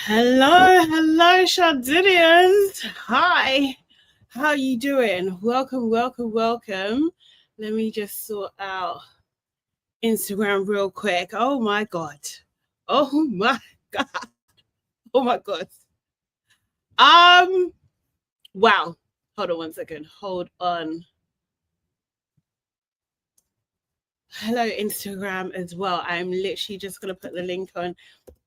Hello, Shardinians. Hi, how you doing? Welcome. Let me just sort out Instagram real quick. Oh my God. Oh my God. Oh my God. Wow. Hold on 1 second. Hold on. Hello, Instagram as well. I'm literally just going to put the link on.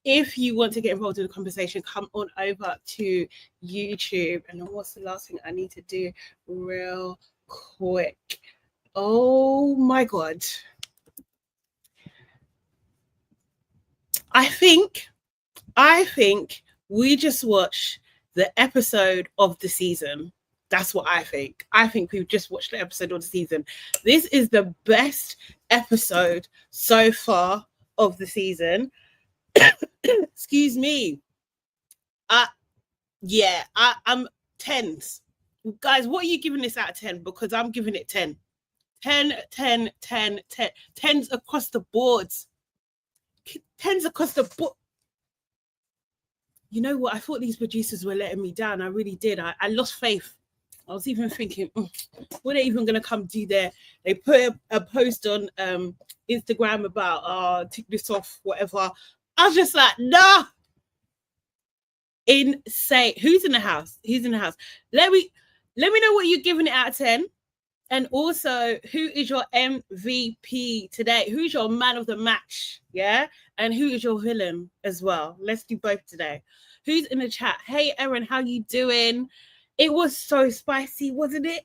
If you want to get involved in the conversation, come on over to YouTube. And then what's the last thing I need to do real quick? Oh my God. I think we just watched the episode of the season. That's what I think. I think we've just watched the episode of the season. This is the best episode so far of the season. Excuse me. I'm 10s. Guys, what are you giving this out of 10? Because I'm giving it 10. 10. 10s across the board. 10s across the board. You know what? I thought these producers were letting me down. I really did. I lost faith. I was even thinking, what are they even going to come do there? They put a post on Instagram about, take this off, whatever. I was just like, nah. Insane. Who's in the house? Let me know what you're giving it out of 10. And also, who is your MVP today? Who's your man of the match? Yeah. And who is your villain as well? Let's do both today. Who's in the chat? Hey, Erin, how you doing? It was so spicy, wasn't it?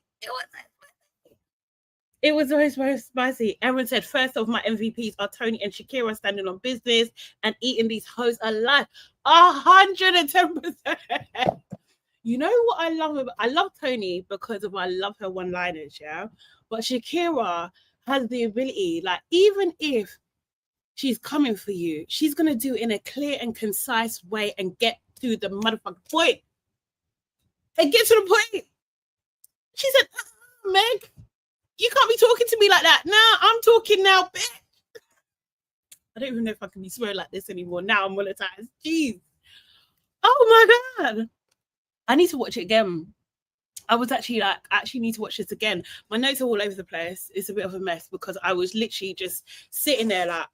It was very, very spicy. Erin said, first of my MVPs are Tony and Shakira standing on business and eating these hoes alive. 110%. You know what I love about? I love Tony because I love her one-liners, yeah? But Shakira has the ability, like, even if she's coming for you, she's going to do it in a clear and concise way and get to the motherfucking point. And get to the point. She said, Meg, you can't be talking to me like that. Nah, I'm talking now, bitch. I don't even know if I can be swearing like this anymore. Now I'm monetized. Jeez. Oh my God. I need to watch it again. I was actually like, I actually need to watch this again. My notes are all over the place. It's a bit of a mess because I was literally just sitting there like,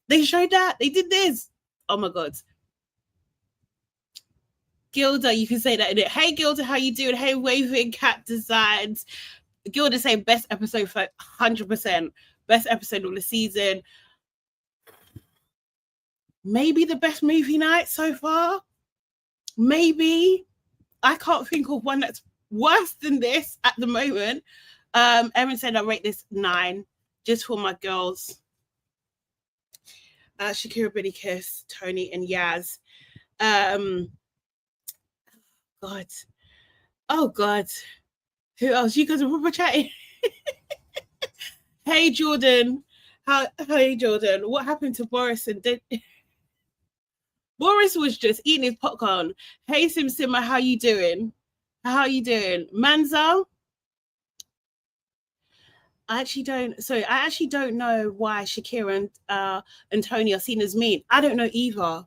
they showed that. They did this. Oh my God. Gilda, you can say that in it. Hey, Gilda, how you doing? Hey, Waving Cat Designs. Gilda saying best episode for 100%. Best episode of the season. Maybe the best movie night so far. Maybe. I can't think of one that's worse than this at the moment. Erin said I rate this 9 just for my girls. Shakira, Billy Kiss, Tony, and Yaz. God. Oh God. Who else? You guys are proper chatting. Hey Jordan. Hey Jordan. What happened to Boris and Boris was just eating his popcorn. Hey Sim Simmer, how you doing? Manza? I actually don't know why Shakira and Tony are seen as mean. I don't know either.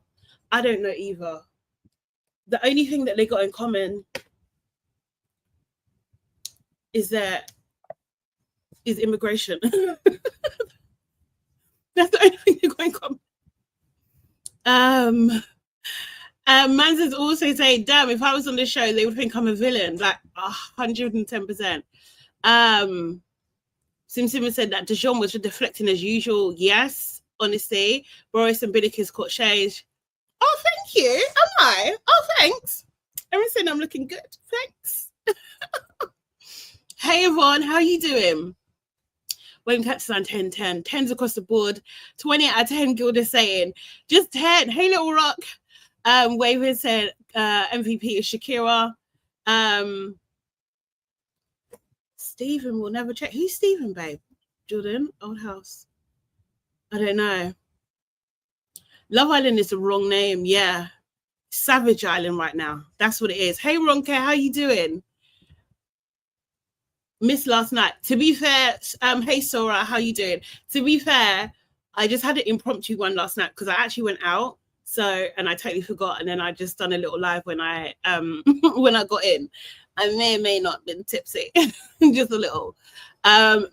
The only thing that they got in common is immigration. That's the only thing they got in common. Manza's also saying, damn, if I was on the show, they would think I'm a villain, like 110%. Sim said that Dijon was deflecting as usual. Yes, honestly. Boris and Biddickers caught shades. Oh, thank you. Am I? Oh, thanks. Erin said I'm looking good. Thanks. Hey, Yvonne, how you doing? Wayne Catson 10, 10s across the board. 20 out of 10, Gilda saying. Just 10. Hey, Little Rock. Waver said MVP is Shakira. Stephen will never check. Who's Stephen, babe? Jordan, Old House. I don't know. Love Island is the wrong name. Yeah. Savage Island right now. That's what it is. Hey, Ronke, how you doing? Missed last night. To be fair, hey, Sora, how you doing? To be fair, I just had an impromptu one last night because I actually went out So, and I totally forgot. And then I just done a little live when I when I got in. I may not been tipsy, just a little.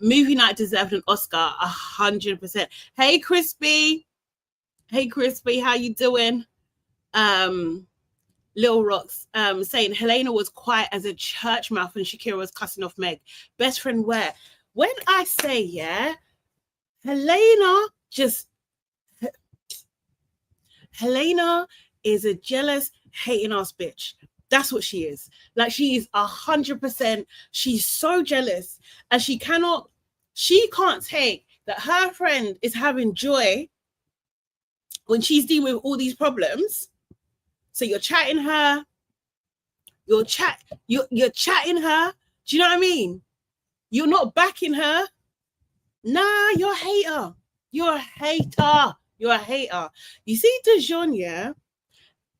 Movie night deserved an Oscar, 100%. Hey, Crispy. Hey, Crispy, how you doing? Lil Rocks saying Helena was quiet as a church mouth and Shakira was cussing off Meg. Best friend where? When I say, yeah, Helena is a jealous, hating ass bitch. That's what she is. Like, she is 100%. She's so jealous, and she can't take that her friend is having joy when she's dealing with all these problems. So you're chatting her. You're chatting her. Do you know what I mean? You're not backing her. Nah, you're a hater. You're a hater. You're a hater. You see, Dijon, yeah,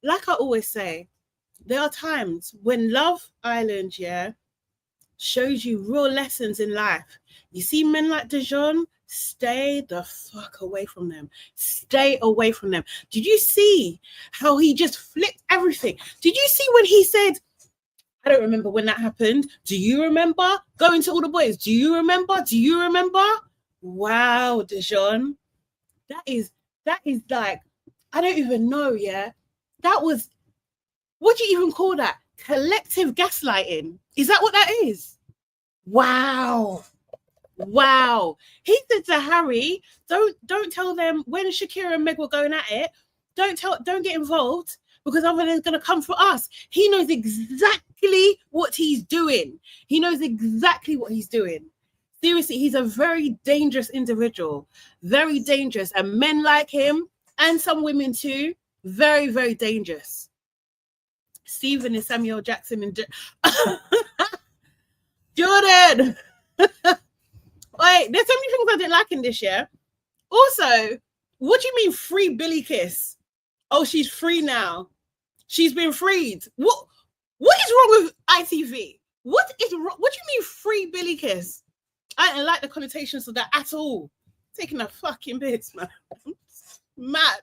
like I always say, there are times when Love Island, yeah, shows you real lessons in life. You see men like Dijon, stay the fuck away from them. Stay away from them. Did you see how he just flipped everything? Did you see when he said, I don't remember when that happened. Do you remember? Going to all the boys. Do you remember? Do you remember? Wow, Dijon. That is like, I don't even know, yeah. That was, what do you even call that? Collective gaslighting. Is that what that is? Wow. Wow. He said to Harry, don't tell them when Shakira and Meg were going at it. Don't get involved, because otherwise they're gonna come for us. He knows exactly what he's doing. He knows exactly what he's doing. Seriously, he's a very dangerous individual. Very dangerous. And men like him, and some women too, very, very dangerous. Stephen is Samuel Jackson and Jordan. Wait, there's so many things I didn't like in this year. Also, what do you mean free Billy Kiss? Oh, she's free now. She's been freed. What is wrong with ITV? What is wrong? What do you mean free Billy Kiss? I didn't like the connotations of that at all. Taking a fucking piss, man. Mad.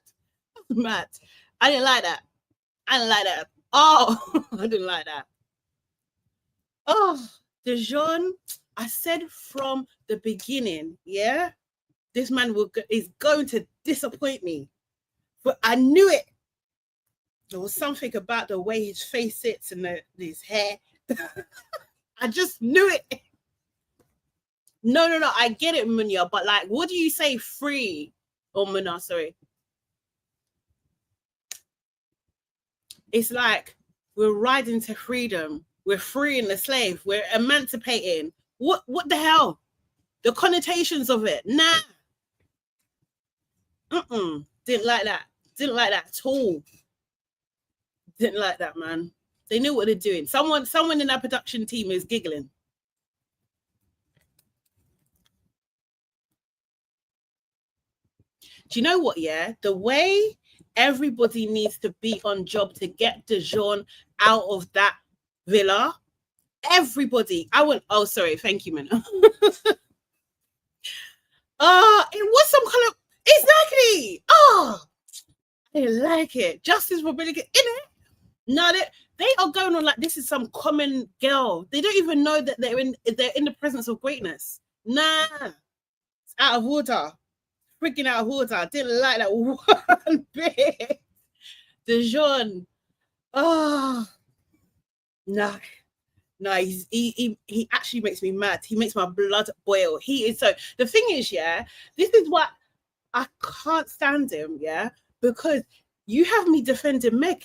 I didn't like that. Oh, I didn't like that. Oh, Dijon, I said from the beginning, yeah, this man is going to disappoint me. But I knew it. There was something about the way his face sits and his hair. I just knew it. No, I get it, Munya, but like, what do you say free? Oh, Muna, sorry. It's like we're riding to freedom. We're freeing the slave. We're emancipating. What the hell? The connotations of it. Nah. Didn't like that. Didn't like that at all. Didn't like that, man. They knew what they're doing. Someone in that production team is giggling. Do you know what, yeah? The way everybody needs to be on job to get Dijon out of that villa. Everybody. Oh, sorry. Thank you, man. It was some kind of, exactly. Oh, I didn't like it. Justice for Billy, in it. No, they are going on like this is some common girl. They don't even know that they're in the presence of greatness. Nah, it's out of order. Freaking out of order. I didn't like that one bit. Dijon. Oh, no, he actually makes me mad. He makes my blood boil. He is so. The thing is, yeah, this is what I can't stand him, yeah, because you have me defending Meg.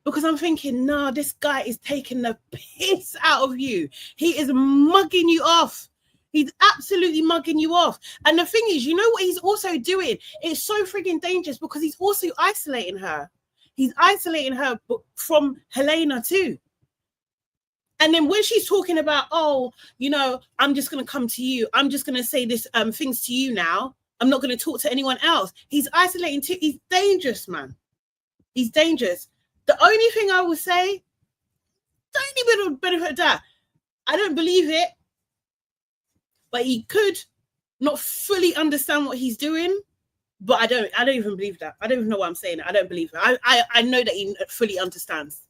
Because I'm thinking, nah, this guy is taking the piss out of you. He is mugging you off. He's absolutely mugging you off. And the thing is, you know what he's also doing? It's so freaking dangerous because he's also isolating her. He's isolating her from Helena too. And then when she's talking about, oh, you know, I'm just going to come to you. I'm just going to say this things to you now. I'm not going to talk to anyone else. He's isolating too. He's dangerous, man. He's dangerous. The only thing I will say, tiny bit of benefit of that, I don't believe it, but he could not fully understand what he's doing. But I don't even believe that. I don't even know why I'm saying it. I don't believe it. I know that he fully understands.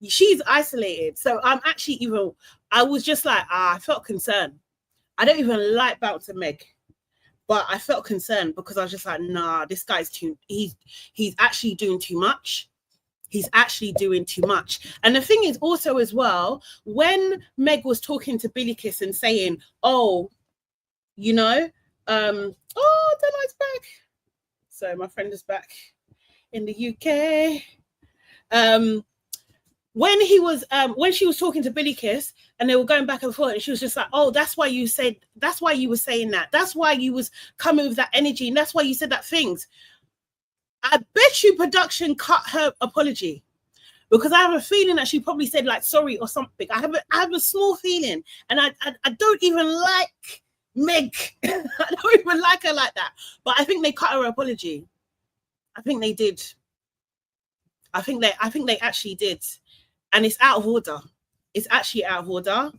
She's isolated. So I'm actually even, I was just like, I felt concerned. I don't even like Bouncer Meg, but I felt concerned because I was just like, nah, this guy's he's actually doing too much. He's actually doing too much. And the thing is also as well, when Meg was talking to Billy Kiss and saying, oh, you know, oh, Delights back. So my friend is back in the UK. When he was when she was talking to Billy Kiss and they were going back and forth, and she was just like, oh, that's why you were saying that. That's why you was coming with that energy, and that's why you said that things. I bet you production cut her apology, because I have a feeling that she probably said like sorry or something. I have a small feeling, and I don't even like Meg. I don't even like her like that. But I think they cut her apology. I think they did. I think they actually did. And it's out of order. It's actually out of order.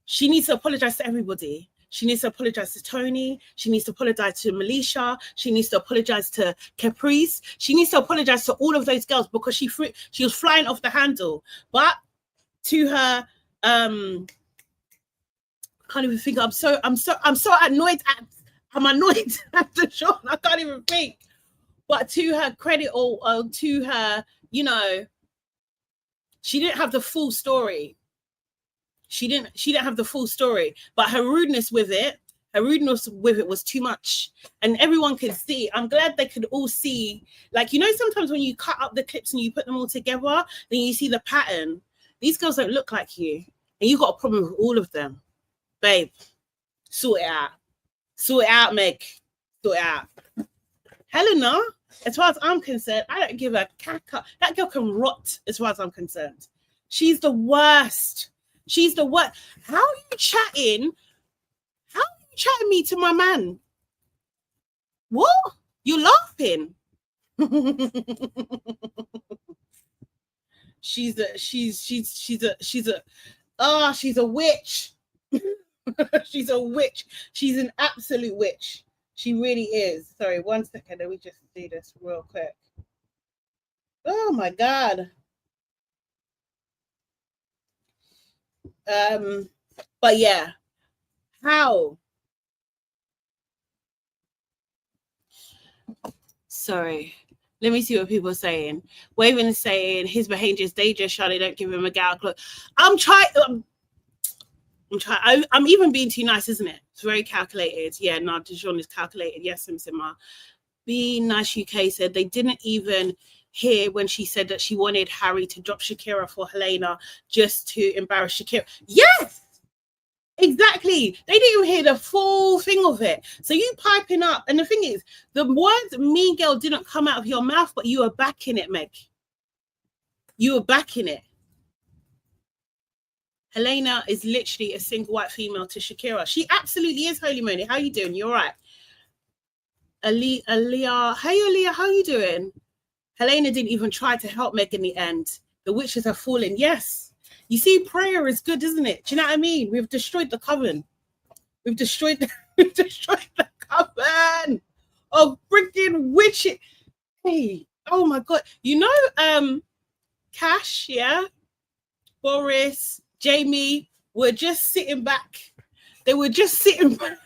She needs to apologize to everybody. She needs to apologize to Tony. She needs to apologize to Melisha. She needs to apologize to Caprice. She needs to apologize to all of those girls because she was flying off the handle. But to her, can't even think. I'm so annoyed at. I'm annoyed at the show. I can't even think. But to her credit, or to her, you know, she didn't have the full story. She didn't have the full story, but her rudeness with it was too much. And everyone could see. I'm glad they could all see. Like, you know, sometimes when you cut up the clips and you put them all together, then you see the pattern. These girls don't look like you. And you got a problem with all of them. Babe, sort it out. Sort it out, Meg. Sort it out. Helena, as far as I'm concerned, I don't give a caca. That girl can rot, as far as I'm concerned. She's the worst. She's the worst. How are you chatting? How are you chatting me to my man? What? You're laughing. she's a witch. She's a witch. She's an absolute witch. She really is. Sorry, 1 second. Let me just do this real quick. Oh my God. But yeah, how? Sorry. Let me see what people are saying. Waven is saying his behavior is dangerous. Charlie, don't give him a gal clock. I'm trying. I'm even being too nice, isn't it? It's very calculated. Yeah, no, Dijon is calculated. Yes, Simsima. Be Nice UK said they didn't even hear when she said that she wanted Harry to drop Shakira for Helena just to embarrass Shakira. Yes, exactly. They didn't even hear the full thing of it. So you piping up. And the thing is, the words mean girl didn't come out of your mouth, but you were backing it, Meg. You were backing it. Helena is literally a single white female to Shakira. She absolutely is, Holy Moly. How you doing? You're right. Aaliyah. Hey, Aaliyah, how you doing? Helena didn't even try to help Meg in the end. The witches have fallen. Yes. You see, prayer is good, isn't it? Do you know what I mean? We've destroyed the coven. We've destroyed the coven of freaking witches. Hey, oh my God. You know, Cash, yeah? Boris, Jamie were just sitting back. They were just sitting back.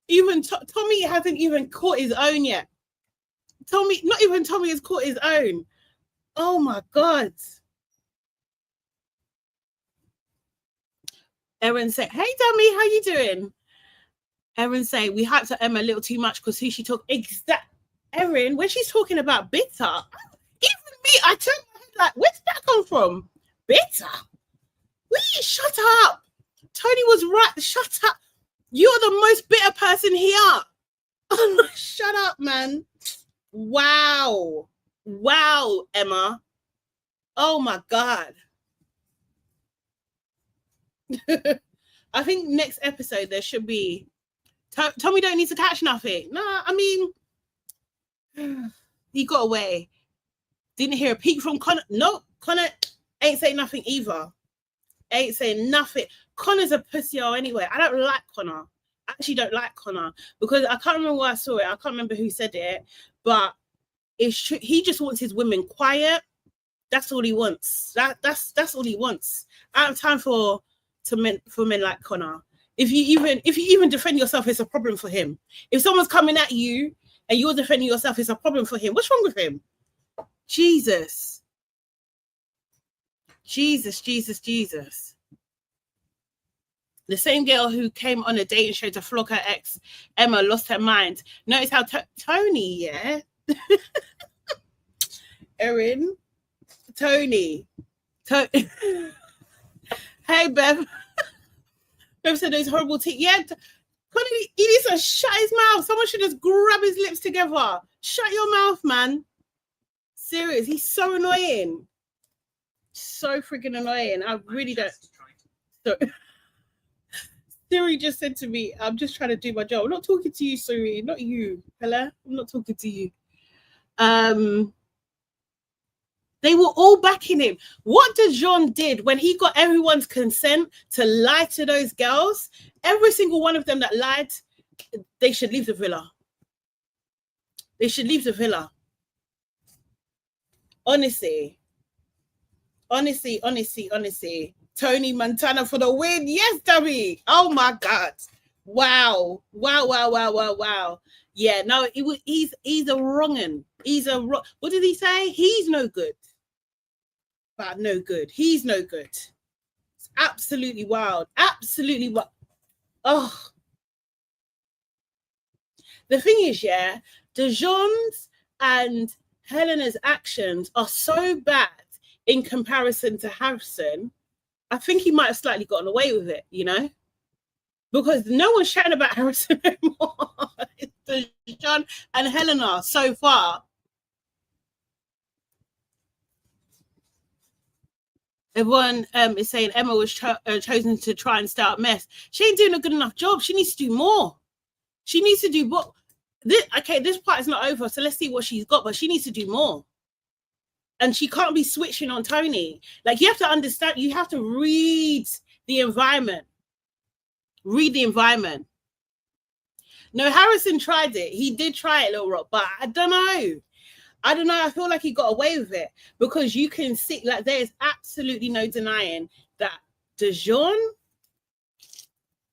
Even Tommy hasn't even caught his own yet. Not even Tommy has caught his own. Oh my God. Erin said, hey, Dummy, how you doing? Erin say, we hyped up Emma a little too much because who she talk. Erin, when she's talking about bitter, even me, I turn my head like, where's that come from? Bitter? Shut up. Tony was right. Shut up. You're the most bitter person here. Shut up, man. Wow. Wow, Emma. Oh my God. I think next episode there should be Tommy don't need to catch nothing. No, I mean he got away. Didn't hear a peep from Connor. No, Connor ain't saying nothing either. Ain't saying nothing. Connor's a pussy anyway. I don't like Connor. I actually don't like Connor because I can't remember where I saw it. I can't remember who said it, but he just wants his women quiet. That's all he wants. That's all he wants. I don't have time for men like Connor. If you even defend yourself, it's a problem for him. If someone's coming at you and you're defending yourself, it's a problem for him. What's wrong with him? Jesus. The same girl who came on a dating show to flog her ex, Emma, lost her mind. Notice how Tony, yeah? Erin, Tony. Hey, Bev. Bev said those horrible teeth. Yeah, he needs to shut his mouth. Someone should just grab his lips together. Shut your mouth, man. Serious. He's so annoying. So freaking annoying. I really don't. So, Siri just said to me, I'm just trying to do my job. I'm not talking to you, Siri. Not you. Hello? I'm not talking to you. They were all backing him. What DeJohn did when he got everyone's consent to lie to those girls, every single one of them that lied, they should leave the villa. They should leave the villa. Honestly. Tony Montana for the win. Yes, dummy. Oh my God. Wow. Yeah, no, he's a wrong'un. What did he say? He's no good. But no good. He's no good. It's absolutely wild. Absolutely wild. Oh. The thing is, yeah, DeJohn's and Helena's actions are so bad in comparison to Harrison. I think he might have slightly gotten away with it, you know? Because no one's chatting about Harrison anymore. It's DeJohn and Helena so far. Everyone is saying Emma was chosen to try and start a mess. She ain't doing a good enough job. She needs to do more. She needs to do what? This part is not over, so let's see what she's got, but she needs to do more. And she can't be switching on Tony. Like, you have to understand, you have to read the environment. Read the environment. No, Harrison tried it. He did try it, Lil Rock, but I don't know. I feel like he got away with it because you can see, like, there is absolutely no denying that DeJohn,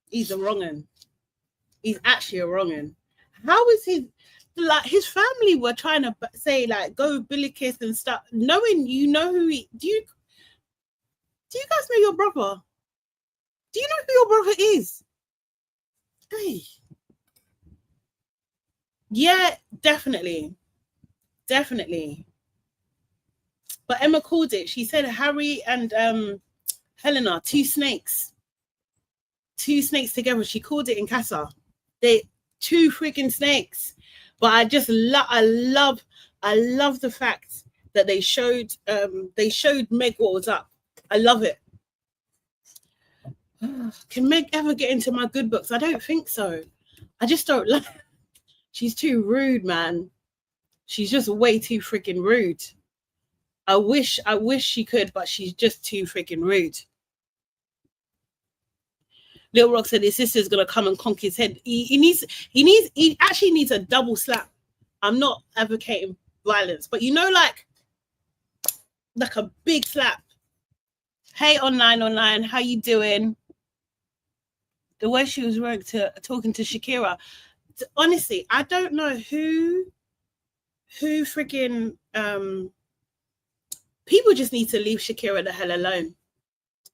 he's a wrong'un. He's actually a wrong'un. How is his family were trying to say, like, go Billy Kiss and stuff, knowing you know who he, do you guys know your brother? Do you know who your brother is? Hey. Yeah, definitely. But Emma called it. She said Harry and Helena, two snakes together. She called it in Casa. They two freaking snakes. But I just I love the fact that they showed Meg what was up. I love it. Can Meg ever get into my good books? I don't think so. I just don't like. She's too rude, man. She's just way too freaking rude. I wish she could, but she's just too freaking rude. Lil Rock said his sister's gonna come and conk his head. He actually needs a double slap. I'm not advocating violence, but you know, like a big slap. Hey, online, how you doing? The way she was talking to Shakira. Honestly, I don't know who freaking people just need to leave Shakira the hell alone.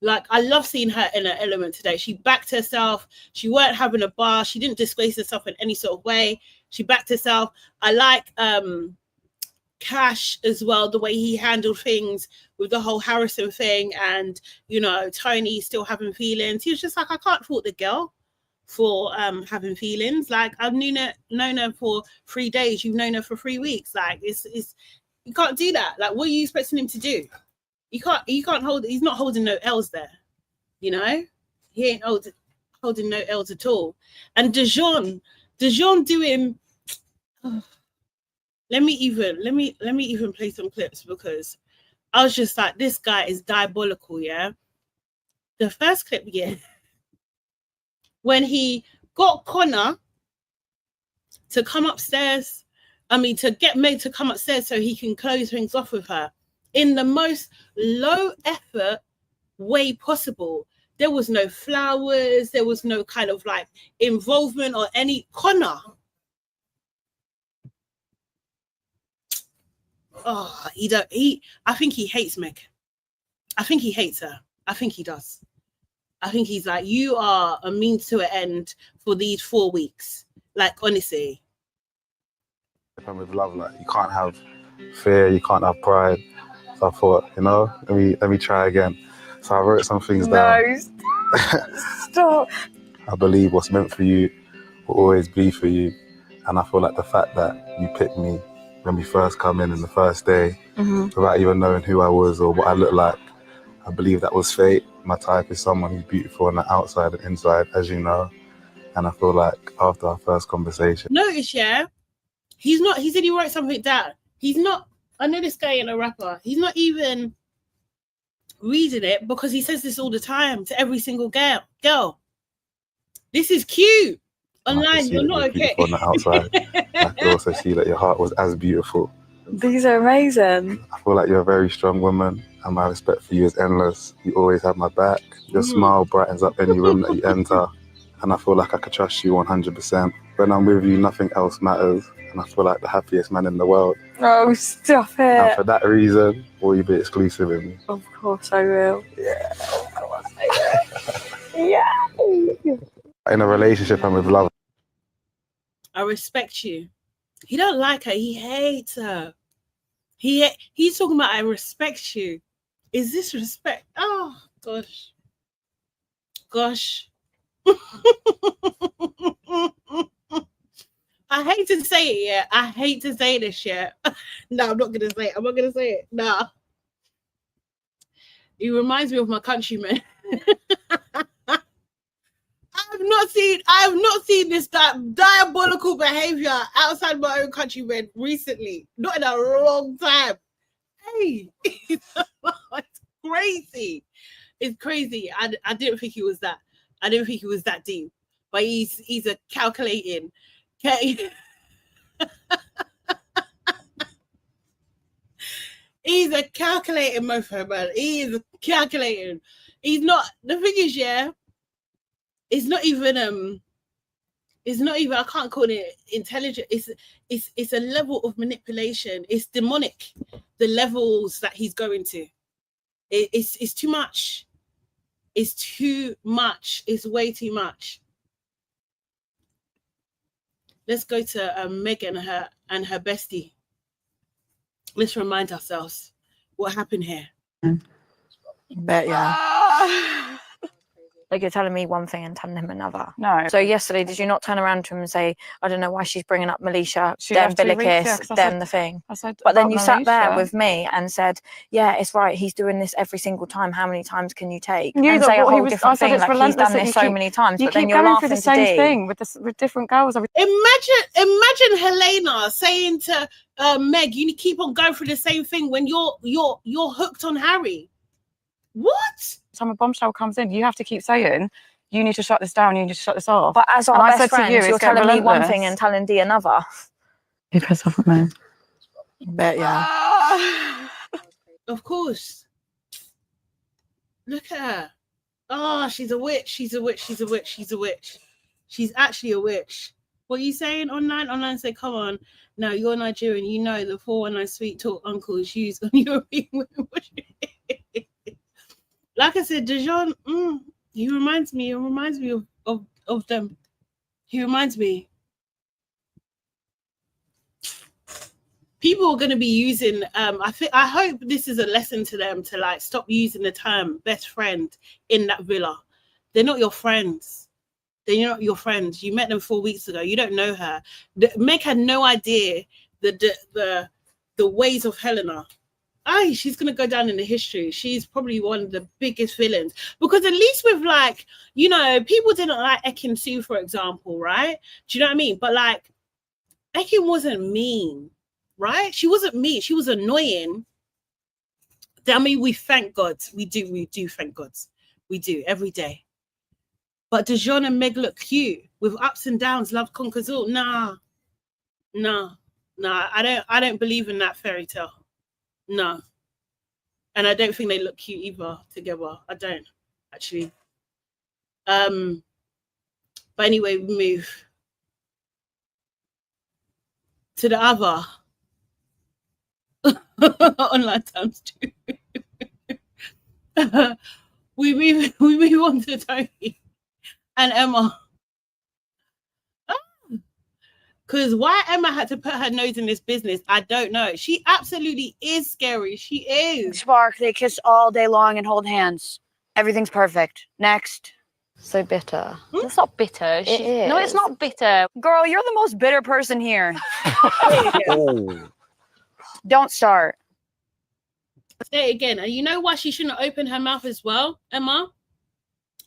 Like, I love seeing her in her element today. She backed herself. She weren't having a bar. She didn't disgrace herself in any sort of way. She backed herself. I like Cash as well, the way he handled things with the whole Harrison thing, and, you know, Tony still having feelings. He was just like, I can't fault the girl for having feelings. Like, I've known her for 3 days. You've known her for 3 weeks. Like, it's you can't do that. Like, what are you expecting him to do? He can't hold. He's not holding no L's there. You know, he ain't holding no L's at all. And DeJohn doing. Oh, let me even play some clips, because I was just like, this guy is diabolical. Yeah, the first clip, yeah, when he got Connor to come upstairs. I mean, to get Meg to come upstairs so he can close things off with her in the most low effort way possible. There was no flowers. There was no kind of like involvement or any. Connor. Oh, I think he hates Meg. I think he hates her. I think he does. I think he's like, you are a means to an end for these 4 weeks. Like, honestly. And with love, like, you can't have fear, you can't have pride. So I thought, you know, let me try again. So I wrote some things down. Stop. I believe what's meant for you will always be for you. And I feel like the fact that you picked me when we first come in the first day, without even knowing who I was or what I looked like, I believe that was fate. My type is someone who's beautiful on the outside and inside, as you know. And I feel like after our first conversation... Notice, yeah? He said he wrote something down. He's not, I know this guy ain't a rapper. He's not even reading it because he says this all the time to every single girl. This is cute. Online, you're not okay. On the outside, I could also see that your heart was as beautiful. These are amazing. I feel like you're a very strong woman, and my respect for you is endless. You always have my back. Your smile brightens up any room that you enter, and I feel like I could trust you 100%. When I'm with you, nothing else matters, and I feel like the happiest man in the world. Oh, stop it. And for that reason, will you be exclusive with me? Of course I will. Yeah. Of course I will. Yeah. In a relationship and with love. I respect you. He don't like her. He hates her. He's talking about I respect you. Is this respect? Oh, gosh. Gosh. I hate to say it, yeah. I hate to say this, yeah. No, I'm not going to say it. I'm not going to say it. No. He reminds me of my countrymen. I have not seen this diabolical behavior outside my own countrymen recently. Not in a long time. Hey, it's crazy. It's crazy. I didn't think he was that. I didn't think he was that deep. But he's a calculating. He's a calculating mofo, man. He is calculating. He's not. The thing is, yeah. It's not even I can't call it intelligent. It's a level of manipulation. It's demonic, the levels that he's going to. It's too much. It's too much. It's way too much. Let's go to Megan and her bestie. Let's remind ourselves what happened here. Bet, yeah. Like, you're telling me one thing and telling him another. No. So yesterday, did you not turn around to him and say, I don't know why she's bringing up Melisha, She then left 2 weeks, Billikis, yeah, then the thing. I said, But then you sat there Melisha. with me and said, yeah, it's right, he's doing this every single time. How many times can you take? You and thought say a what he whole was- different I said thing, it's like he's relentless done that this you so keep- many times, You but then keep you're going through laughing the to same D. thing with different girls. Imagine Helena saying to Meg, you keep on going through the same thing when you're hooked on Harry. What? Time a bombshell comes in, you have to keep saying, you need to shut this down, you need to shut this off. But as our And I said best to friends, you, you're it's getting telling me one relentless. thing and telling D another. You piss off at me. Bet, yeah. Of course. Look at her. Oh, she's a witch. She's a witch. She's a witch. She's a witch. She's actually a witch. What are you saying online? Online say, come on. No, you're Nigerian. You know the 419 sweet talk uncles use on European women. Like I said, Dijon, he reminds me of them. He reminds me. People are going to be using, I hope this is a lesson to them to like stop using the term best friend in that villa. They're not your friends. They're not your friends. You met them 4 weeks ago. You don't know her. Meg had no idea the ways of Helena. She's going to go down in the history. She's probably one of the biggest villains. Because at least with like, you know, people didn't like Ekin Su, for example, right? Do you know what I mean? But like, Ekin wasn't mean, right? She wasn't mean. She was annoying. I mean, we thank God. We do thank God. We do every day. But Dijon and Meg look cute with ups and downs. Love conquers all. Nah. I don't believe in that fairy tale. No. And I don't think they look cute either together. I don't actually. But anyway, we move to the other online times too. we move on to Tony and Emma. Because why Emma had to put her nose in this business, I don't know. She absolutely is scary. She is. Spark, they kiss all day long and hold hands. Everything's perfect. Next. So bitter. It's not bitter. No, it's not bitter. Girl, you're the most bitter person here. Don't start. Say it again. And you know why she shouldn't open her mouth as well, Emma?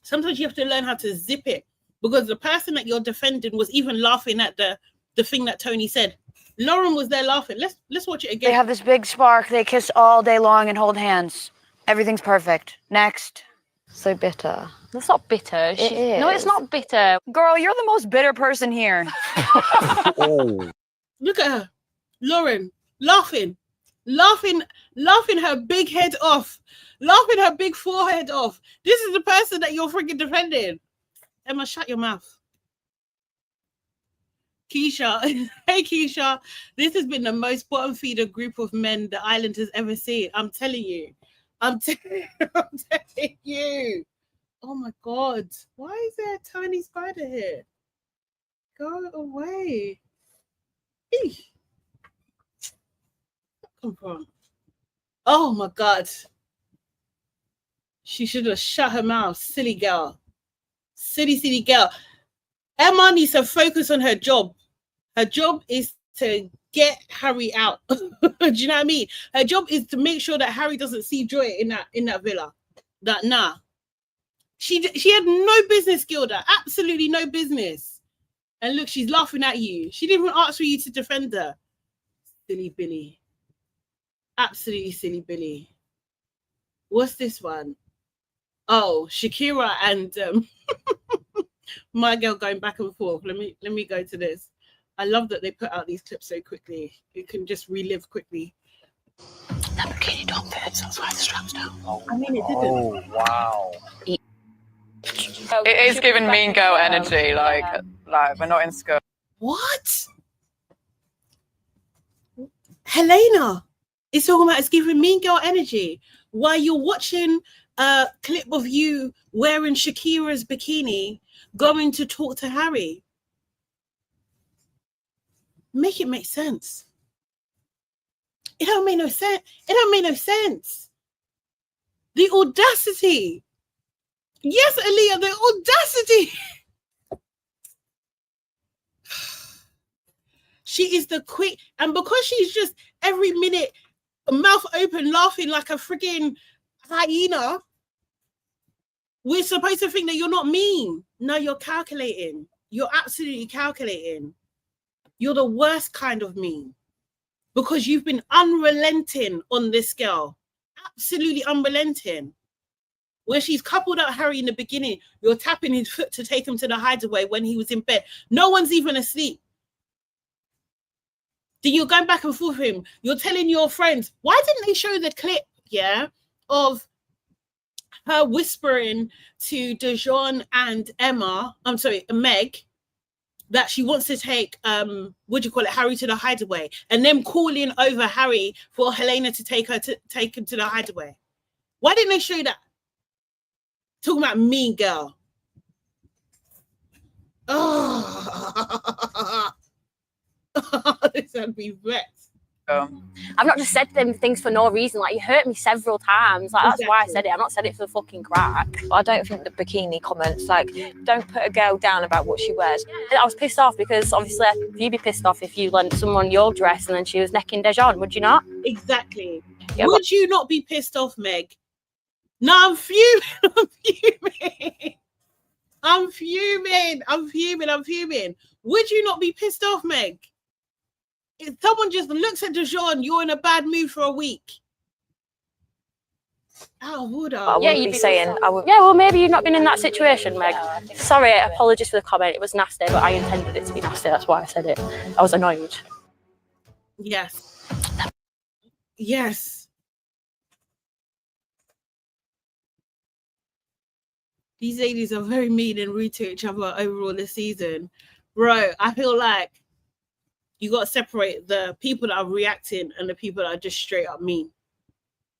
Sometimes you have to learn how to zip it. Because the person that you're defending was even laughing at the thing that Tony said. Lauren was there laughing. Let's watch it again. They have this big spark. They kiss all day long and hold hands. Everything's perfect. Next. So bitter. It's not bitter. No, it's not bitter. Girl, you're the most bitter person here. Look at her. Lauren, laughing her big head off. Laughing her big forehead off. This is the person that you're freaking defending. Emma, shut your mouth. Keisha, hey Keisha, this has been the most bottom feeder group of men the island has ever seen. I'm telling you. I'm telling you. Oh my God. Why is there a tiny spider here? Go away. Eesh. Come from. Oh my God. She should have shut her mouth. Silly girl. Silly girl. Emma needs to focus on her job. Her job is to get Harry out. Do you know what I mean? Her job is to make sure that Harry doesn't see joy in that villa. Nah. She had no business, Gilda. Absolutely no business. And look, she's laughing at you. She didn't even ask for you to defend her. Silly Billy. Absolutely silly Billy. What's this one? Oh, Shakira and my girl going back and forth. Let me go to this. I love that they put out these clips so quickly. You can just relive quickly. That bikini don't fit, so that's why the strap's down. I mean, it didn't. Oh, wow. It is giving mean girl energy, like we're not in school. What? Helena is talking about it's giving mean girl energy while you're watching a clip of you wearing Shakira's bikini going to talk to Harry. Make it make sense. It don't make no sense. It don't make no sense. The audacity. Yes, Aaliyah, the audacity. She is the quick, and because she's just every minute mouth open laughing like a freaking hyena, we're supposed to think that you're not mean. No, you're calculating. You're absolutely calculating. You're the worst kind of mean because you've been unrelenting on this girl. Absolutely unrelenting. Where she's coupled up Harry in the beginning, you're tapping his foot to take him to the hideaway when he was in bed. No one's even asleep. Then you're going back and forth with him. You're telling your friends, why didn't they show the clip, of her whispering to Dijon and Meg, that she wants to take, Harry to the hideaway, and them calling over Harry for Helena to take him to the hideaway. Why didn't they show that? Talking about mean girl. Oh, this would be wrecked. I've not just said them things for no reason. Like, you hurt me several times. Like, that's why I said it. I've not said it for the fucking crack. I don't think the bikini comments, like, don't put a girl down about what she wears. I was pissed off because obviously you'd be pissed off if you lent someone your dress and then she was necking Dejan, would you not? Exactly. Yeah, would you not be pissed off, Meg? No, I'm fuming. I'm fuming. Would you not be pissed off, Meg? If someone just looks at Dijon, you're in a bad mood for a week. Out of order. But I Yeah, wouldn't you'd be be- saying. I would. Yeah, well, maybe you've not been in that situation, Meg. Sorry, apologies for the comment. It was nasty, but I intended it to be nasty. That's why I said it. I was annoyed. Yes. Yes. These ladies are very mean and rude to each other overall this season. Bro, I feel like you got to separate the people that are reacting and the people that are just straight up mean.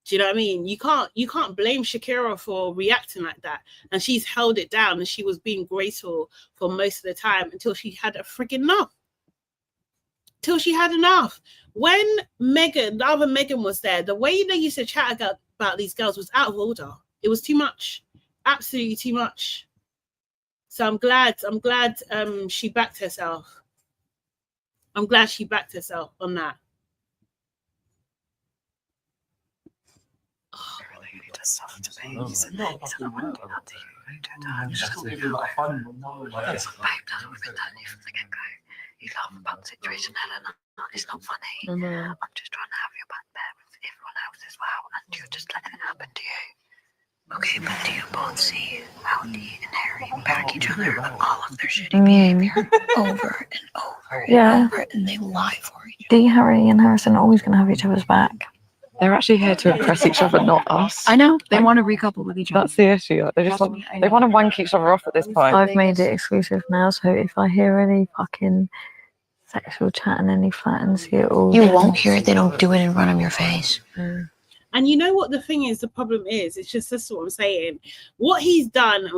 Do you know what I mean? You can't blame Shakira for reacting like that. And she's held it down and she was being graceful for most of the time until she had a freaking enough. Till she had enough. When Megan, the other Megan was there, the way they used to chat about these girls was out of order. It was too much. Absolutely too much. So I'm glad she backed herself. I'm glad she backed herself on that. Oh, really does stuff to me. He's a No, he's an unwanted auntie. You don't have it's just gonna be like fun. No, like, Babe doesn't with that from the get-go. You laugh about the situation, Helena. It's not funny. I'm just trying to have your back there with everyone else as well, and you're just letting it happen to you. Okay, but do you both see how Dee and Harry back each other on all of their shitty behavior over and over and over, and they lie for each other? Dee, Harry, and Harrison are always going to have each other's back. They're actually here to impress each other, not us. I know. They want to recouple with each other. That's the issue. They just want, they want to wank each other off at this point. I've made it exclusive now, so if I hear any fucking sexual chat in any flat and see it all, You won't hear it. They don't do it in front of your face. And you know what the thing is, the problem is, it's just that's what I'm saying. What he's done and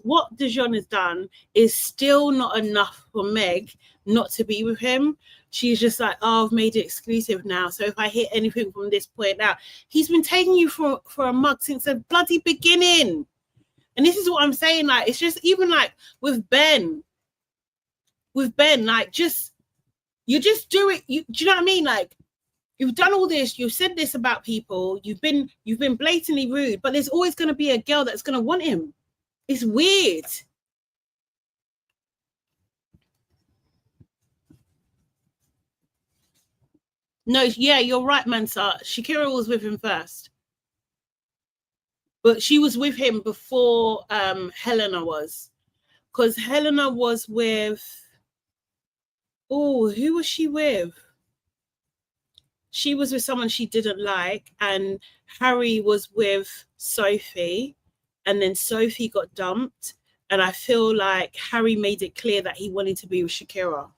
what Dijon has done is still not enough for Meg not to be with him. She's just like, oh, I've made it exclusive now. So if I hear anything from this point out, he's been taking you for a mug since the bloody beginning. And this is what I'm saying. Like, it's just even like with Ben, like you just do it. Do you know what I mean? Like, you've done all this, you've said this about people, you've been blatantly rude, but there's always going to be a girl that's going to want him. It's weird. No, yeah, you're right, Mansa. Shakira was with him first. But she was with him before Helena was. Because Helena was with... Oh, who was she with? She was with someone she didn't like, and Harry was with Sophie, and then Sophie got dumped, and I feel like Harry made it clear that he wanted to be with Shakira.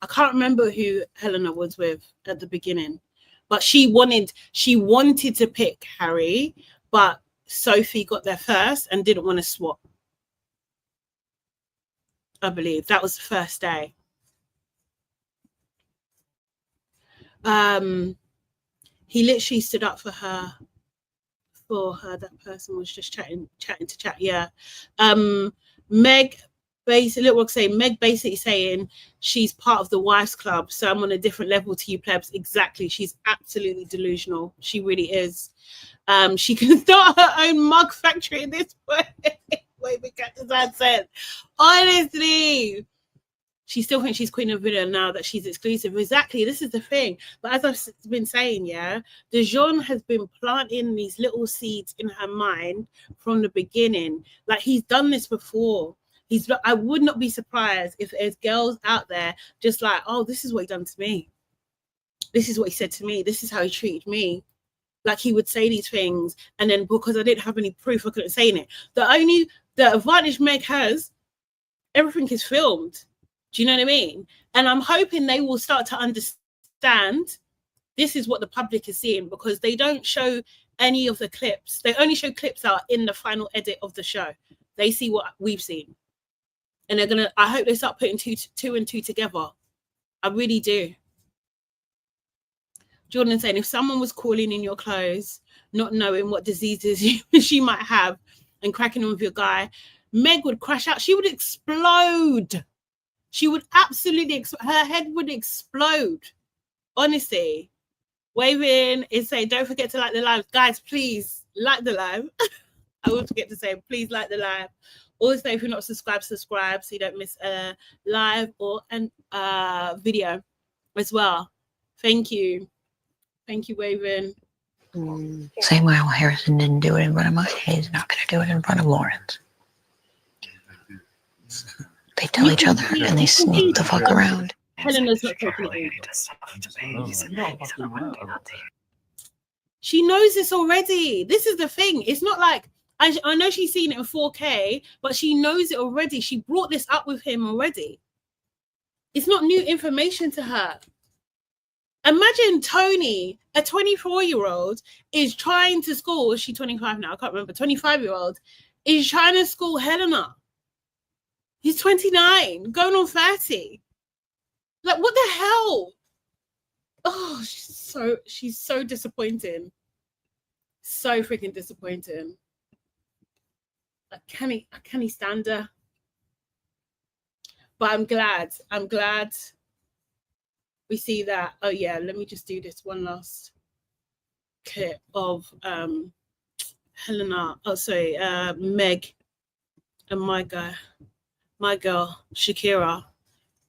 I can't remember who Helena was with at the beginning, but she wanted to pick Harry, but Sophie got there first and didn't want to swap. I believe that was the first day. He literally stood up for her. That person was just chatting to chat. Yeah. Meg basically saying she's part of the wives club, so I'm on a different level to you plebs. Exactly. She's absolutely delusional. She really is. She can start her own mug factory at this point. Wait, Cactus said. Honestly. She still thinks she's Queen of Video now that she's exclusive. Exactly, this is the thing. But as I've been saying, yeah, Dijon has been planting these little seeds in her mind from the beginning. Like, he's done this before. I would not be surprised if there's girls out there just like, oh, this is what he done to me. This is what he said to me. This is how he treated me. Like, he would say these things, and then because I didn't have any proof, I couldn't say it. The advantage Meg has, everything is filmed. Do you know what I mean? And I'm hoping they will start to understand this is what the public is seeing, because they don't show any of the clips. They only show clips that are in the final edit of the show. They see what we've seen. And I hope they start putting two and two together. I really do. Jordan saying, if someone was calling in your clothes, not knowing what diseases she might have, and cracking on with your guy, Meg would crash out. She would explode. She would absolutely, her head would explode. Honestly. Waving is saying, don't forget to like the live. Guys, please like the live. I will forget to say, please like the live. Also, if you're not subscribed, subscribe so you don't miss a live or a video as well. Thank you. Thank you, Waving. Same way Harrison didn't do it in front of mine, he's not going to do it in front of Lawrence. They tell each other and they sneak the fuck around. Helena's not taking it in. She knows this already. This is the thing. It's not like, I know she's seen it in 4K, but she knows it already. She brought this up with him already. It's not new information to her. Imagine Tony, a 24-year-old, is trying to school. Is she 25 now? I can't remember. 25-year-old is trying to school Helena. He's 29, going on 30. Like, what the hell? Oh, she's so disappointing. So freaking disappointing. Can he stand her? But I'm glad we see that. Oh yeah, let me just do this one last clip of Helena. Oh sorry, Meg and my girl Shakira,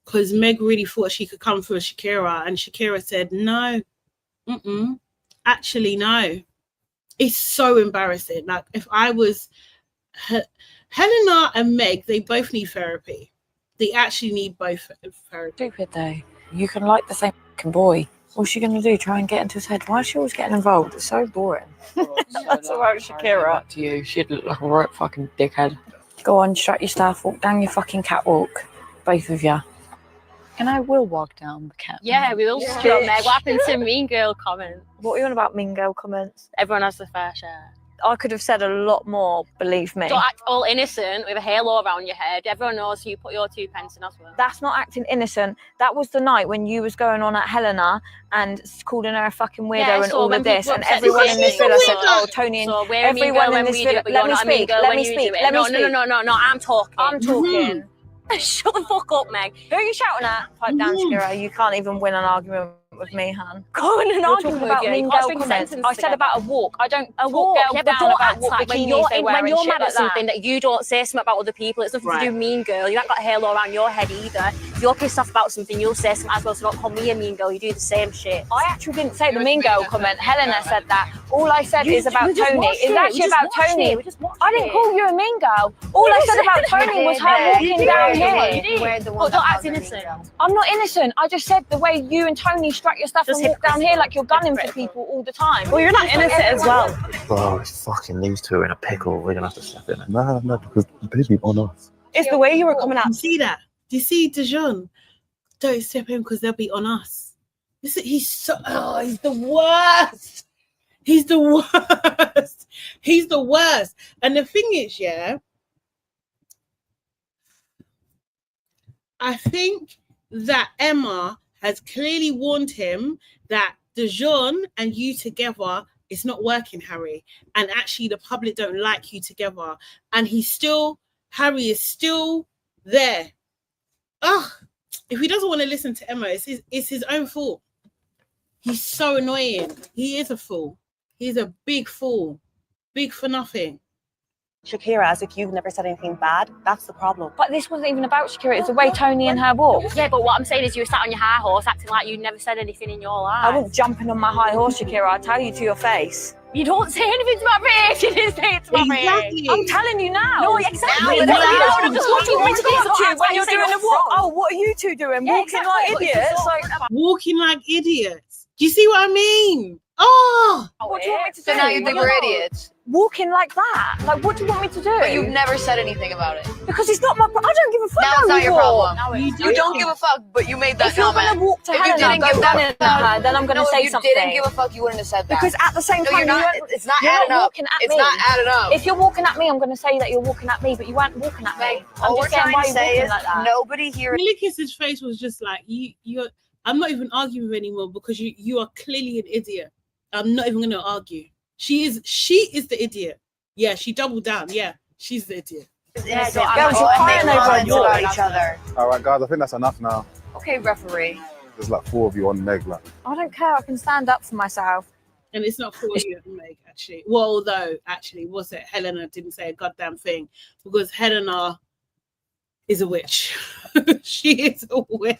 because Meg really thought she could come for Shakira, and Shakira said no, actually no. It's so embarrassing. Like, if I was Helena and Meg, they both need therapy. They actually need both therapy. Stupid though. You can like the same fucking boy. What's she gonna do? Try and get into his head? Why is she always getting involved? It's so boring. That's about Shakira. To you, she'd look like a right fucking dickhead. Go on, strut your stuff, walk down your fucking catwalk. Both of you. And I will walk down the cat. Yeah, we will strut, Meg. What happened to Mean Girl comments? What are you on about Mean Girl comments? Everyone has the fair share. I could have said a lot more, believe me. Don't act all innocent with a halo around your head. Everyone knows who you put your 2 pence in as well. That's not acting innocent. That was the night when you was going on at Helena and calling her a fucking weirdo and all of this, and everyone in this villa said, "Oh, Tony and everyone in this villa." Let me speak. Let me speak. Let me speak. No. I'm talking. I'm talking. Shut the fuck up, Meg. Who are you shouting at? Pipe down, Shakira. You can't even win an argument with me, Han. Go in an argument about with you. Mean Girl comments. I said about a walk. I don't a walk. Yeah, But don't about act what like when bikinis they wear when and you're shit mad at like something that. that you don't say something about other people. It's nothing to do Mean Girl. You haven't got a halo around your head either. If you're pissed off about something, you'll say something as well. So don't call me a Mean Girl. You do the same shit. I actually didn't say the Mean Girl comment. Helena said that. All I said is about Tony. It's actually about Tony. I didn't call you a Mean Girl. All I said about Tony was her walking down here. But don't act innocent. I'm not innocent. I just said the way you and Tony strut your stuff and walk down here like you're gunning for people all the time. Well, you're not innocent as well. Oh, it's fucking these two are in a pickle. We're gonna have to step in it. No, because they've been on us. It's the way you were coming out. You see that? Do you see Dijon? Don't step in because they'll be on us. He's the worst. He's the worst. He's the worst. And the thing is, yeah, I think that Emma has clearly warned him that Dijon and you together, it's not working, Harry. And actually the public don't like you together. And Harry is still there. If he doesn't want to listen to Emma, it's his own fault. He's so annoying. He is a fool. He's a big fool. Big for nothing. Shakira, as if you've never said anything bad. That's the problem. But this wasn't even about Shakira. It's the way Tony and her walk. Yeah, but what I'm saying is you were sat on your high horse acting like you'd never said anything in your life. I wasn't jumping on my high horse, Shakira. I'll tell you to your face. You don't say anything to my face. You didn't say it to my face. I'm telling you now. No, exactly. What do you want me to do That's when you're doing a walk? Oh, what are you two doing? Walking like idiots? Walking like idiots. Do you see what I mean? Oh! What do you want me to do? So now you think we're idiots? Walking like that? Like, what do you want me to do? But you've never said anything about it. Because it's not my problem. I don't give a fuck. Now it's not your problem. You don't give a fuck, but you made that if comment. If you're going to walk to Helena, go down in her, then I'm going to say something. If you didn't give a fuck, you wouldn't have said that. Because at the same time, it's not adding up. It's not adding up. If you're walking at me, I'm going to say that you're walking at me, but you weren't walking at me. All we're trying to say is nobody here. Millicus's face was just like, you're. I'm not even arguing with anymore because you are clearly an idiot. I'm not even going to argue. She is the idiot. Yeah, she doubled down. Yeah, she's the idiot. Girls, you're crying over each other. All right, guys, I think that's enough now. Okay, referee. There's like 4 of you on Meg. Like, I don't care. I can stand up for myself. And it's not for you, Meg, actually. Well, although, actually, was it Helena didn't say a goddamn thing because Helena is a witch. She is a witch.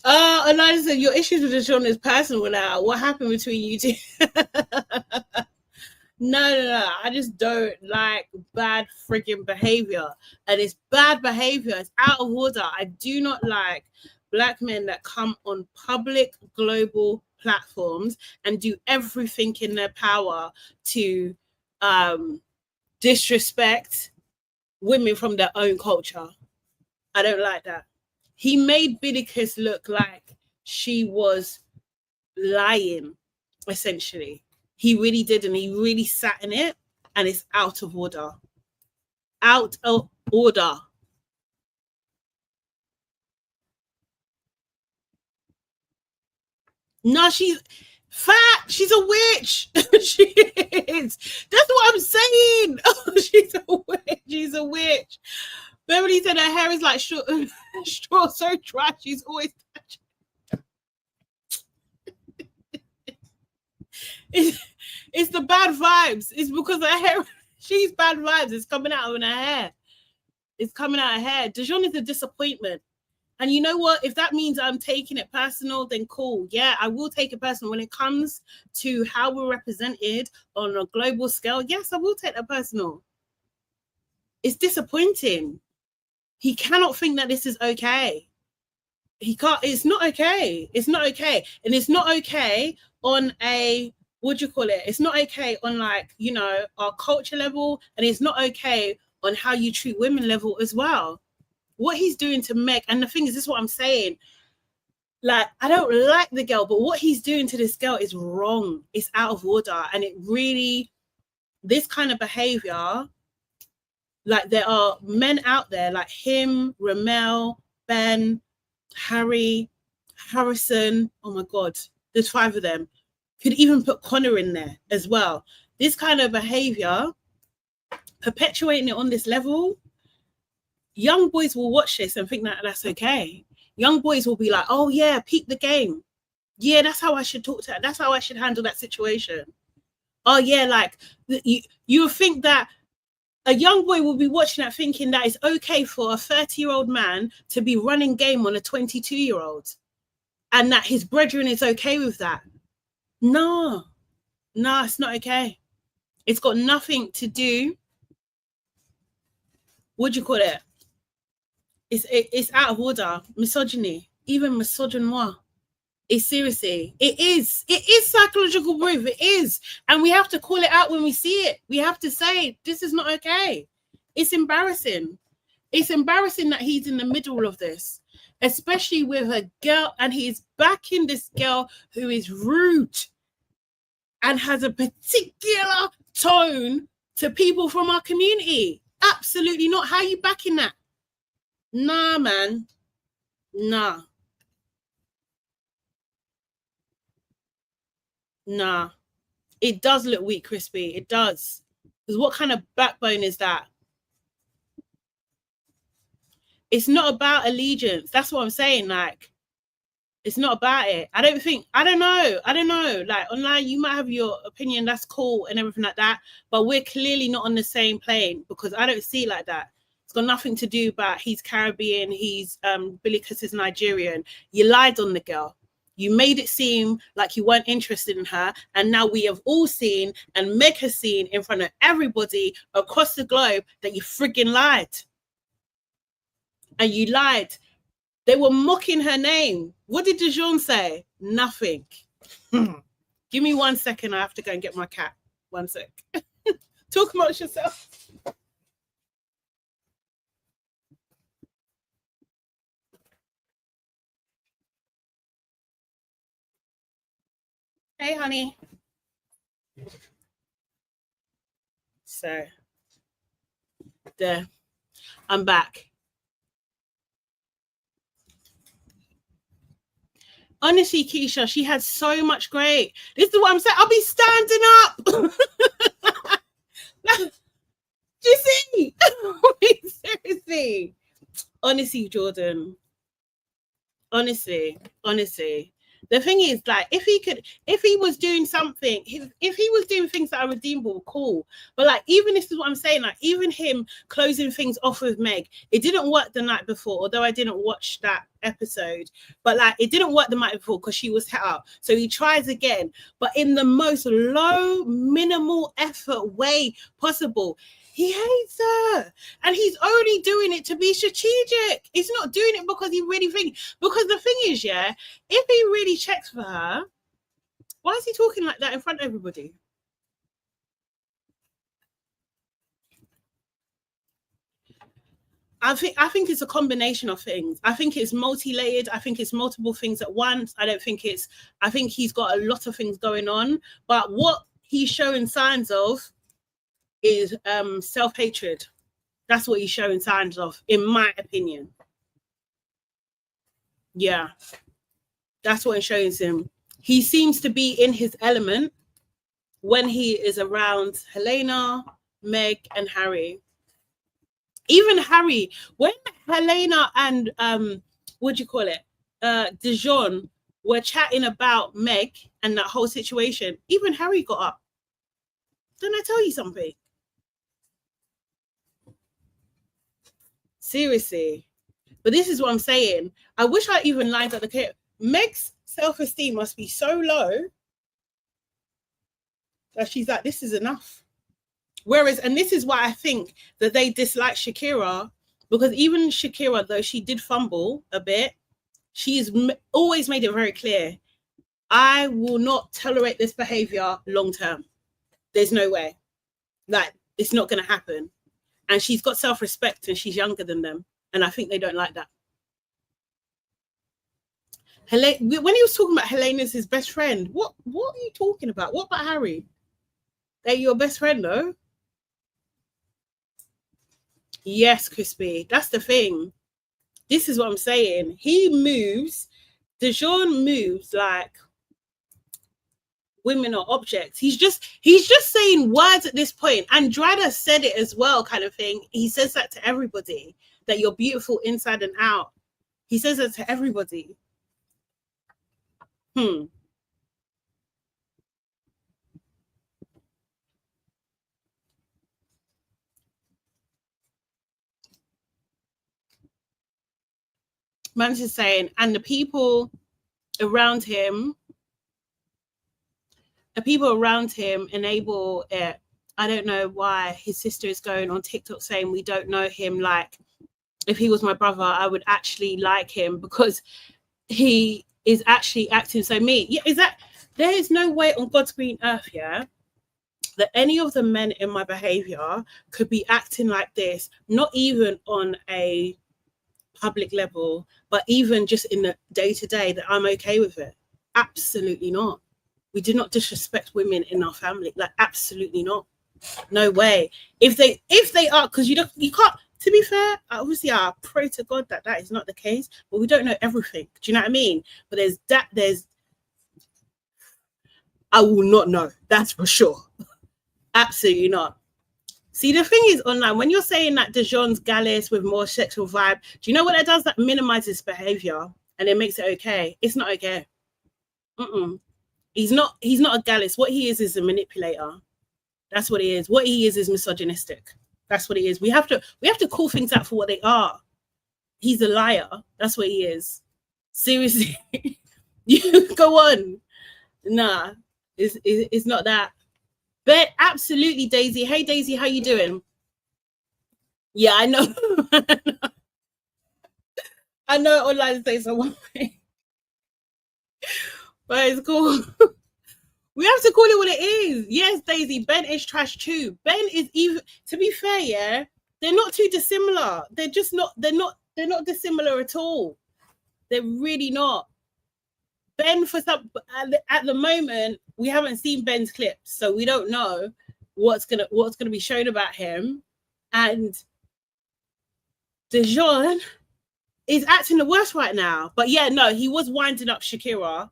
Alana said, your issues with Deshaun is personal now. What happened between you two? No. I just don't like bad freaking behavior. And it's bad behavior. It's out of order. I do not like black men that come on public global platforms and do everything in their power to disrespect women from their own culture. I don't like that. He made Bidicus look like she was lying, essentially. He really did, and he really sat in it, and it's out of order. Out of order. No, she's fat. She's a witch. She is. That's what I'm saying. Oh, she's a witch. She's a witch. Beverly said her hair is like straw so dry. She's always touching. It's the bad vibes. It's because her hair. She's bad vibes. It's coming out of her hair. It's coming out of her hair. Dijon is a disappointment. And you know what? If that means I'm taking it personal, then cool. Yeah, I will take it personal. When it comes to how we're represented on a global scale, yes, I will take that personal. It's disappointing. He cannot think that this is okay. He can't. It's not okay. It's not okay. And it's not okay on a, what do you call it? It's not okay on, like, you know, our culture level. And it's not okay on how you treat women level as well. What he's doing to Meg, and the thing is, this is what I'm saying. Like, I don't like the girl, but what he's doing to this girl is wrong. It's out of order. And it really, this kind of behavior, like, there are men out there like him, Ramel, Ben, Harry, Harrison. Oh my God, there's 5 of them. Could even put Connor in there as well. This kind of behavior, perpetuating it on this level, young boys will watch this and think that that's okay. Young boys will be like, oh yeah, peep the game. Yeah, that's how I should talk to her. That's how I should handle that situation. Oh yeah, like, you think that a young boy will be watching that thinking that it's okay for a 30-year-old man to be running game on a 22-year-old and that his brethren is okay with that. No, it's not okay. It's got nothing to do, what do you call it? It's out of order. Misogyny, even misogynoir. It's seriously, it is psychological proof. It is. And we have to call it out when we see it. We have to say, this is not okay. It's embarrassing. It's embarrassing that he's in the middle of this, especially with a girl, and he's backing this girl who is rude and has a particular tone to people from our community. Absolutely not. How are you backing that? Nah, man. Nah. It does look weak, Crispy. It does. Because what kind of backbone is that? It's not about allegiance. That's what I'm saying. Like, it's not about it. I don't know. Like, online, you might have your opinion. That's cool and everything like that. But we're clearly not on the same plane, because I don't see it like that. It's got nothing to do about he's Caribbean, he's Billicus is Nigerian. You lied on the girl. You made it seem like you weren't interested in her. And now we have all seen, and Meg has seen in front of everybody across the globe, that you friggin' lied. And you lied. They were mocking her name. What did Dijon say? Nothing. Give me 1 second. I have to go and get my cat. 1 sec. Talk amongst yourself. Hey, honey. So, there. I'm back. Honestly, Keisha, she had so much great. This is what I'm saying. I'll be standing up. Do you see? Seriously. Honestly, Jordan. Honestly. The thing is, like, if he was doing something, if he was doing things that are redeemable, cool. But like, even this is what I'm saying, like, even him closing things off with Meg, it didn't work the night before, although I didn't watch that episode. But like, it didn't work the night before because she was set out. So he tries again, but in the most low, minimal effort way possible. He hates her, and he's only doing it to be strategic. He's not doing it because he really thinks. Because the thing is, yeah, if he really checks for her, why is he talking like that in front of everybody? I think it's a combination of things. I think it's multi-layered. I think it's multiple things at once. I think he's got a lot of things going on. But what he's showing signs of is self-hatred. That's what he's showing signs of, in my opinion. Yeah, that's what it shows him. He seems to be in his element when he is around Helena, Meg, and Harry. Even Harry, when Helena and Dijon were chatting about Meg and that whole situation, even Harry got up. Didn't I tell you something? Seriously. But this is what I'm saying. I wish I even lined up the clip. Meg's self-esteem must be so low that she's like, this is enough. Whereas, and this is why I think that they dislike Shakira, because even Shakira, though she did fumble a bit, she's always made it very clear, I will not tolerate this behavior long term. There's no way. Like, it's not going to happen. And she's got self-respect and she's younger than them. And I think they don't like that. When he was talking about Helena's his best friend, what are you talking about? What about Harry? They're your best friend, though. Yes, Crispy. That's the thing. This is what I'm saying. He moves. Dijon moves like women are objects. He's just saying words at this point. Andrada said it as well, kind of thing. He says that to everybody, that you're beautiful inside and out. He says that to everybody. Man's just saying, and the people around him enable it. I don't know why his sister is going on TikTok saying we don't know him. Like, if he was my brother, I would actually like him because he is actually acting so mean. Yeah, is that there is no way on God's green earth, yeah, that any of the men in my behavior could be acting like this, not even on a public level, but even just in the day-to-day, that I'm okay with it. Absolutely not. We do not disrespect women in our family. Like, absolutely not. No way. If they are, because you can't, to be fair, obviously I pray to God that is not the case, but we don't know everything. Do you know what I mean? But I will not know. That's for sure. Absolutely not. See, the thing is, online, when you're saying that Dijon's gallus with more sexual vibe, do you know what that does? That minimizes behavior and it makes it okay. It's not okay. He's not a gallus. What he is a manipulator. That's what he is. What he is misogynistic. That's what he is. We have to call things out for what they are. He's a liar. That's what he is. Seriously. You go on. Nah, it's not that. But absolutely, Daisy. Hey, Daisy, how you doing? Yeah, I know. I know online says someone, but it's cool. We have to call it what it is. Yes, Daisy. Ben is trash too. Ben is even. To be fair, yeah, they're not too dissimilar. They're just not. They're not dissimilar at all. They're really not. Ben, for some at the moment, we haven't seen Ben's clips, so we don't know what's gonna be shown about him. And Dijon is acting the worst right now. But yeah, no, he was winding up Shakira,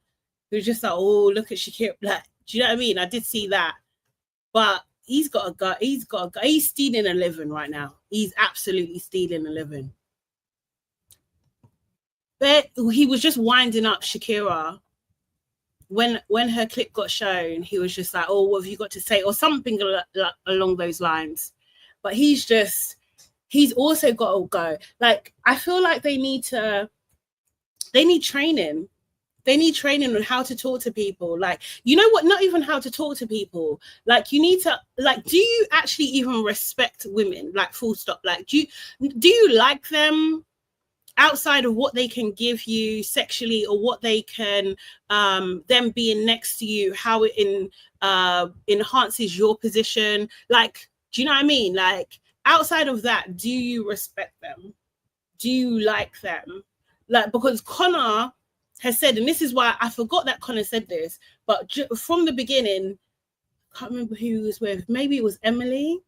who's just like, oh, look at Shakira. Like, do you know what I mean? I did see that. But he's got a guy. He's stealing a living right now. He's absolutely stealing a living. But he was just winding up Shakira when her clip got shown, he was just like, oh, what have you got to say, or something along those lines. But he's also got to go. Like, I feel like they need training. They need training on how to talk to people. Like, you know what? Not even how to talk to people. Like, you need to, like, do you actually even respect women? Like, full stop. Like, do you like them outside of what they can give you sexually, or what they can, them being next to you, how it enhances your position? Like, do you know what I mean? Like, outside of that, do you respect them? Do you like them? Like, because Connor has said, and this is why I forgot that Connor said this, but from the beginning, I can't remember who he was with, maybe it was Emily.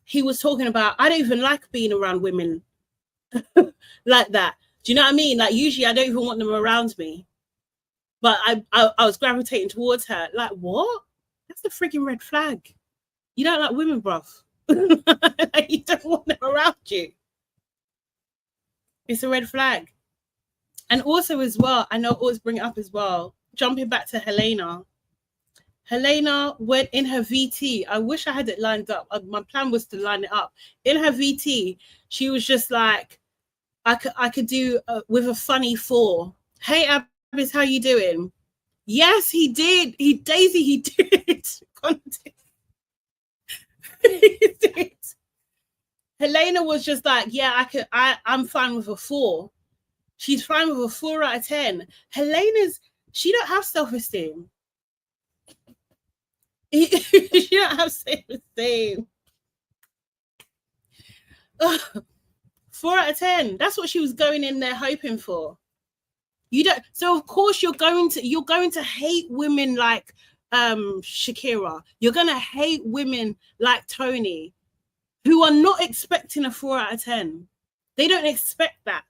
He was talking about, I don't even like being around women like that. Do you know what I mean? Like, usually I don't even want them around me, but I was gravitating towards her. Like, what? That's the freaking red flag. You don't like women, bruv. Like, you don't want them around you. It's a red flag. And also as well, I know I always bring it up as well, jumping back to Helena. Helena went in her VT. I wish I had it lined up. My plan was to line it up. In her VT, she was just like, I could do with a funny 4. Hey, Abis, how you doing? Yes, he did. He did. He did. Helena was just like, yeah, I'm fine with a 4. She's fine with a 4 out of 10. She don't have self-esteem. She don't have self-esteem. 4 out of 10. That's what she was going in there hoping for. You don't. So of course you're going to hate women like Shakira. You're gonna hate women like Tony, who are not expecting a 4 out of 10. They don't expect that.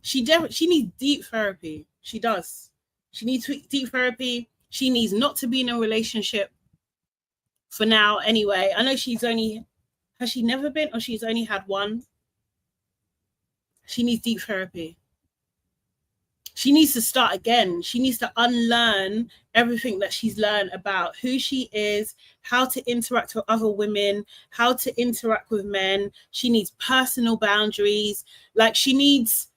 She needs deep therapy. She does. She needs deep therapy. She needs not to be in a relationship for now anyway. I know has she never been, or she's only had one? She needs deep therapy. She needs to start again. She needs to unlearn everything that she's learned about who she is, how to interact with other women, how to interact with men. She needs personal boundaries. Like, she needs,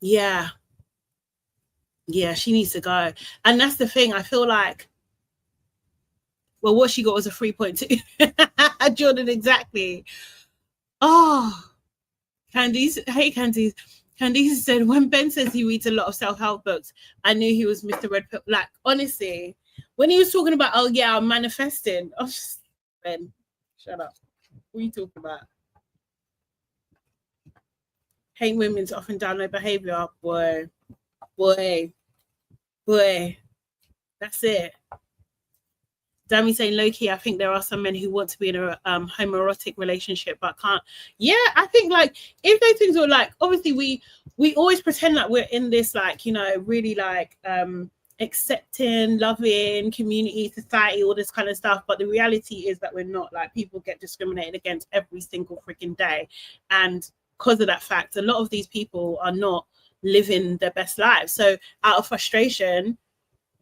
yeah, she needs to go. And that's the thing. I feel like, well, what she got was a 3.2. Jordan, exactly. Oh, Candice, hey Candice. Candice said, when Ben says he reads a lot of self-help books, I knew he was Mr. Red Pill. Like, honestly, when he was talking about, oh yeah, I'm manifesting. Oh, Ben, shut up. What are you talking about? Hate women's often download behavior. Boy. That's it. Dammy saying, low-key, I think there are some men who want to be in a homoerotic relationship but can't. Yeah, I think, like, if those things were like, obviously we always pretend like we're in this, like, you know, really like accepting, loving community, society, all this kind of stuff. But the reality is that we're not. Like, people get discriminated against every single freaking day. And because of that fact, a lot of these people are not living their best lives. So out of frustration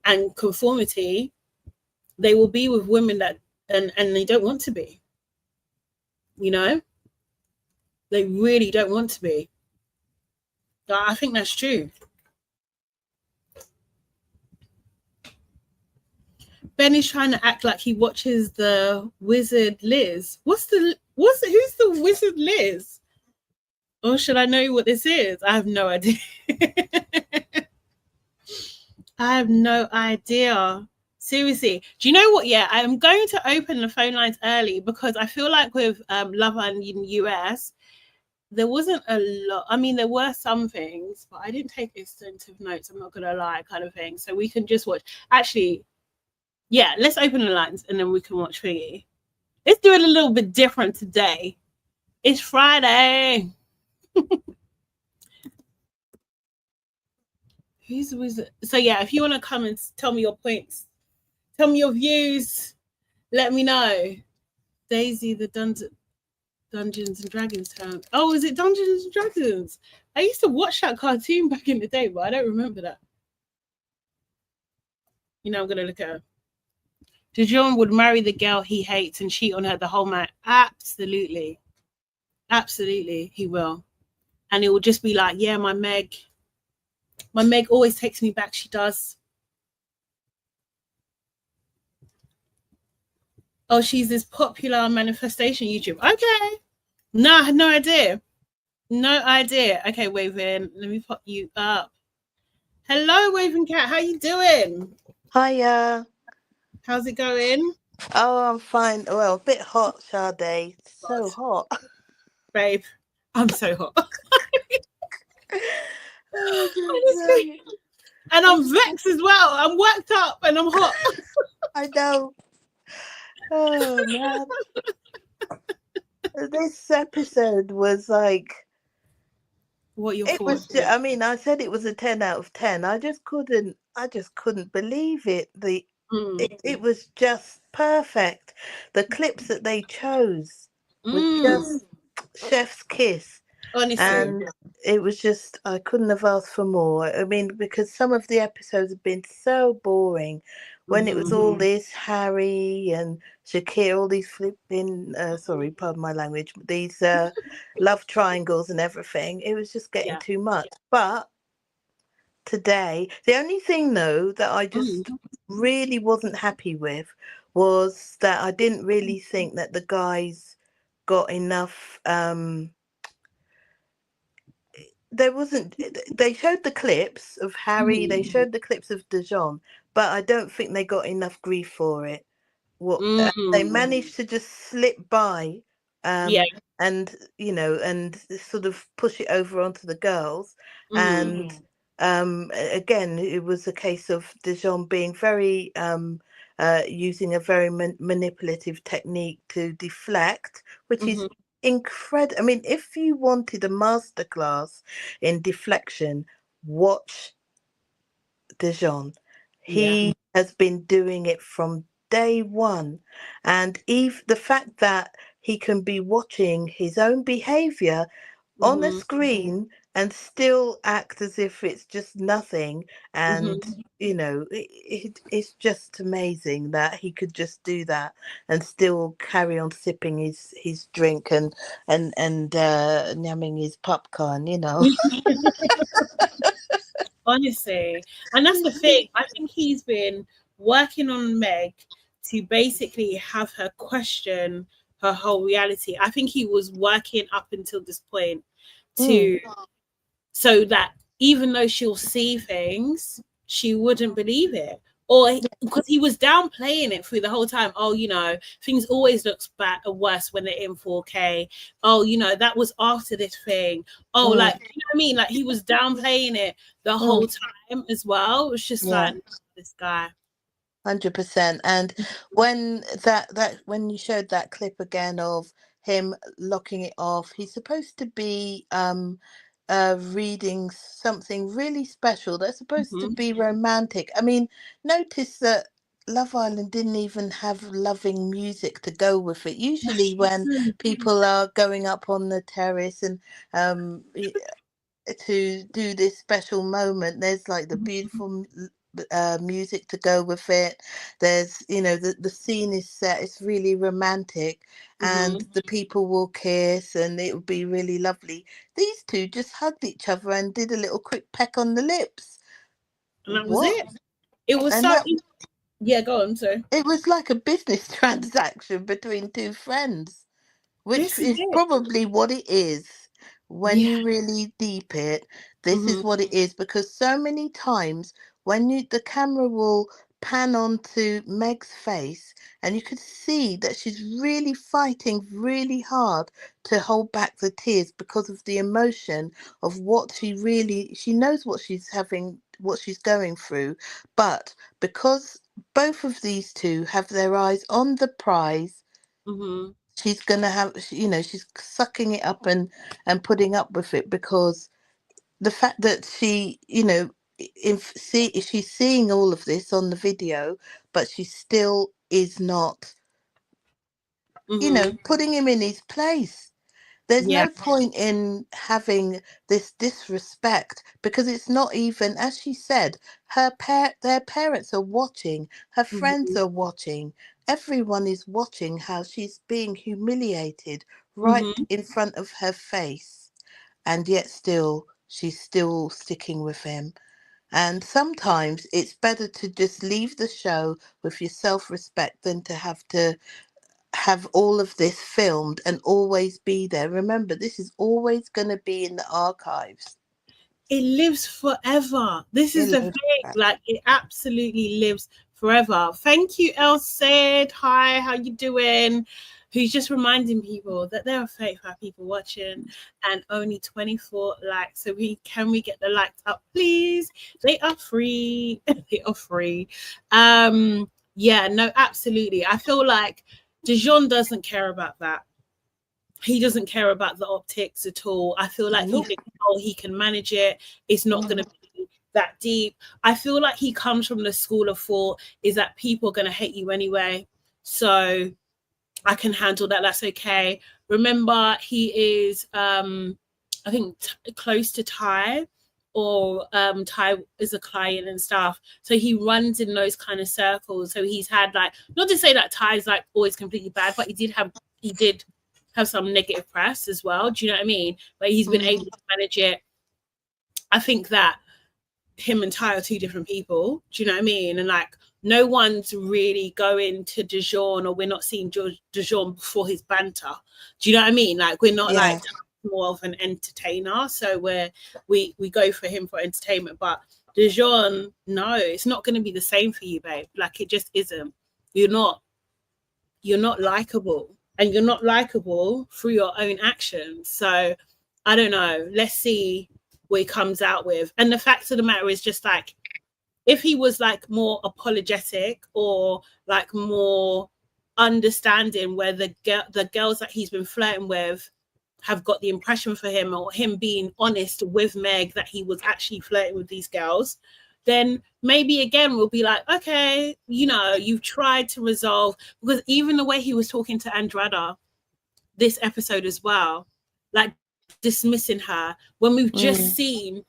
and conformity, they will be with women that and they don't want to be. You know, they really don't want to be. I think that's true. Benny's trying to act like he watches the Wizard Liz. Who's the Wizard Liz? Or should I know what this is? I have no idea. I have no idea. Seriously, do you know what? Yeah, I'm going to open the phone lines early because I feel like with Love Island in the US, there wasn't a lot. I mean, there were some things, but I didn't take extensive notes. I'm not gonna lie, kind of thing. So we can just watch. Actually, yeah, let's open the lines and then we can watch Thingy. Let's do it a little bit different today. It's Friday. Who's the wizard? So yeah, if you want to come and tell me your points. Tell me your views. Let me know. Daisy the Dungeon. Dungeons and Dragons term. Oh, is it Dungeons and Dragons? I used to watch that cartoon back in the day, but I don't remember that. You know, I'm gonna look at her. Dijon would marry the girl he hates and cheat on her the whole night. Absolutely. Absolutely, he will. And it will just be like, yeah, my Meg always takes me back. She does. Oh, she's this popular manifestation YouTube. Okay. No, I had no idea. No idea. Okay, Waven, let me pop you up. Hello, Waven Cat. How you doing? Hiya. How's it going? Oh, I'm fine. Well, a bit hot, Sade. So hot. Babe, I'm so hot. Honestly. And I'm vexed as well. I'm worked up and I'm hot. I know. Oh, man. This episode was like... What your it thoughts? was. I mean, I said it was a 10 out of 10. I just couldn't believe it. It was just perfect. The clips that they chose were just chef's kiss. Honestly. And it was just, I couldn't have asked for more. I mean, because some of the episodes have been so boring. When it was all this Harry and Shakira, all these flipping, sorry, pardon my language, these love triangles and everything, it was just getting too much. But today, the only thing though that I just really wasn't happy with was that I didn't really think that the guys got enough. They showed the clips of Harry, they showed the clips of Dijon, but I don't think they got enough grief for it. They managed to just slip by and and sort of push it over onto the girls. And again, it was a case of Dijon being very using a very manipulative technique to deflect, which is incredible. I mean, if you wanted a masterclass in deflection, watch Dijon. He has been doing it from day one. And even the fact that he can be watching his own behavior on the screen and still act as if it's just nothing, and it's just amazing that he could just do that and still carry on sipping his drink and nyamming his popcorn. Honestly, and that's the thing. I think he's been working on Meg to basically have her question her whole reality. I think he was working up until this point so that even though she'll see things, she wouldn't believe it. Or because he was downplaying it through the whole time. Oh, things always looks bad or worse when they're in 4K. Oh, that was after this thing. Oh, like, you know what I mean? Like, he was downplaying it the whole time as well. It was just like, this guy. 100%. And when when you showed that clip again of him locking it off, he's supposed to be reading something really special that's supposed to be romantic. I mean, notice that Love Island didn't even have loving music to go with it. Usually when people are going up on the terrace and to do this special moment, there's like the beautiful music to go with it. There's the scene is set, it's really romantic, and the people will kiss and it will be really lovely. These two just hugged each other and did a little quick peck on the lips, and that was it. It was go on, sorry. It was like a business transaction between two friends, which is probably what it is. When you really deep it, this is what it is, because so many times when the camera will pan onto Meg's face and you could see that she's really fighting really hard to hold back the tears because of the emotion of what she knows what she's having, what she's going through. But because both of these two have their eyes on the prize, she's gonna have, she's sucking it up and putting up with it, because the fact that she, she's seeing all of this on the video, but she still is not, putting him in his place. There's no point in having this disrespect, because it's not even, as she said, their parents are watching, her friends are watching, everyone is watching how she's being humiliated right in front of her face, and yet she's still sticking with him. And sometimes it's better to just leave the show with your self-respect than to have all of this filmed and always be there. Remember, this is always going to be in the archives. It lives forever. This is the thing. Like, it absolutely lives forever. Thank you, El said. Hi, how you doing? Who's just reminding people that there are 35 people watching and only 24 likes. So can we get the likes up, please? They are free. They are free. Yeah, no, absolutely. I feel like Dijon doesn't care about that. He doesn't care about the optics at all. I feel like he thinks, oh, he can manage it. It's not going to be that deep. I feel like he comes from the school of thought is that people are going to hate you anyway. So I can handle that. That's okay. Remember, he is, I think, close to Ty, or Ty is a client and stuff. So he runs in those kind of circles. So he's had, like, not to say that Ty's like always completely bad, but he did have some negative press as well. Do you know what I mean? But he's been able to manage it. I think that him and Ty are two different people. Do you know what I mean? And like, no one's really going to Dijon, or we're not seeing Dijon before his banter. Do you know what I mean? Like, we're not like more of an entertainer. So we go for him for entertainment. But Dijon, no, it's not going to be the same for you, babe. Like, it just isn't. You're not likable. And you're not likable through your own actions. So I don't know. Let's see what he comes out with. And the fact of the matter is just like, if he was like more apologetic or like more understanding, where the girls that he's been flirting with have got the impression for him, or him being honest with Meg that he was actually flirting with these girls, then maybe again we'll be like, okay, you know, you've tried to resolve. Because even the way he was talking to Andrada this episode as well, like dismissing her when we've just seen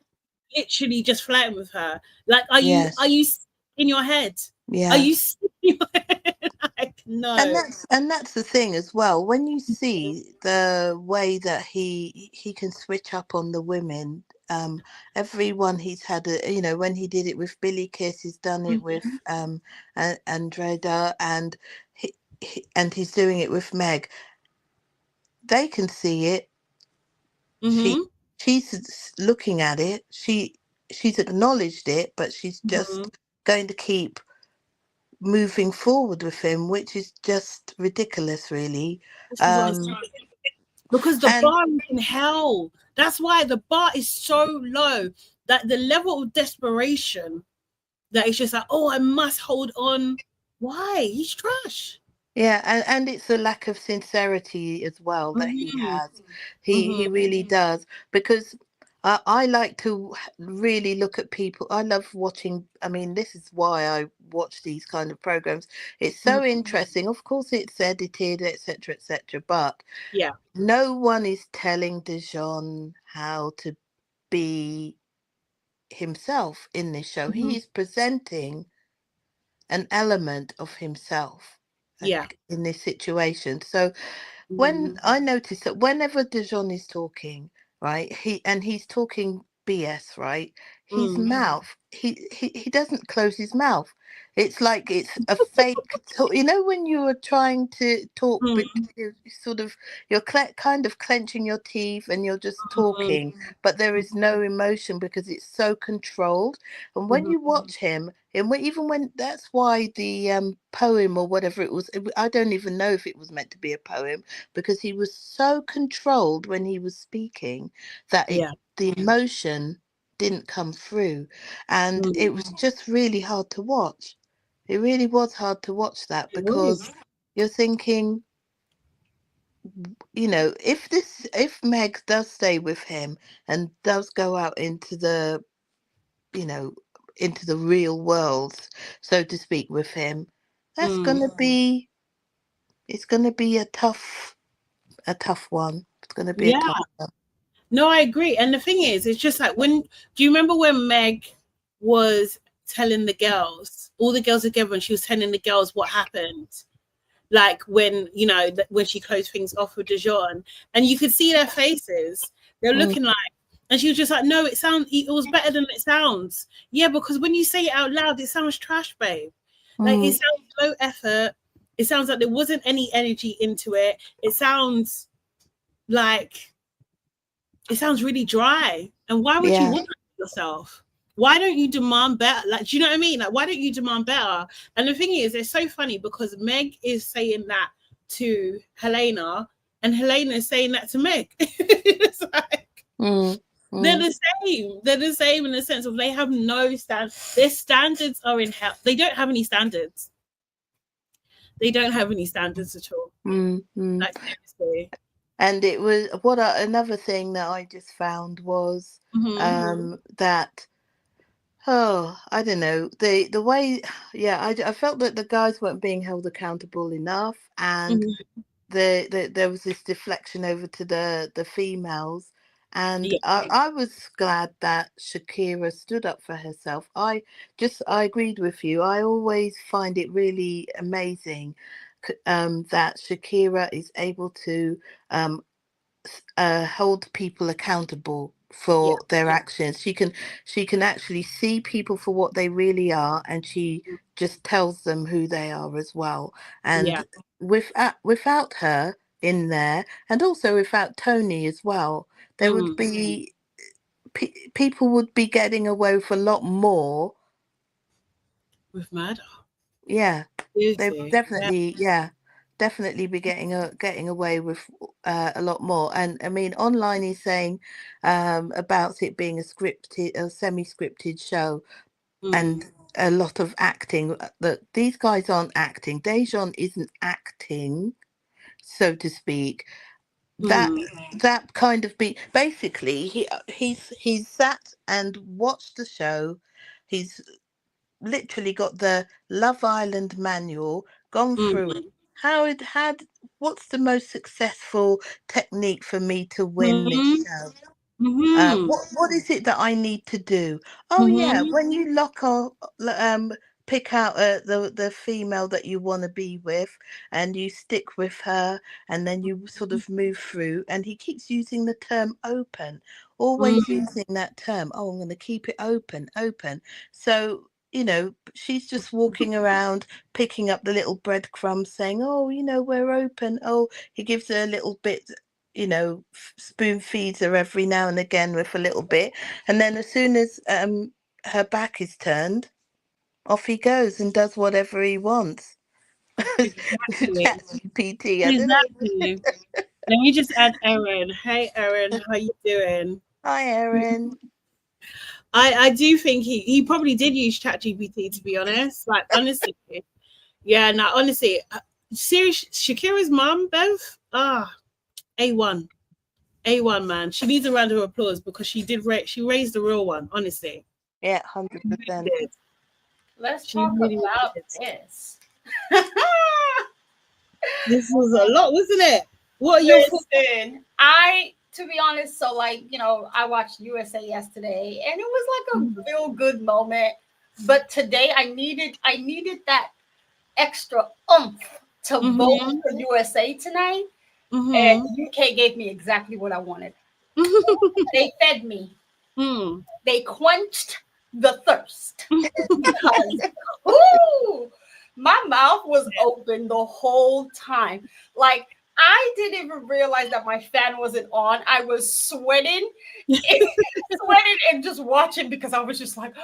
literally just flirting with her. Like, are you in your head? Are you in your head? Like, no. And that's the thing as well. When you see the way that he can switch up on the women, everyone he's had, you know, when he did it with Billy Kiss, he's done it with Andreda, and he's doing it with Meg. They can see it. She's looking at it. She's acknowledged it, but she's just going to keep moving forward with him, which is just ridiculous, really. Because the bar is in hell. That's why the bar is so low, that the level of desperation that it's just like, oh, I must hold on. Why? He's trash. Yeah, and it's a lack of sincerity as well that he has. He really does, because I like to really look at people. I love watching. I mean, this is why I watch these kind of programs. It's so interesting. Of course, it's edited, etc., etc. But no one is telling Dijon how to be himself in this show. He is presenting an element of himself in this situation. So when I notice that whenever Dijon is talking, right, he's talking BS, right, his mouth, he doesn't close his mouth. It's like it's a fake talk. You know, when you are trying to talk, sort of, you're kind of clenching your teeth and you're just talking, but there is no emotion because it's so controlled. And when you watch him, and even when, that's why the poem or whatever it was, I don't even know if it was meant to be a poem, because he was so controlled when he was speaking that the emotion didn't come through, and it was just really hard to watch. It really was hard to watch that, because you're thinking, you know, if Meg does stay with him and does go out into the, you know, into the real world, so to speak, with him, that's gonna be, it's gonna be a tough one It's going to be a toss-up. No, I agree. And the thing is, it's just like do you remember when Meg was telling the girls, all the girls together, and she was telling the girls what happened? Like when, when she closed things off with Dijon, and you could see their faces, they're looking like, and she was just like, no, it was better than it sounds. Yeah, because when you say it out loud, it sounds trash, babe. Like it sounds low effort. It sounds like there wasn't any energy into it. It sounds really dry. And why would you want that for yourself? Why don't you demand better? Like, do you know what I mean? Like, why don't you demand better? And the thing is, it's so funny because Meg is saying that to Helena, and Helena is saying that to Meg. It's like they're the same. They're the same in the sense of they have no standards. Their standards are in hell. They don't have any standards. They don't have any standards at all. Like, seriously. And it was another thing that I just found was that. Oh, I don't know. The way, I felt that the guys weren't being held accountable enough, and there was this deflection over to the females, and I was glad that Shakira stood up for herself. I agreed with you. I always find it really amazing that Shakira is able to hold people accountable for their actions. She can actually see people for what they really are, and she just tells them who they are as well. And without her in there, and also without Tony as well, there would be people would be getting away with a lot more with murder. Yeah, they would definitely definitely be getting away with a lot more. And I mean, online is saying about it being a semi-scripted show and a lot of acting. That these guys aren't acting. Dejan isn't acting, so to speak. That kind of basically he's sat and watched the show. He's literally got the Love Island manual, gone through it. What's the most successful technique for me to win this show? What is it that I need to do? Oh yeah, when you pick out the female that you want to be with, and you stick with her, and then you sort of move through. And he keeps using the term open, always using that term. Oh, I'm going to keep it open. So she's just walking around picking up the little breadcrumbs, saying, oh, we're open. Oh, he gives her a little bit, spoon feeds her every now and again with a little bit, and then as soon as her back is turned, off he goes and does whatever he wants. ChatGPT. Exactly. Let me just add Erin. Hey Erin, how you doing? Hi Erin. I do think he probably did use ChatGPT, to be honest. Like, honestly. Yeah, no, honestly. Serious, Shakira's mom, Bev, A1, man. She needs a round of applause because she raised the real one, honestly. Yeah, 100%. Let's talk about this. This was a lot, wasn't it? What are your thoughts? To be honest, so I watched USA yesterday, and it was like a feel good moment. But today, I needed that extra oomph to vote for USA tonight. And UK gave me exactly what I wanted. They fed me. They quenched the thirst. Because, my mouth was open the whole time. Like, I didn't even realize that my fan wasn't on. I was sweating and just watching because I was just like,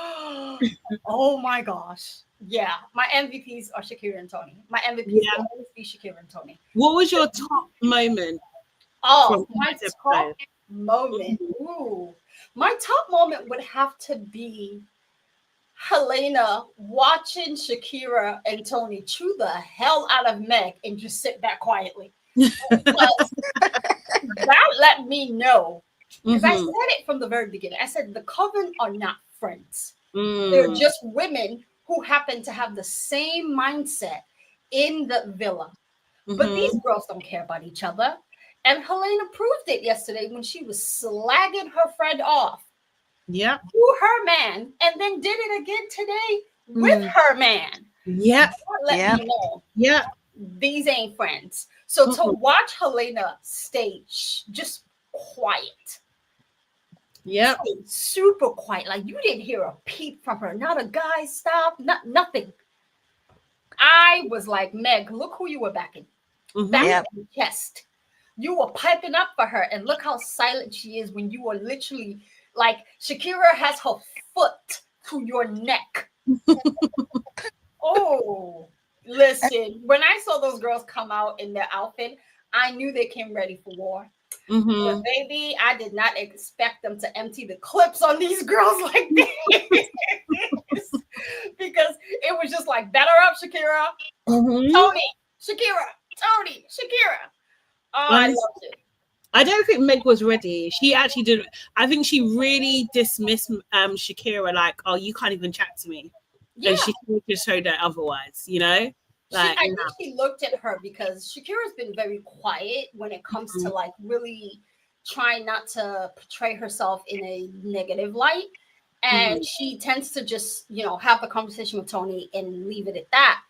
oh my gosh. Yeah, my MVPs are Shakira and Tony. My MVPs will always be Shakira and Tony. What was your top moment? Oh, my top moment. Ooh. My top moment would have to be Helena watching Shakira and Tony chew the hell out of Meg and just sit back quietly. Because that let me know. Because I said it from the very beginning. I said the Coven are not friends. They're just women who happen to have the same mindset in the villa. But these girls don't care about each other. And Helena proved it yesterday when she was slagging her friend off. Yeah. To her man, and then did it again today with her man. Yeah. Let me know. Yeah. These ain't friends. So to watch Helena stay just quiet. Yeah. Super quiet. Like you didn't hear a peep from her. Not a guy stop. Nothing. I was like, Meg, look who you were backing. Back in the chest. You were piping up for her, and look how silent she is when you were literally like Shakira has her foot to your neck. Oh, listen, when I saw those girls come out in their outfit, I knew they came ready for war. But baby, I did not expect them to empty the clips on these girls like this. Because it was just like, better up, Shakira. Tony, Shakira. Oh, I loved it. I don't think Meg was ready. She actually didn't. I think she really dismissed Shakira, like, oh, you can't even chat to me. Yeah. And she just showed her otherwise, you know? Like, I think she looked at her because Shakira's been very quiet when it comes to like really trying not to portray herself in a negative light. And she tends to just, you know, have a conversation with Tony and leave it at that.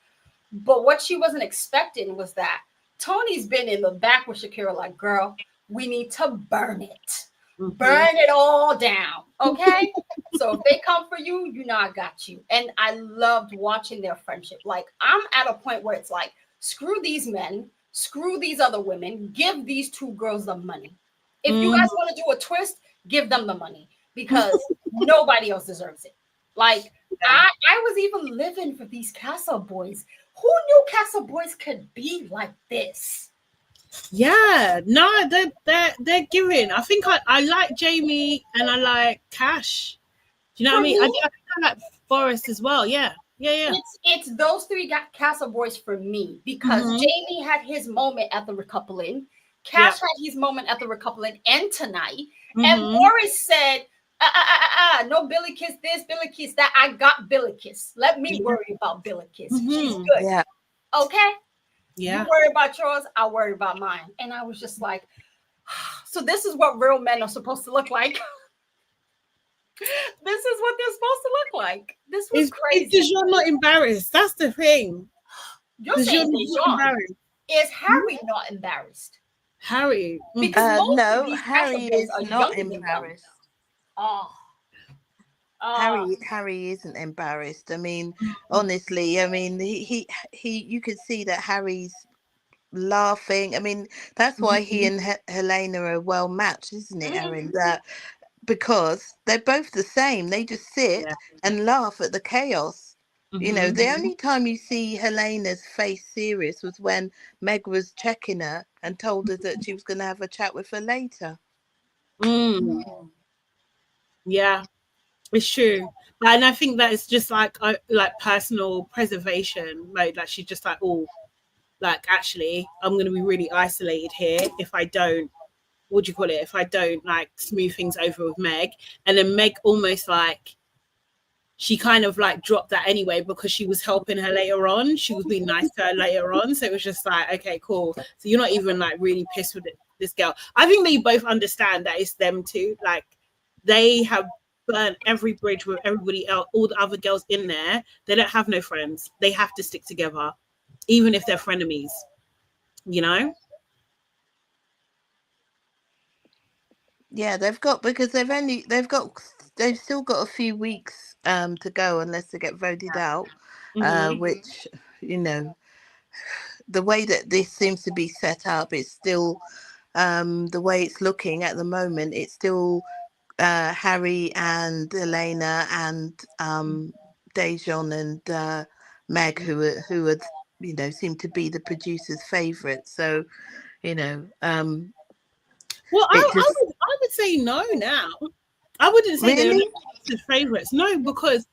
But what she wasn't expecting was that Tony's been in the back with Shakira like, girl, we need to burn it. Burn it all down. Okay? So if they come for you, you know I got you. And I loved watching their friendship. Like, I'm at a point where it's like, screw these men, screw these other women, give these two girls the money. If you guys want to do a twist, give them the money because nobody else deserves it. Like, I was even living for these Casa Boys. Who knew Casa Boys could be like this? Yeah, no, they're giving. I think I like Jamie and I like Cash. Do you know what I mean? I think I like Forrest as well. Yeah. It's those three Casa Boys for me because Jamie had his moment at the recoupling, Cash had his moment at the recoupling and tonight, and Boris said, no Billy Kiss this, Billy Kiss that. I got Billy Kiss. Let me worry about Billy Kiss. She's good. Yeah. Okay. Yeah. You worry about yours, I worry about mine. And I was just like, so this is what real men are supposed to look like. This is what they're supposed to look like. This was crazy. Is Dijon not embarrassed? That's the thing. You're saying Dijon. Is Harry not embarrassed? Harry. Because no, Harry is not embarrassed. Harry isn't embarrassed. I mean, honestly, I mean, he you could see that Harry's laughing. I mean, that's why he and Helena are well matched, isn't it, Erin? Because they're both the same. They just sit and laugh at the chaos. You know, the only time you see Helena's face serious was when Meg was checking her and told her that she was going to have a chat with her later. Yeah. It's true, and I think that it's just like personal preservation mode. Like she's just like, oh, like actually, I'm going to be really isolated here if I don't. What do you call it? If I don't like smooth things over with Meg, and then Meg almost like she kind of like dropped that anyway because she was helping her later on. She was being nice to her later on, so it was just like, okay, cool. So you're not even like really pissed with this girl. I think they both understand that it's them too. Like they have burn every bridge with everybody else, all the other girls in there. They don't have no friends. They have to stick together, even if they're frenemies. You know? Yeah, they've still got a few weeks to go unless they get voted out. Which, you know, the way that this seems to be set up, it's still the way it's looking at the moment. It's still Harry and Helena and Dejon and Meg who are you know seem to be the producer's favourite. So you know, well, I would say no now. I wouldn't say they're the favourites. No, because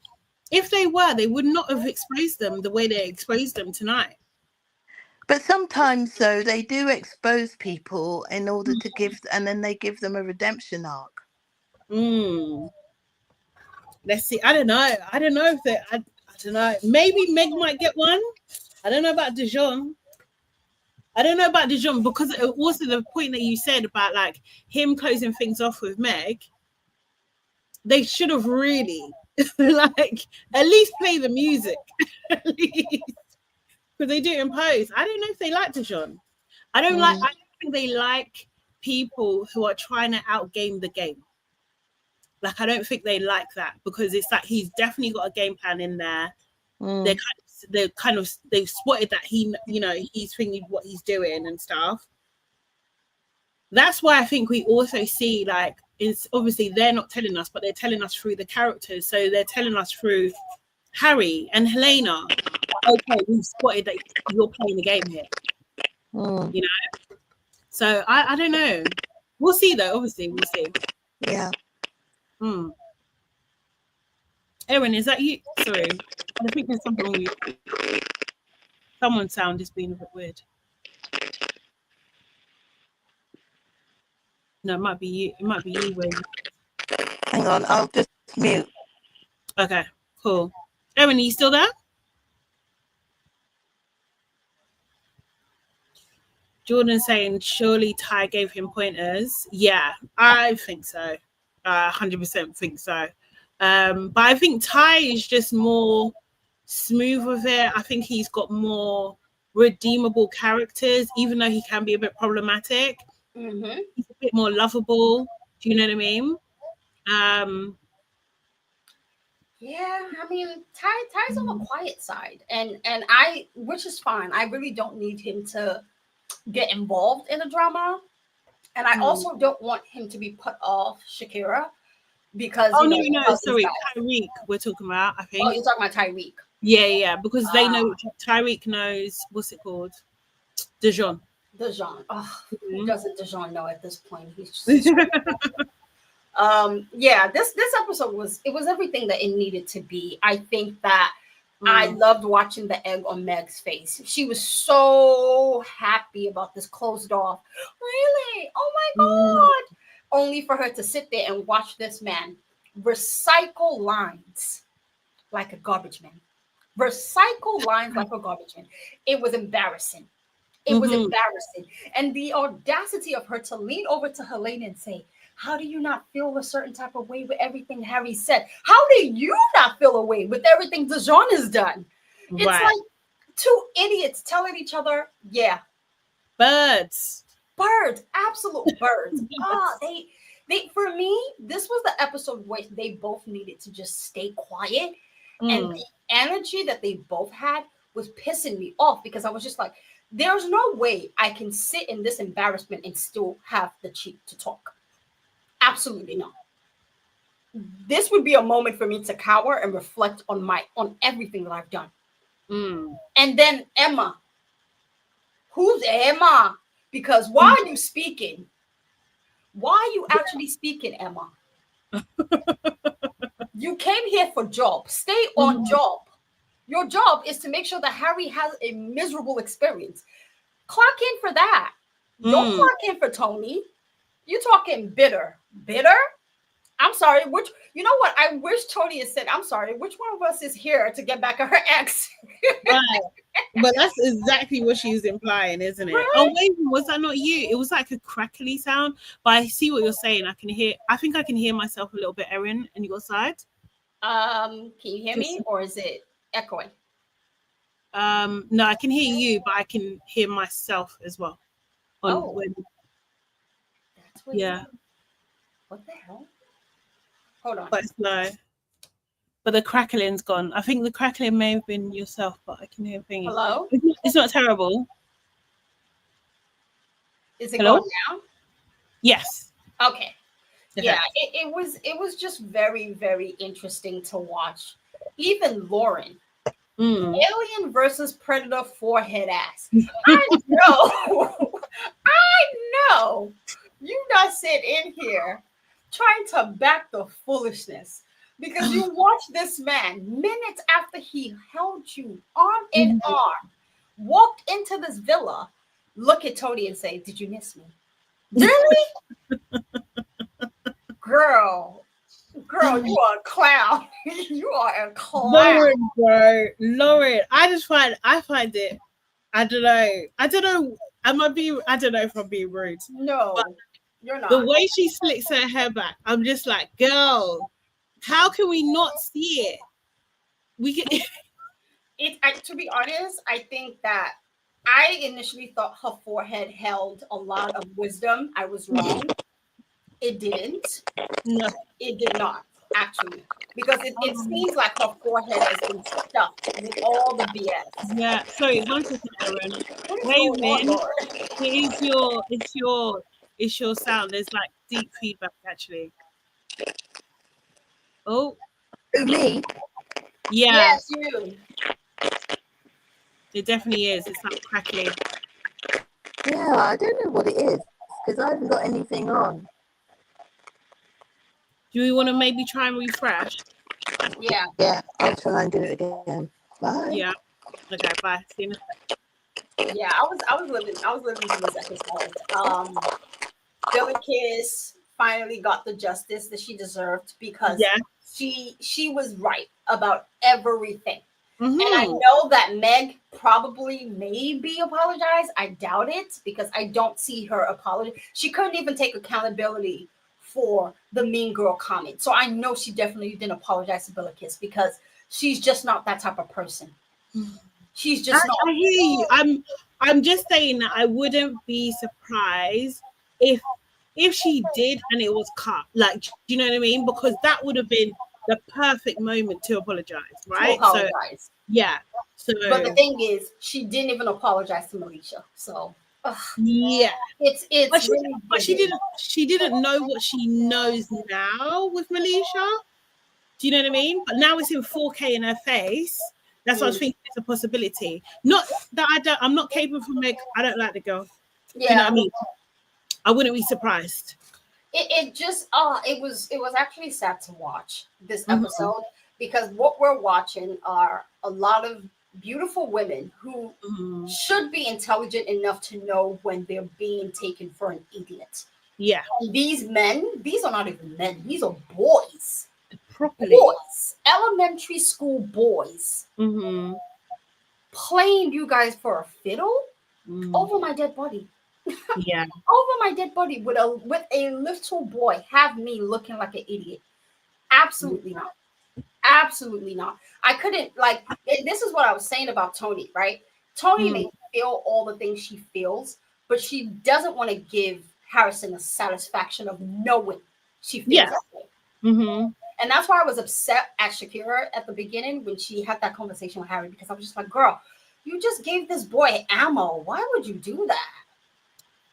if they were, they would not have exposed them the way they exposed them tonight. But sometimes, though, they do expose people in order to give, and then they give them a redemption arc. Let's see. I don't know if they. I don't know. Maybe Meg might get one. I don't know about Dijon. I don't know about Dijon because also the point that you said about like him closing things off with Meg, they should have really like at least play the music, at least because they do impose. I don't know if they like Dijon. I don't think they like people who are trying to outgame the game. Like I don't think they like that because it's like he's definitely got a game plan in there. They've spotted that he's thinking what he's doing and stuff. That's why I think we also see like it's obviously they're not telling us, but they're telling us through the characters. So they're telling us through Harry and Helena. Okay, we've spotted that you're playing the game here. You know. So I don't know. We'll see though. Obviously, we'll see. Yeah. Erin, is that you? Sorry, I think there's something wrong with you. Someone's sound is being a bit weird. No, it might be you. It might be you. Hang on, I'll just mute. Okay, cool. Erin, are you still there? Jordan saying surely Ty gave him pointers. Yeah, I think so. 100% think so. But I think Ty is just more smooth with it. I think he's got more redeemable characters, even though he can be a bit problematic. He's a bit more lovable. Do you know what I mean? Yeah, I mean, Ty's on the quiet side, and which is fine. I really don't need him to get involved in the drama, and I also don't want him to be put off Shakira because sorry, Tyreek we're talking about. I think. Oh, you're talking about Tyreek. Yeah, because they know Tyreek knows what's it called, Dijon. Oh, who doesn't Dijon know at this point? He's just yeah, this episode was everything that it needed to be. I think that I loved watching the egg on Meg's face. She was so happy about this closed off. Really? Oh my God. Only for her to sit there and watch this man recycle lines like a garbage man. It was embarrassing. Embarrassing. And the audacity of her to lean over to Helena and say, how do you not feel a certain type of way with everything Harry said? How do you not feel a way with everything Dijon has done? It's like two idiots telling each other, yeah. Birds, absolute birds. They for me, this was the episode where they both needed to just stay quiet. And the energy that they both had was pissing me off because I was just like, there's no way I can sit in this embarrassment and still have the cheek to talk. Absolutely not. This would be a moment for me to cower and reflect on everything that I've done. And then Emma. Who's Emma? Because why are you speaking? Why are you actually speaking, Emma? You came here for job. Stay on job. Your job is to make sure that Harry has a miserable experience. Clock in for that. Don't clock in for Tony. You talking bitter. I'm sorry. You know what? I wish Tony had said, I'm sorry. Which one of us is here to get back at her ex? Right. But that's exactly what she's implying, isn't it? Right? Oh, wait, was that not you? It was like a crackly sound. But I see what you're saying. I think I can hear myself a little bit, Erin, on your side. Can you hear me or is it echoing? No, I can hear you, but I can hear myself as well. That's what what the hell? Hold on. But it's low. But the crackling's gone. I think the crackling may have been yourself, but I can hear things. Hello? It's not terrible. Is it going now? Yes. Okay. Yeah, it was just very, very interesting to watch. Even Lauren. Alien versus Predator forehead ass. I know you not sit in here trying to back the foolishness because you watch this man minutes after he held you arm in arm, walked into this villa, look at Tony and say, did you miss me? Really? Girl, you are a clown. You are a clown. Lauren, I find it. I don't know. am I being? I don't know if I'm being rude. No, but you're not. The way she slicks her hair back, I'm just like, girl, how can we not see it? We can. To be honest, I think that I initially thought her forehead held a lot of wisdom. I was wrong. It didn't. No. It did not, actually. Because it seems like her forehead has been stuffed with all the BS. Yeah. Sorry, one second, Aaron. Hey, Vin. It's your sound. There's like deep feedback, actually. Oh. Me? Yeah. Yes, you. It definitely is. It's like crackly. Yeah, I don't know what it is because I haven't got anything on. Do we want to maybe try and refresh? Yeah. Yeah, I'll try and do it again. Bye. Yeah. Okay, bye. See you in a second. Yeah, I was living through this episode. Billy Kiss finally got the justice that she deserved because she was right about everything. Mm-hmm. And I know that Meg probably maybe apologized. I doubt it because I don't see her apologize. She couldn't even take accountability for the mean girl comment. So I know she definitely didn't apologize to Billy Kiss because she's just not that type of person. She's just not. I hear you. I'm just saying that I wouldn't be surprised if she did and it was cut. Like, do you know what I mean? Because that would have been the perfect moment to apologize, right? To apologize. So, yeah. So, but the thing is, she didn't even apologize to Melisha. So yeah, it's but she didn't know what she knows now with Melisha. Do you know what I mean? But now it's in 4K in her face. That's what I was thinking. It's a possibility. Not that I'm not capable for Meg. I don't like the girl. Yeah. Do you know what I mean? I wouldn't be surprised. It just it was actually sad to watch this episode because what we're watching are a lot of beautiful women who should be intelligent enough to know when they're being taken for an idiot. Yeah. And these men, these are not even men, these are boys. Properly. Boys, elementary school boys. Playing you guys for a fiddle over my dead body. Yeah. Over my dead body with a little boy have me looking like an idiot. Absolutely not. Absolutely not. I couldn't this is what I was saying about Tony, right? Tony may feel all the things she feels, but she doesn't want to give Harrison the satisfaction of knowing she feels that way. And that's why I was upset at Shakira at the beginning when she had that conversation with Harry, because I was just like, girl, you just gave this boy ammo. Why would you do that?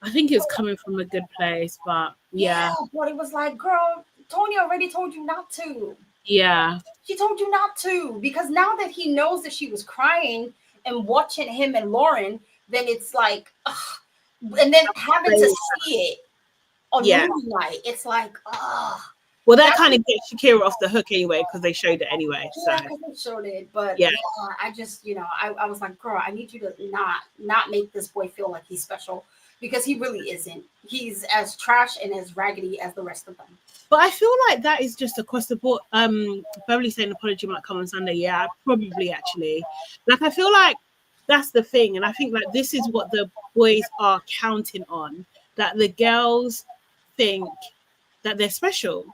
I think it's coming from a good place, but yeah. But it was like, girl, Tony already told you not to. Yeah. She told you not to, because now that he knows that she was crying and watching him and Lauren, then it's like, ugh. And then having to see it on movie night, it's like, ugh. Well, that kind of gets Shakira off the hook anyway, because they showed it anyway. So. Yeah, because they showed it. But I just, I was like, girl, I need you to not make this boy feel like he's special, because he really isn't. He's as trash and as raggedy as the rest of them. But I feel like that is just across the board. Beverly saying apology might come on Sunday. Yeah, probably actually. Like, I feel like that's the thing. And I think like this is what the boys are counting on, that the girls think that they're special.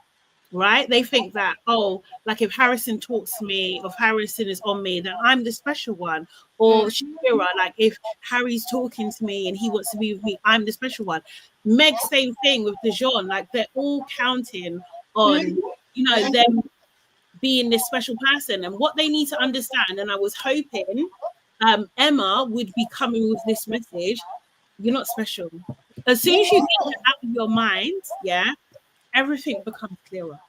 Right? They think that, oh, like if Harrison talks to me, if Harrison is on me, then I'm the special one. Or Shakira, like if Harry's talking to me and he wants to be with me, I'm the special one. Meg, same thing with Dijon. Like they're all counting on, them being this special person. And what they need to understand, and I was hoping Emma would be coming with this message, you're not special. As soon as you get it out of your mind, everything becomes clearer.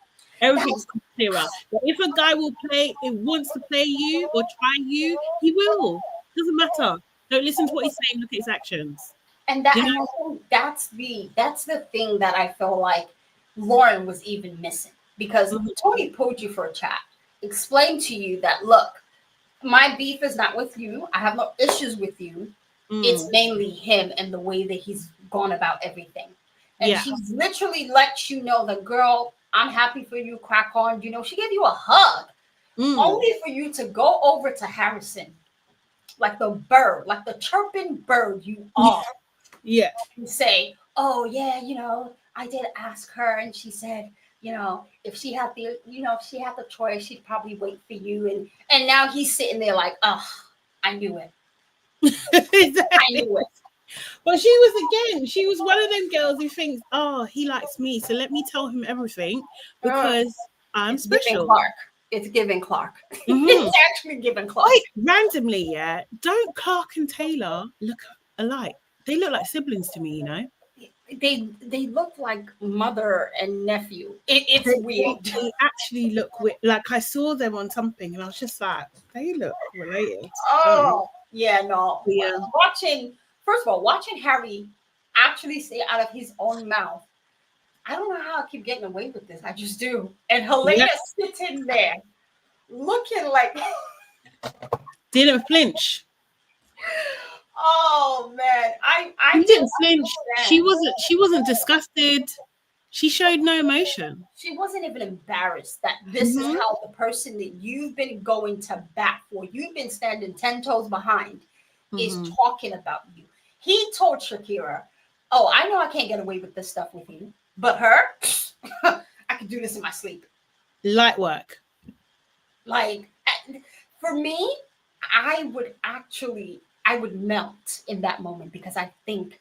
Everything becomes clearer. But if a guy wants to play you or try you, he will. Doesn't matter. Don't listen to what he's saying. Look at his actions. And that, and I think that's the thing that I feel like Lauren was even missing, because Tony pulled you for a chat, explained to you that, look, my beef is not with you. I have no issues with you. It's mainly him and the way that he's gone about everything. And she's literally let you know that, girl, I'm happy for you, crack on. She gave you a hug only for you to go over to Harrison like the bird, like the chirping bird you are. Yeah. Say, oh yeah, you know, I did ask her, and she said, you know, if she had the choice, she'd probably wait for you. And now he's sitting there like, oh, I knew it. Exactly. I knew it. But she was one of them girls who thinks, oh, he likes me, so let me tell him everything because I'm special. It's giving Clark. Mm-hmm. It's actually giving Clark. Randomly, yeah. Don't Clark and Taylor look alike? They look like siblings to me, you know. They look like mother and nephew. It's weird. They actually look weird. Like I saw them on something, and I was just like, they look related. Oh yeah, no. Yeah. First of all, watching Harry actually say out of his own mouth, I don't know how I keep getting away with this. I just do. And Helena sitting there, looking like didn't flinch. Oh man, I didn't flinch. She wasn't disgusted. She showed no emotion. She wasn't even embarrassed that this is how the person that you've been going to bat for, you've been standing 10 toes behind, is talking about you. He told Shakira, oh, I know I can't get away with this stuff with you, but her, I could do this in my sleep. Light work. Like, for me, I would melt in that moment because I think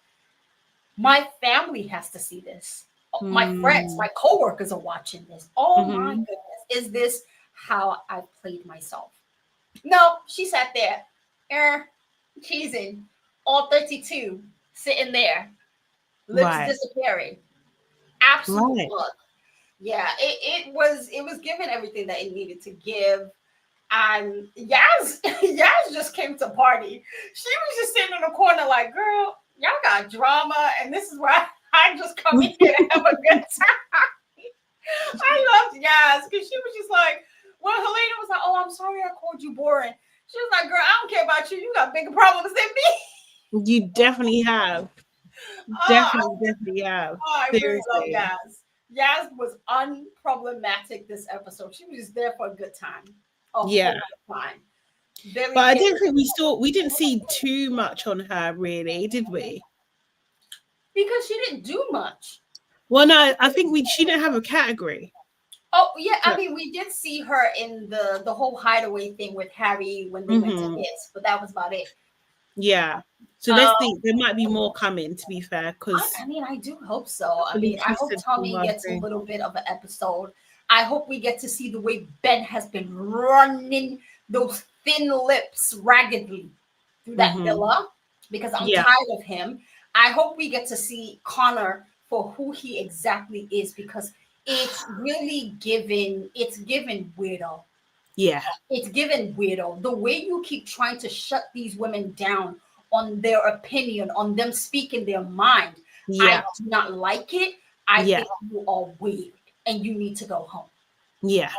my family has to see this. My friends, my coworkers are watching this. Oh my goodness, is this how I played myself? No, she sat there, cheesing, all 32, sitting there, lips disappearing. Absolute look. Yeah, it was given everything that it needed to give. And Yaz just came to party. She was just sitting in the corner like, girl, y'all got drama, and this is where I just come in here to have a good time. I loved Yaz because she was just like, when Helena was like, oh, I'm sorry I called you boring. She was like, girl, I don't care about you. You got bigger problems than me. You definitely have. Definitely have. Oh, I really love Yaz. Yaz was unproblematic this episode. She was just there for a good time. Yeah. But I didn't think we didn't see too much on her, really, did we? Because she didn't do much. Well, no, I think she didn't have a category. Oh, yeah. I mean, we did see her in the whole hideaway thing with Harry when they went to his, but that was about it. Yeah. So let's think. There might be more coming, to be fair. Because I mean, I do hope so. I mean, I hope Tommy gets a little bit of an episode. I hope we get to see the way Ben has been running those thin lips raggedly through that villa because I'm tired of him. I hope we get to see Connor for who he exactly is because it's really given weirdo. Yeah. It's given weirdo. The way you keep trying to shut these women down on their opinion, on them speaking their mind. I do not like it. I think you are weird. And you need to go home. Yeah.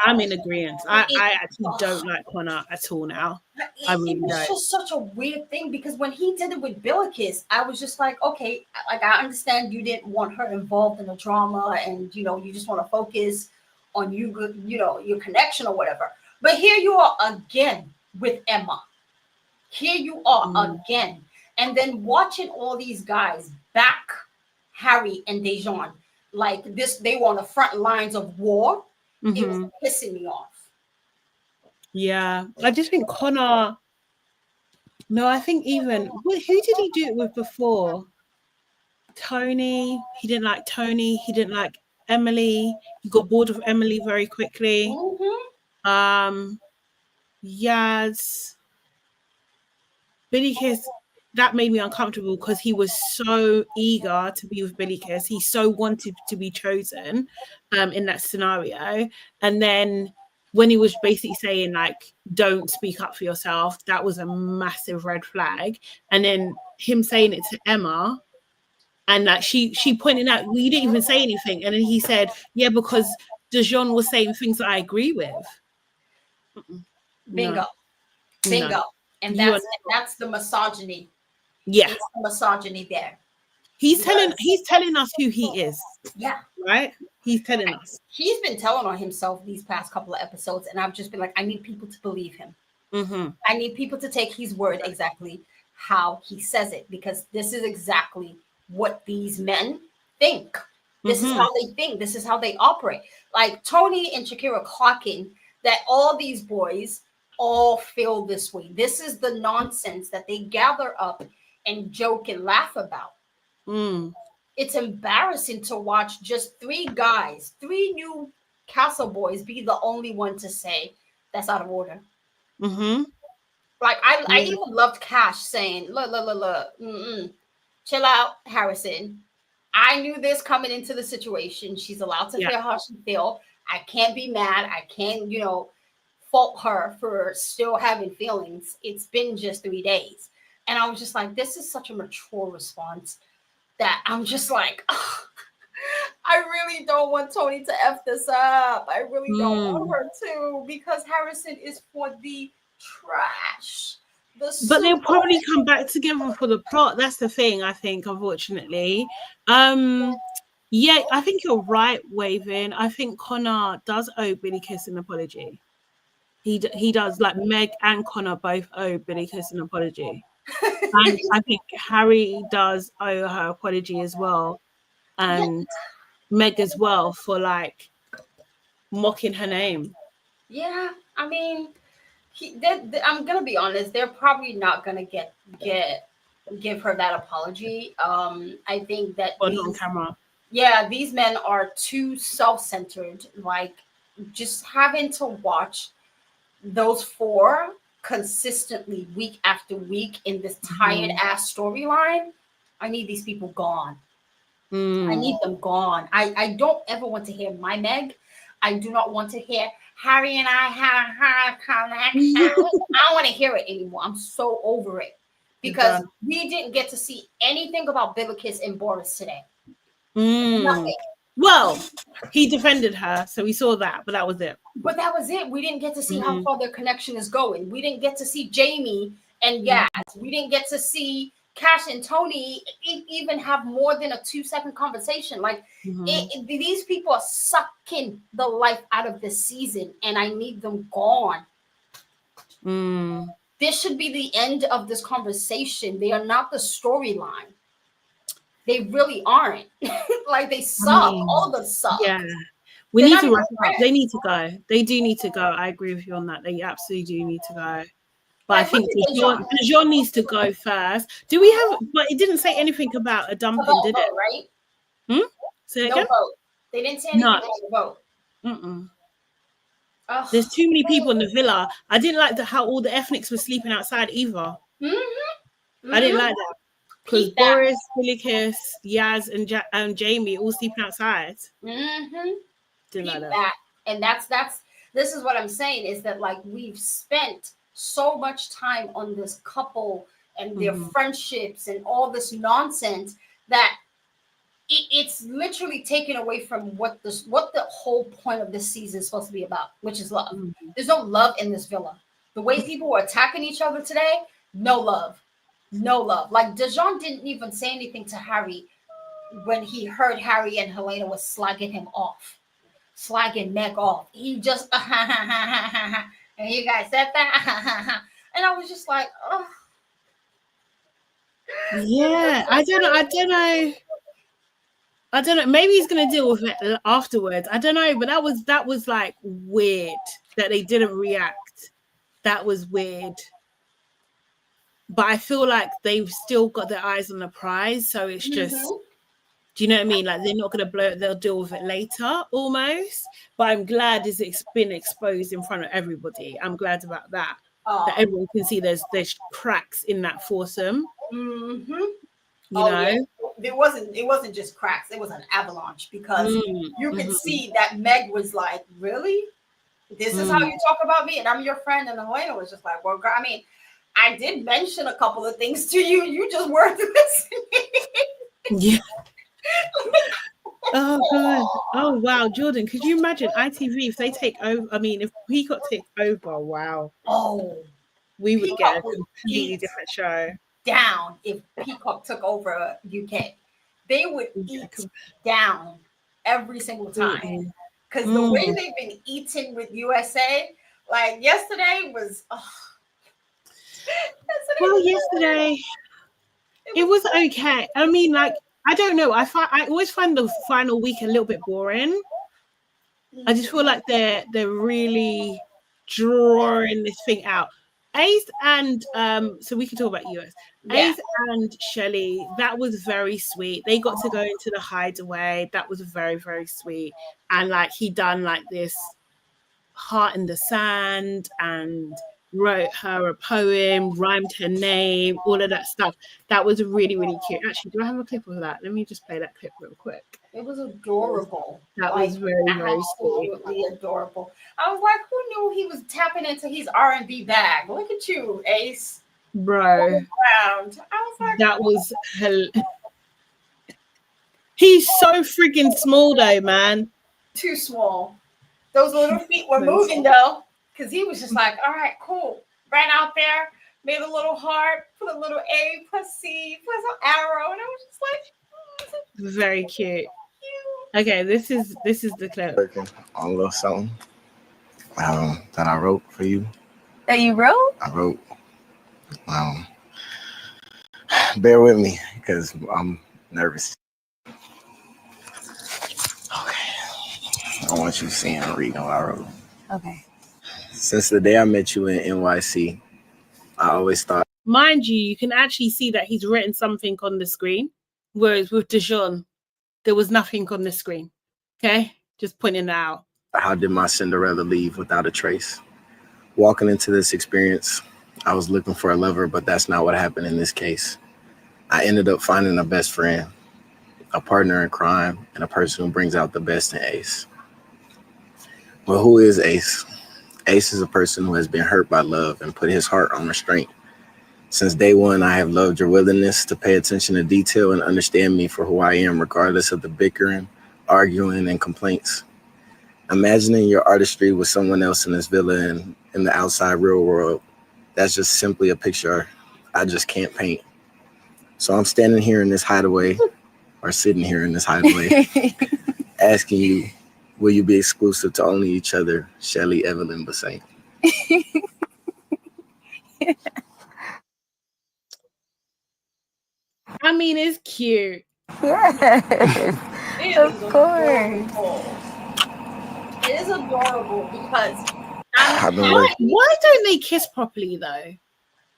I'm in agreement. I actually don't like Connor at all now. It's just such a weird thing because when he did it with Billikis, I was just like, okay, like I understand you didn't want her involved in the drama and you just want to focus on your connection or whatever. But here you are again with Emma. Here you are again. And then watching all these guys back Harry and Dejan like this, they were on the front lines of war. It was pissing me off. Yeah, I just think Connor. No, I think even who did he do it with before? Tony. He didn't like Tony. He didn't like Emily. He got bored of Emily very quickly. Yaz. Billy Kiss. That made me uncomfortable because he was so eager to be with Billy Kiss. He so wanted to be chosen in that scenario. And then when he was basically saying, like, don't speak up for yourself, that was a massive red flag. And then him saying it to Emma, and that she pointed out, well, you didn't even say anything. And then he said, yeah, because Dejan was saying things that I agree with. Bingo. No. Bingo. No. And that's the misogyny. Yeah. It's the misogyny there. He's telling us who he is. Yeah. Right? He's telling us. He's been telling on himself these past couple of episodes, and I've just been like, I need people to believe him. I need people to take his word exactly. how he says it, because this is exactly what these men think. This is how they think. This is how they operate. Like Tony and Shakira clocking that all these boys all feel this way. This is the nonsense that they gather up and joke and laugh about. It's embarrassing to watch just 3 guys, 3 new Castle boys be the only one to say that's out of order. Like I even loved Cash saying, look, chill out, Harrison. I knew this coming into the situation. She's allowed to feel how she feel. I can't be mad. I can't, fault her for still having feelings. It's been just 3 days. And I was just like, this is such a mature response that I'm just like, oh, I really don't want Tony to F this up. I really don't want her to, because Harrison is for the trash. But they'll probably come back together for the plot. That's the thing, I think, unfortunately. Yeah, I think you're right, Wavin. I think Connor does owe Billy Kiss an apology. He does. Like Meg and Connor both owe Billy Kiss an apology. And I think Harry does owe her apology as well. And Meg as well, for like mocking her name. Yeah, I mean, I'm gonna be honest. They're probably not gonna give her that apology. I think that on camera. Yeah, these men are too self-centered. Like, just having to watch those 4 consistently week after week in this tired ass storyline. I need these people gone. I need them gone. I don't ever want to hear my Meg. I do not want to hear Harry and I have connection. I don't want to hear it anymore. I'm so over it, because we didn't get to see anything about Billikis and Boris today. Nothing. Well, he defended her, so we saw that, but that was it. But that was it. We didn't get to see how far their connection is going. We didn't get to see Jamie and Yaz. We didn't get to see Cash and Tony even have more than a 2-second conversation. Like, these people are sucking the life out of this season, and I need them gone. This should be the end of this conversation. They are not the storyline. They really aren't. Like, they suck. All of them suck. Yeah. We need to wrap up. They need to go. They do need to go. I agree with you on that. They absolutely do need to go. But I think Dijon needs to go first. Do we have? But it didn't say anything about a dumping, did it? Right? Say no again? Vote. They didn't say anything about the vote. There's too many people in the villa. I didn't like how all the ethnics were sleeping outside either. I didn't like that. Because Boris, Billikis, Yaz, and Jamie all sleeping outside. Didn't like that. And this is what I'm saying, is that, like, we've spent so much time on this couple and their friendships and all this nonsense that it's literally taken away from what the whole point of this season is supposed to be about, which is love. There's no love in this villa. The way people were attacking each other today, no love. No love. Like, Dijon didn't even say anything to Harry when he heard Harry and Helena was slagging him off, slagging Meg off. He just, and you guys said that, and I was just like, oh. Yeah, I don't know. Maybe he's gonna deal with it afterwards. I don't know, but that was like weird that they didn't react. That was weird. But I feel like they've still got their eyes on the prize, so it's just, do you know what I mean? Like, they're not going to blow it, they'll deal with it later, almost. But I'm glad it's been exposed in front of everybody. I'm glad about that. That everyone can see there's cracks in that foursome. You know? Yeah. It wasn't just cracks, it was an avalanche, because you could see that Meg was like, really? This is how you talk about me, and I'm your friend? And Helena was just like, well, girl, I mean, I did mention a couple of things to you. You just weren't listening. Yeah. Oh God. Oh wow, Jordan. Could you imagine ITV if they take over? I mean, if Peacock takes over, wow. Oh, we would get a completely different show. Down if Peacock took over UK, they would eat down every single time. Because the way they've been eating with USA, like yesterday was. Well, yesterday it was okay. I mean, like, I don't know. I always find the final week a little bit boring. I just feel like they're really drawing this thing out. Ace and so we can talk about US. Ace and Shelly, that was very sweet. They got to go into the hideaway. That was very, very sweet. And like he done like this heart in the sand and wrote her a poem, rhymed her name, all of that stuff. That was really, really cute. Actually, do I have a clip of that? Let me just play that clip real quick. It was adorable. That was very, very sweet. Absolutely adorable. I was like, who knew he was tapping into his R&B bag? Look at you, Ace. Bro. I was like, that was he's so freaking small though, man. Too small. Those little feet were moving though, because he was just like, all right, cool. Ran out there, made a little heart, put a little A plus C plus an arrow, and I was just like, very cute. Okay, this is the clip. Working on a little something that I wrote for you. That you wrote? I wrote. Bear with me because I'm nervous. Okay. I want you to see and read what I wrote. Okay. Since the day I met you in NYC, I always thought. Mind you, you can actually see that he's written something on the screen, whereas with Dijon, there was nothing on the screen. Okay? Just pointing that out. How did my Cinderella leave without a trace? Walking into this experience, I was looking for a lover, but that's not what happened in this case. I ended up finding a best friend, a partner in crime, and a person who brings out the best in Ace. Well, who is Ace? Ace is a person who has been hurt by love and put his heart on restraint. Since day one, I have loved your willingness to pay attention to detail and understand me for who I am, regardless of the bickering, arguing, and complaints. Imagining your artistry with someone else in this villa and in the outside real world, that's just simply a picture I just can't paint. So I'm standing here in this hideaway, or sitting here in this hideaway, asking you, will you be exclusive to only each other, Shelly, Evelyn, Bassett? I mean, it's cute. Yes, of course. It is adorable because why don't they kiss properly though?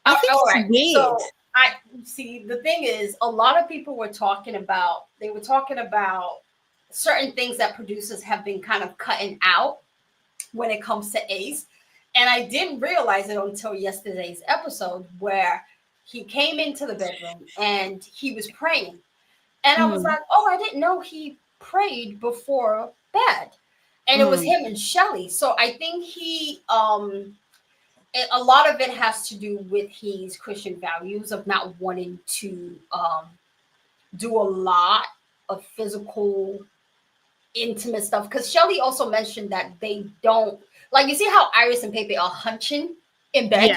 I think it's weird. So I see the thing is a lot of people were talking about certain things that producers have been kind of cutting out when it comes to Ace. And I didn't realize it until yesterday's episode where he came into the bedroom and he was praying. And I was like, oh, I didn't know he prayed before bed. And it was him and Shelly. So I think he, a lot of it has to do with his Christian values of not wanting to do a lot of physical, intimate stuff. Because Shelly also mentioned that they don't, like, you see how Iris and Pepe are hunching in bed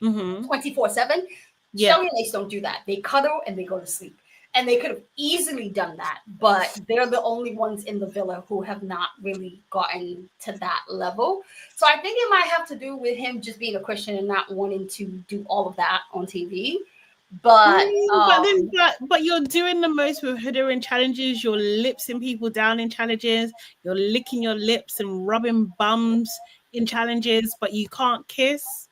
24/7? Yeah. Shelly and Ace don't do that. They cuddle and they go to sleep. And they could have easily done that, but they're the only ones in the villa who have not really gotten to that level. So I think it might have to do with him just being a Christian and not wanting to do all of that on TV. But but you're doing the most with Huda in challenges. You're lipsing people down in challenges. You're licking your lips and rubbing bums in challenges, but you can't kiss.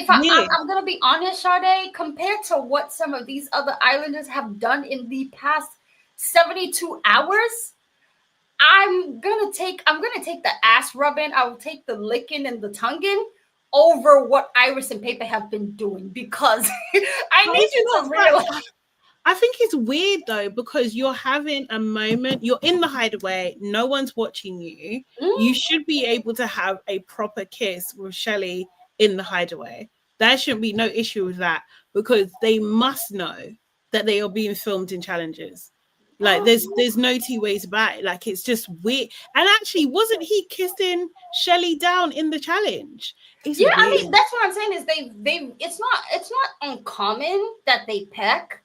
I'm going to be honest, Sade, compared to what some of these other islanders have done in the past 72 hours, I'm going to take the ass rubbing. I will take the licking and the tonguing over what Iris and Pepe have been doing because I need you to realize. I think it's weird though, because you're having a moment, you're in the hideaway, no one's watching you. You should be able to have a proper kiss with Shelly in the hideaway. There shouldn't be no issue with that because they must know that they are being filmed in challenges. Like there's no two ways about it. Like it's just weird. And actually, wasn't he kissing Shelly down in the challenge? It's weird. I mean that's what I'm saying is they it's not uncommon that they peck.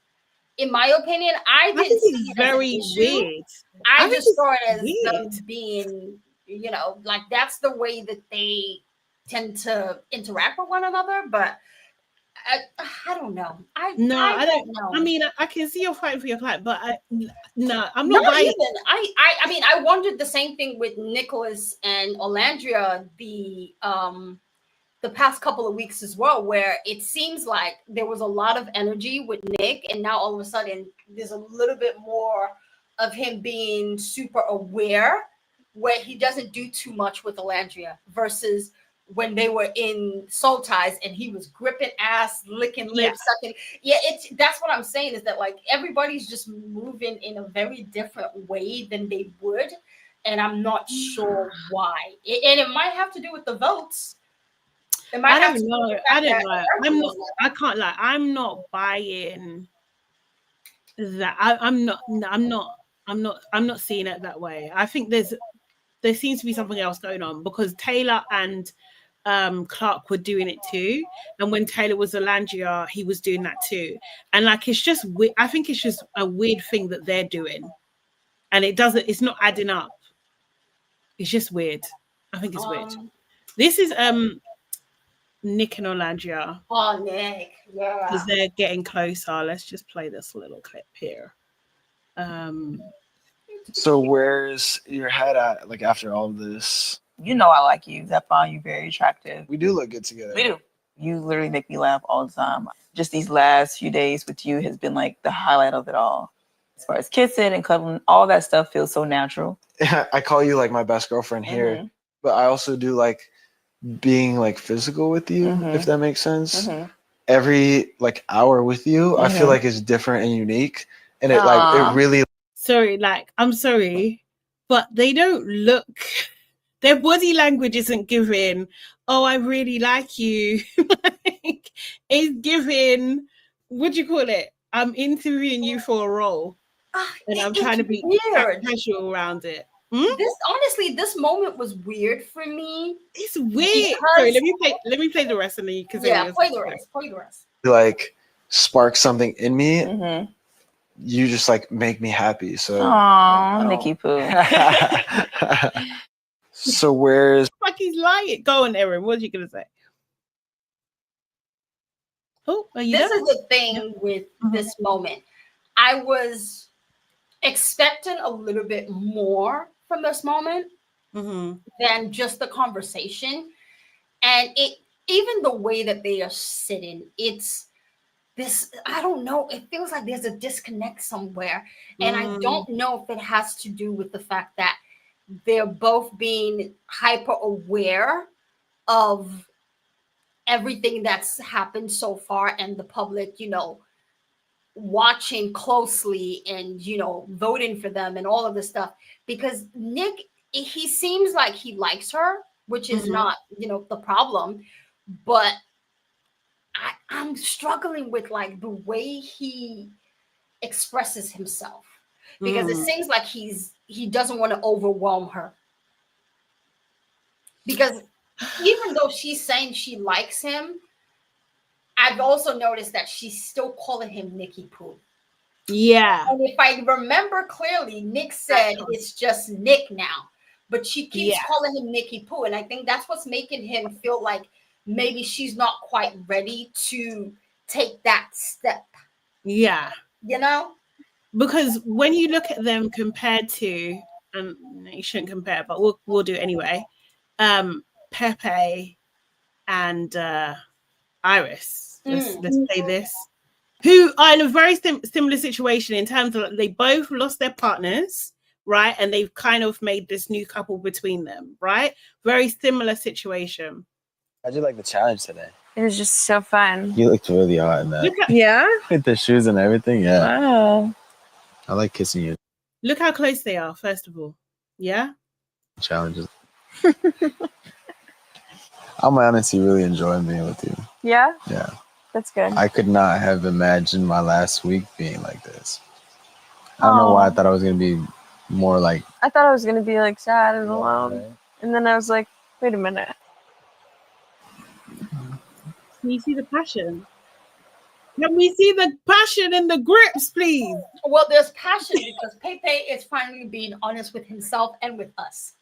In my opinion, I didn't see it very weird. I just saw it as them being, you know, like that's the way that they tend to interact with one another. But I don't know. I don't know. I mean, I can see you're fighting for your client, but I'm not Not buying. even. I mean, I wondered the same thing with Nicholas and Olandria the past couple of weeks as well, where it seems like there was a lot of energy with Nick, and now all of a sudden there's a little bit more of him being super aware, where he doesn't do too much with Olandria versus when they were in Soul Ties and he was gripping ass, licking lips, sucking. Yeah, that's what I'm saying, is that like everybody's just moving in a very different way than they would, and I'm not sure why. And it might have to do with the votes. I don't know. I can't lie. I'm not buying that. I'm not seeing it that way. I think there seems to be something else going on, because Taylor and Clark were doing it too, and when Taylor was Olandria, he was doing that too. And like, it's just I think it's just a weird thing that they're doing, and it's not adding up. It's just weird. I think it's weird. This is Nick and Olandria. Oh, Nick, yeah. Because they're getting closer. Let's just play this little clip here. So where's your head at, like, after all of this? You know I like you. I find you very attractive. We do look good together. We do. You literally make me laugh all the time. Just these last few days with you has been like the highlight of it all. As far as kissing and cuddling, all that stuff feels so natural. I call you like my best girlfriend here, but I also do like being like physical with you, if that makes sense. Every like hour with you, I feel like it's different and unique, and it really. Sorry, like, I'm sorry, but they don't look. Their body language isn't giving, oh, I really like you. Like, it's giving, what do you call it? I'm interviewing you for a role, and I'm trying to be casual around it. This moment was weird for me. It's weird. Sorry, let me play the rest, and then you can say play the rest. Like spark something in me. You just like make me happy. So. Aww, Nicky Poo. So where's fuck, he's lying. Go on, Erin. What are you gonna say? Oh, are you this there? is the thing with this moment. I was expecting a little bit more from this moment than just the conversation. And even the way that they are sitting, it's this, I don't know, it feels like there's a disconnect somewhere. And I don't know if it has to do with the fact that they're both being hyper aware of everything that's happened so far, and the public, watching closely and, voting for them and all of this stuff. Because Nick, he seems like he likes her, which is not, the problem. But I'm struggling with like the way he expresses himself, because it seems like he doesn't want to overwhelm her. Because even though she's saying she likes him, I've also noticed that she's still calling him Nicky Poo. Yeah. And if I remember clearly, Nick said it's just Nick now, but she keeps calling him Nicky Poo. And I think that's what's making him feel like maybe she's not quite ready to take that step. Yeah. Because when you look at them compared to, and you shouldn't compare, but we'll do it anyway. Pepe and Iris. Let's say this. Who are in a very similar situation in terms of they both lost their partners, right? And they've kind of made this new couple between them, right? Very similar situation. How'd you like the challenge today? It was just so fun. You looked really hot in that. Yeah? With the shoes and everything, yeah. Wow. I like kissing you. Look how close they are, first of all. Yeah? Challenges. I'm honestly really enjoying being with you. Yeah? Yeah. That's good. I could not have imagined my last week being like this. I don't know why I thought I was going to be more like... I thought I was going to be like sad and alone. Right. And then I was like, wait a minute. Can you see the passion? Can we see the passion in the grips, please? Well, there's passion because Pepe is finally being honest with himself and with us.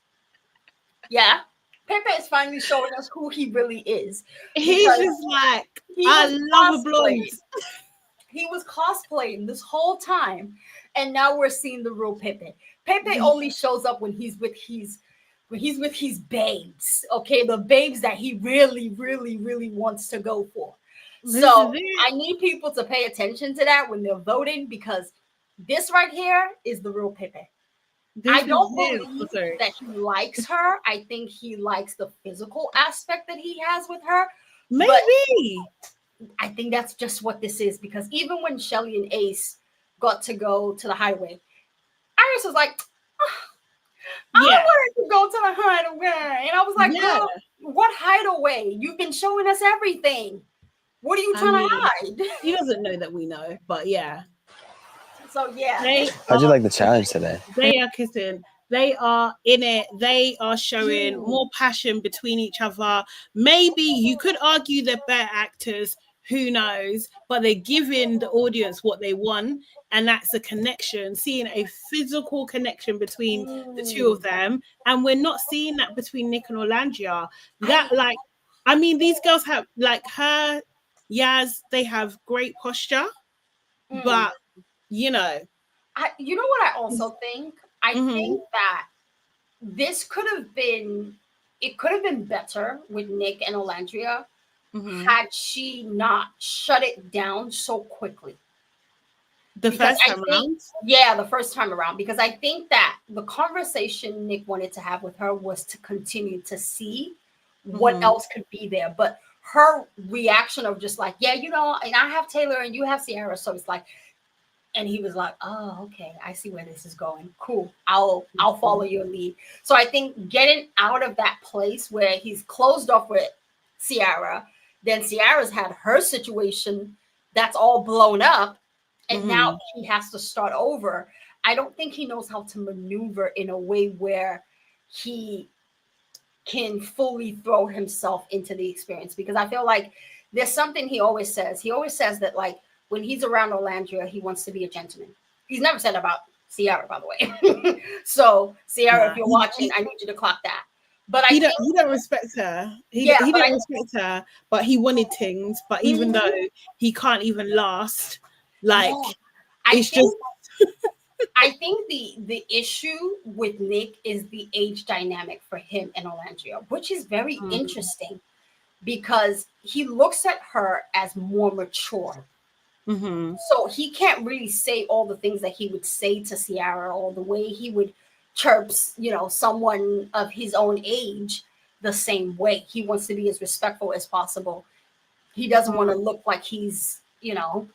Yeah. Pepe is finally showing us who he really is. He's just like, I love a blonde. He was cosplaying this whole time, and now we're seeing the real Pepe. Pepe only shows up when he's with his babes, okay, the babes that he really, really, really wants to go for. So I need people to pay attention to that when they're voting, because this right here is the real Pepe. I don't believe that he likes her. I think he likes the physical aspect that he has with her. Maybe. I think that's just what this is, because even when Shelly and Ace got to go to the hideaway, Iris was like, I wanted to go to the hideaway. And I was like, girl, what hideaway? You've been showing us everything. What are you trying to hide? He doesn't know that we know, but yeah. So yeah. How'd you like the challenge today? They are kissing. They are in it. They are showing more passion between each other. Maybe you could argue they're better actors. Who knows? But they're giving the audience what they want, and that's a connection, seeing a physical connection between the two of them. And we're not seeing that between Nick and Orlandia. That, like, I mean, these girls have, like, her, Yaz, they have great posture, but you know. You know what I also think? I think that this could have been better with Nick and Orlandia had she not shut it down so quickly. The first time around? Yeah, the first time around. Because I think that the conversation Nick wanted to have with her was to continue to see what else could be there. But her reaction of just like, yeah, you know, and I have Taylor and you have Sierra. So it's like, and he was like, oh, okay, I see where this is going. Cool. I'll follow your lead. So I think getting out of that place where he's closed off with Sierra, then Sierra's had her situation that's all blown up, and now he has to start over. I don't think he knows how to maneuver in a way where he can fully throw himself into the experience, because I feel like there's something he always says. He always says that, like, when he's around Orlandia, he wants to be a gentleman. He's never said about Sierra, by the way. So, Sierra, if you're watching, I need you to clock that. But he don't respect her. He didn't respect her, but he wanted things. But even though he can't even last, like, I think the issue with Nick is the age dynamic for him and Orlandia, which is very interesting, because he looks at her as more mature. So he can't really say all the things that he would say to Sierra, or the way he would chirps, you know, someone of his own age the same way. He wants to be as respectful as possible. He doesn't want to look like he's, you know,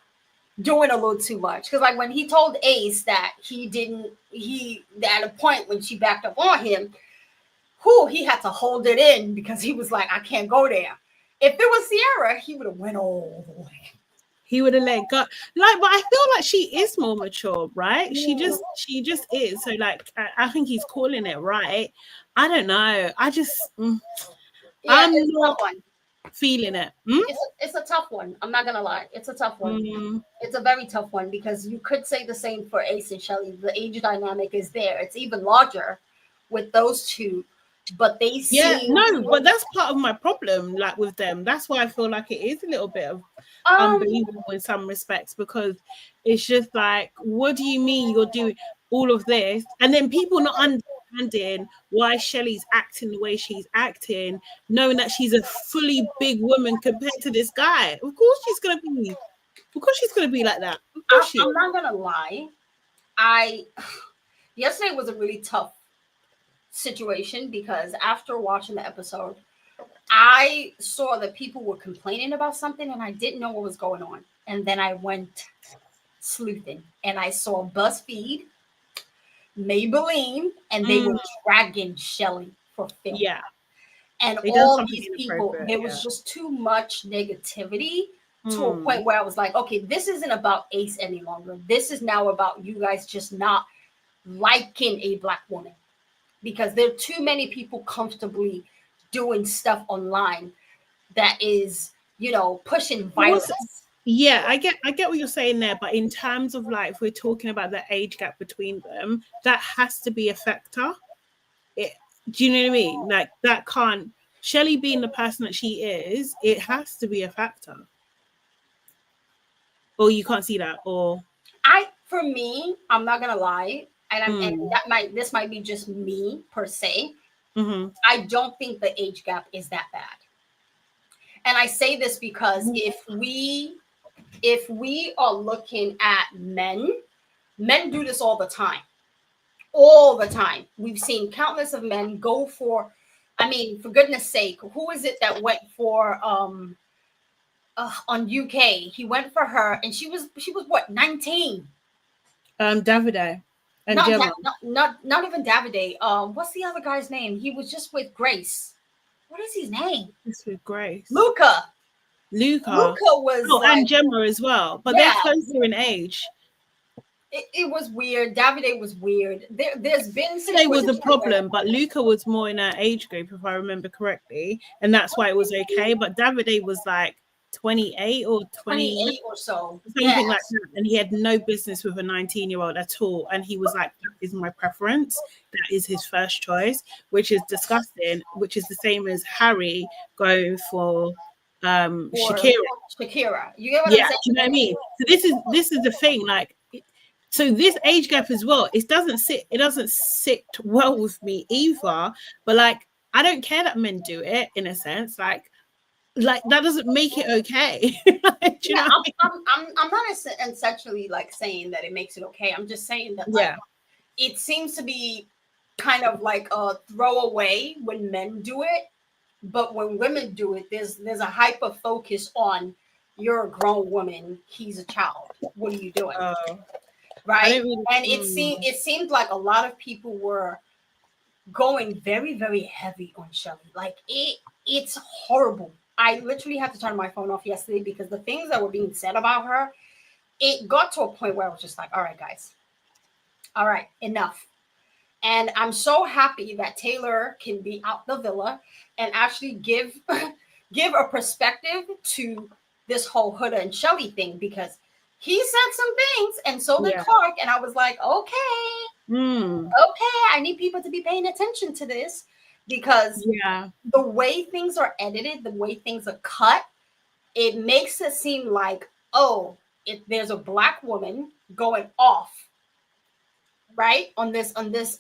doing a little too much. Because like when he told Ace that at a point when she backed up on him, he had to hold it in, because he was like, I can't go there. If it was Sierra, he would have went all the way. He would have let go. Like, but I feel like she is more mature, right? She just is. So like, I think he's calling it right. I don't know. I just, I'm not feeling it. It's a tough one. I'm not gonna lie. It's a tough one. It's a very tough one, because you could say the same for Ace and Shelly. The age dynamic is there. It's even larger with those two. But they seem but that's part of my problem, like, with them. That's why I feel like it is a little bit of unbelievable in some respects, because it's just like, what do you mean you're doing all of this, and then people not understanding why Shelly's acting the way she's acting, knowing that she's a fully big woman compared to this guy. Of course she's gonna be like that. I'm not gonna lie. Yesterday was a really tough situation, because after watching the episode, I saw that people were complaining about something and I didn't know what was going on. And then I went sleuthing and I saw BuzzFeed, Maybelline, and they were dragging Shelly for film. Yeah. And all these people, there was just too much negativity to a point where I was like, okay, this isn't about Ace any longer. This is now about you guys just not liking a Black woman. Because there are too many people comfortably doing stuff online that is, you know, pushing violence. Yeah, I get what you're saying there, but in terms of, like, if we're talking about the age gap between them, that has to be a factor. Do you know what I mean? Like that can't. Shelley being the person that she is, it has to be a factor. Or you can't see that, or for me, I'm not gonna lie, and this might be just me per se. I don't think the age gap is that bad. And I say this because if we are looking at men do this all the time. All the time. We've seen countless of men go for, I mean, for goodness sake, who is it that went for on UK? He went for her and she was what, 19? Davide and not, Gemma. Not even Davide. What's the other guy's name? He was just with Grace. What is his name? It's with Grace. Luca was and Gemma as well, but they're closer in age. It was weird. Davide was weird. There's been Davide was a problem, but Luca was more in our age group, if I remember correctly, and that's why it was okay. But Davide was like 28 or 28 or so, something like that, and he had no business with a 19-year-old at all. And he was like, "That is my preference. That is his first choice," which is disgusting. Which is the same as Harry going for Shakira. You get what I'm saying? You know what I mean? So this is the thing, like. So this age gap as well, it doesn't sit well with me either. But like, I don't care that men do it in a sense. Like that doesn't make it okay. I'm not essentially like saying that it makes it okay. I'm just saying that like, it seems to be kind of like a throwaway when men do it, but when women do it, there's a hyper focus on you're a grown woman, he's a child. What are you doing? Right. And it seemed like a lot of people were going very, very heavy on Shelley. Like it's horrible. I literally had to turn my phone off yesterday because the things that were being said about her, it got to a point where I was just like, all right, guys. All right, enough. And I'm so happy that Taylor can be out the villa and actually give a perspective to this whole Huda and Shelley thing, because he said some things, and so did Clark, and I was like, okay, I need people to be paying attention to this, because the way things are edited, the way things are cut, it makes it seem like, oh, if there's a black woman going off, right, on this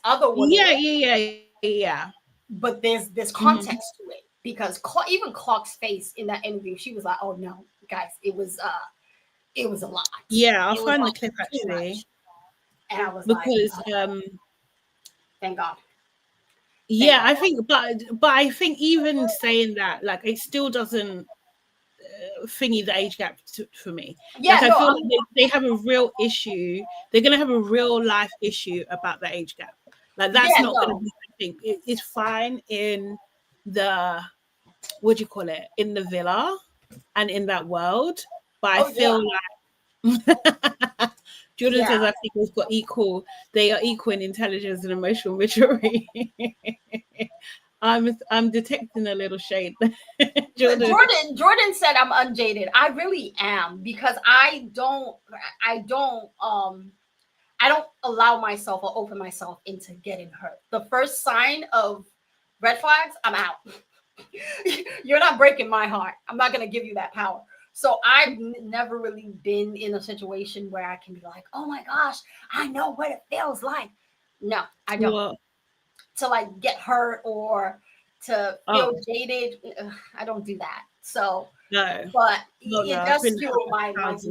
other woman. Yeah. But there's context to it, because even Clark's face in that interview, she was like, oh no, guys, it was a lot. Yeah, I'll find the clip actually. And I was because thank God. Yeah, I think, but I think even saying that, like, it still doesn't thingy the age gap for me. Yeah, like, I feel like they have a real issue. They're gonna have a real life issue about the age gap. Like that's not gonna be. I think it's fine in the in the villa and in that world, but I feel like Jordan says I think we've got equal. They are equal in intelligence and emotional maturity. I'm detecting a little shade. Jordan said I'm unjaded. I really am, because I don't allow myself or open myself into getting hurt. The first sign of red flags, I'm out. You're not breaking my heart. I'm not going to give you that power. So I've never really been in a situation where I can be like, oh my gosh, I know what it feels like. No, I don't. Well, to like get hurt or to feel jaded, I don't do that. So no, but it does fuel my times.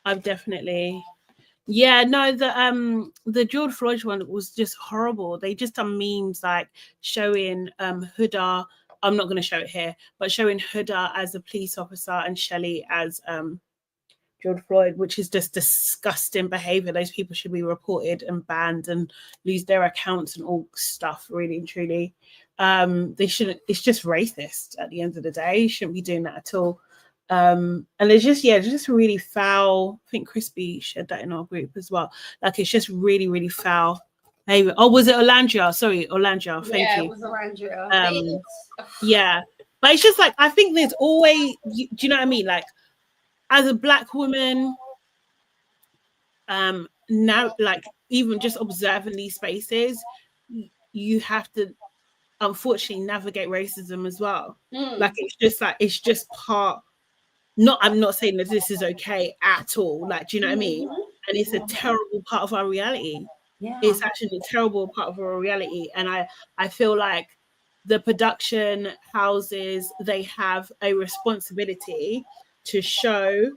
I've definitely. Yeah, no, the George Floyd one was just horrible. They just done memes like showing Huda. I'm not going to show it here, but showing Huda as a police officer and Shelley as George Floyd, which is just disgusting behavior. Those people should be reported and banned and lose their accounts and all stuff, really and truly. They shouldn't. It's just racist at the end of the day. You shouldn't be doing that at all. And it's just really foul. I think Crispy shared that in our group as well. Like it's just really, really foul. Maybe. Oh, was it Orlandria? Sorry, Orlandria. Thank you. Yeah, it was Orlandria. Yeah, but it's just like I think there's always. Do you know what I mean? Like as a Black woman, now, like even just observing these spaces, you have to unfortunately navigate racism as well. Like it's just part. I'm not saying that this is okay at all. Like, do you know what I mean? And it's a terrible part of our reality. Yeah. It's actually a terrible part of our reality. And I feel like the production houses, they have a responsibility to show,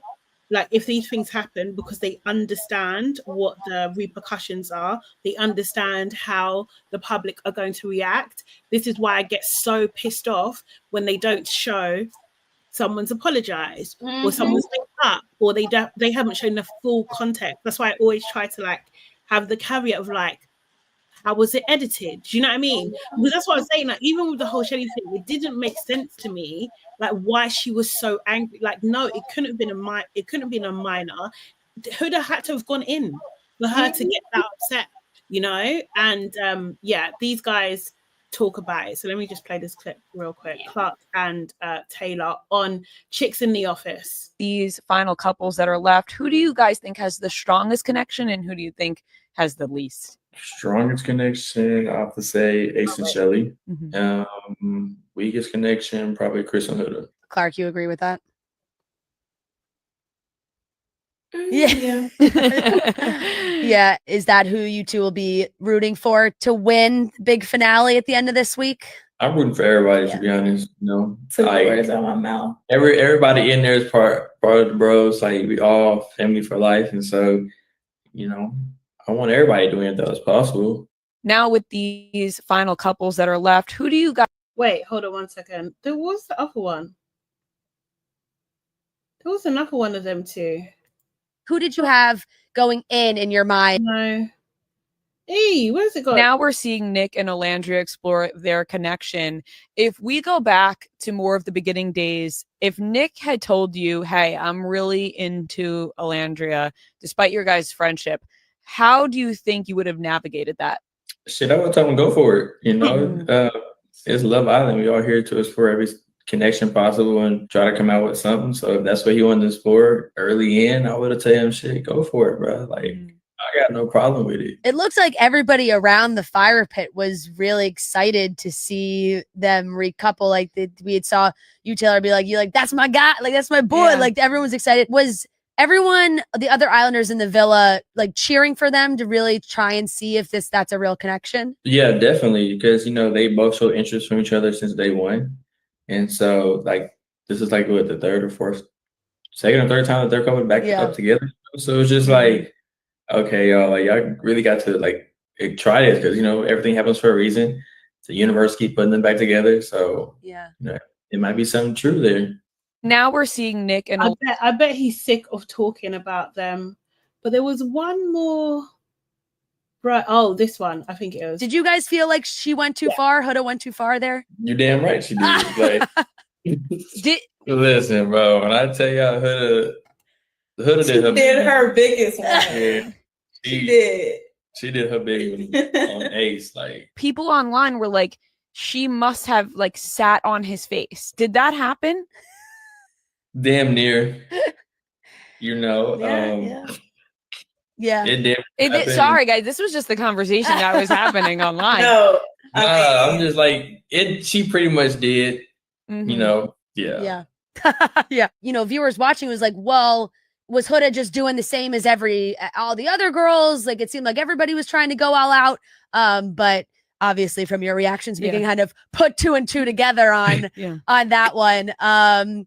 like, if these things happen, because they understand what the repercussions are, they understand how the public are going to react. This is why I get so pissed off when they don't show someone's apologized or someone's made up, or they haven't shown the full context. That's why I always try to like have the caveat of like, how was it edited? Do you know what I mean? Because that's what I'm saying. Like, even with the whole Shelly thing, it didn't make sense to me. Like, why she was so angry. Like, no, it couldn't have been a minor. Huda had to have gone in for her to get that upset, you know. And yeah, these guys talk about it. So let me just play this clip real quick. Clark and Taylor on Chicks in the Office. These final couples that are left, who do you guys think has the strongest connection, and who do you think has the least? Strongest connection, I have to say Ace and Shelly. Weakest connection, probably Chris and Huda. Clark, you agree with that? Yeah. Yeah. Is that who you two will be rooting for to win big finale at the end of this week? I'm rooting for everybody, to be honest. You know, Took the like, words out of my mouth. Everybody in there is part of the bros. Like, we all family for life, and so, you know, I want everybody doing it though as possible. Now with these final couples that are left, who do you guys? Wait, hold on 1 second. There was the other one. There was another one of them too. Who did you have going in your mind? No. Hey, where's it going? Now we're seeing Nick and Alandria explore their connection. If we go back to more of the beginning days, if Nick had told you, hey, I'm really into Alandria, despite your guys' friendship, how do you think you would have navigated that? Shit, I would tell him go for it. You know, it's Love Island. We all here to explore every connection possible and try to come out with something. So if that's what he wanted to explore early in, I would have told him, shit, go for it, bro. Like, I got no problem with it. It looks like everybody around the fire pit was really excited to see them recouple. Like we had saw you, Taylor, be like, you like, that's my guy, like that's my boy. Like everyone was excited. Was everyone, the other islanders in the villa, like cheering for them to really try and see if that's a real connection? Yeah, definitely. Because, you know, they both show interest from each other since day one. And so, like, this is like, what, the second or third time that they're coming back up together. So it's just like, okay, y'all, like, y'all really got to, like, try this because, you know, everything happens for a reason. The universe keep putting them back together. So, yeah, you know, it might be something true there. Now we're seeing Nick and I bet he's sick of talking about them. But there was one more. Right. Oh, this one. I think it was. Did you guys feel like she went too far? Huda went too far there? You damn right she did. Like, listen, bro, when I tell y'all Huda did her biggest one. Yeah, she did. She did her big one on Ace. Like, people online were like, she must have like sat on his face. Did that happen? Damn near. You know. Yeah. It did. Sorry, guys. This was just the conversation that was happening online. No. I'm just like, she pretty much did. You know. Yeah. Yeah. You know, viewers watching was like, well, was Huda just doing the same as all the other girls? Like, it seemed like everybody was trying to go all out. But obviously from your reactions, we can kind of put 2 and 2 together on that one.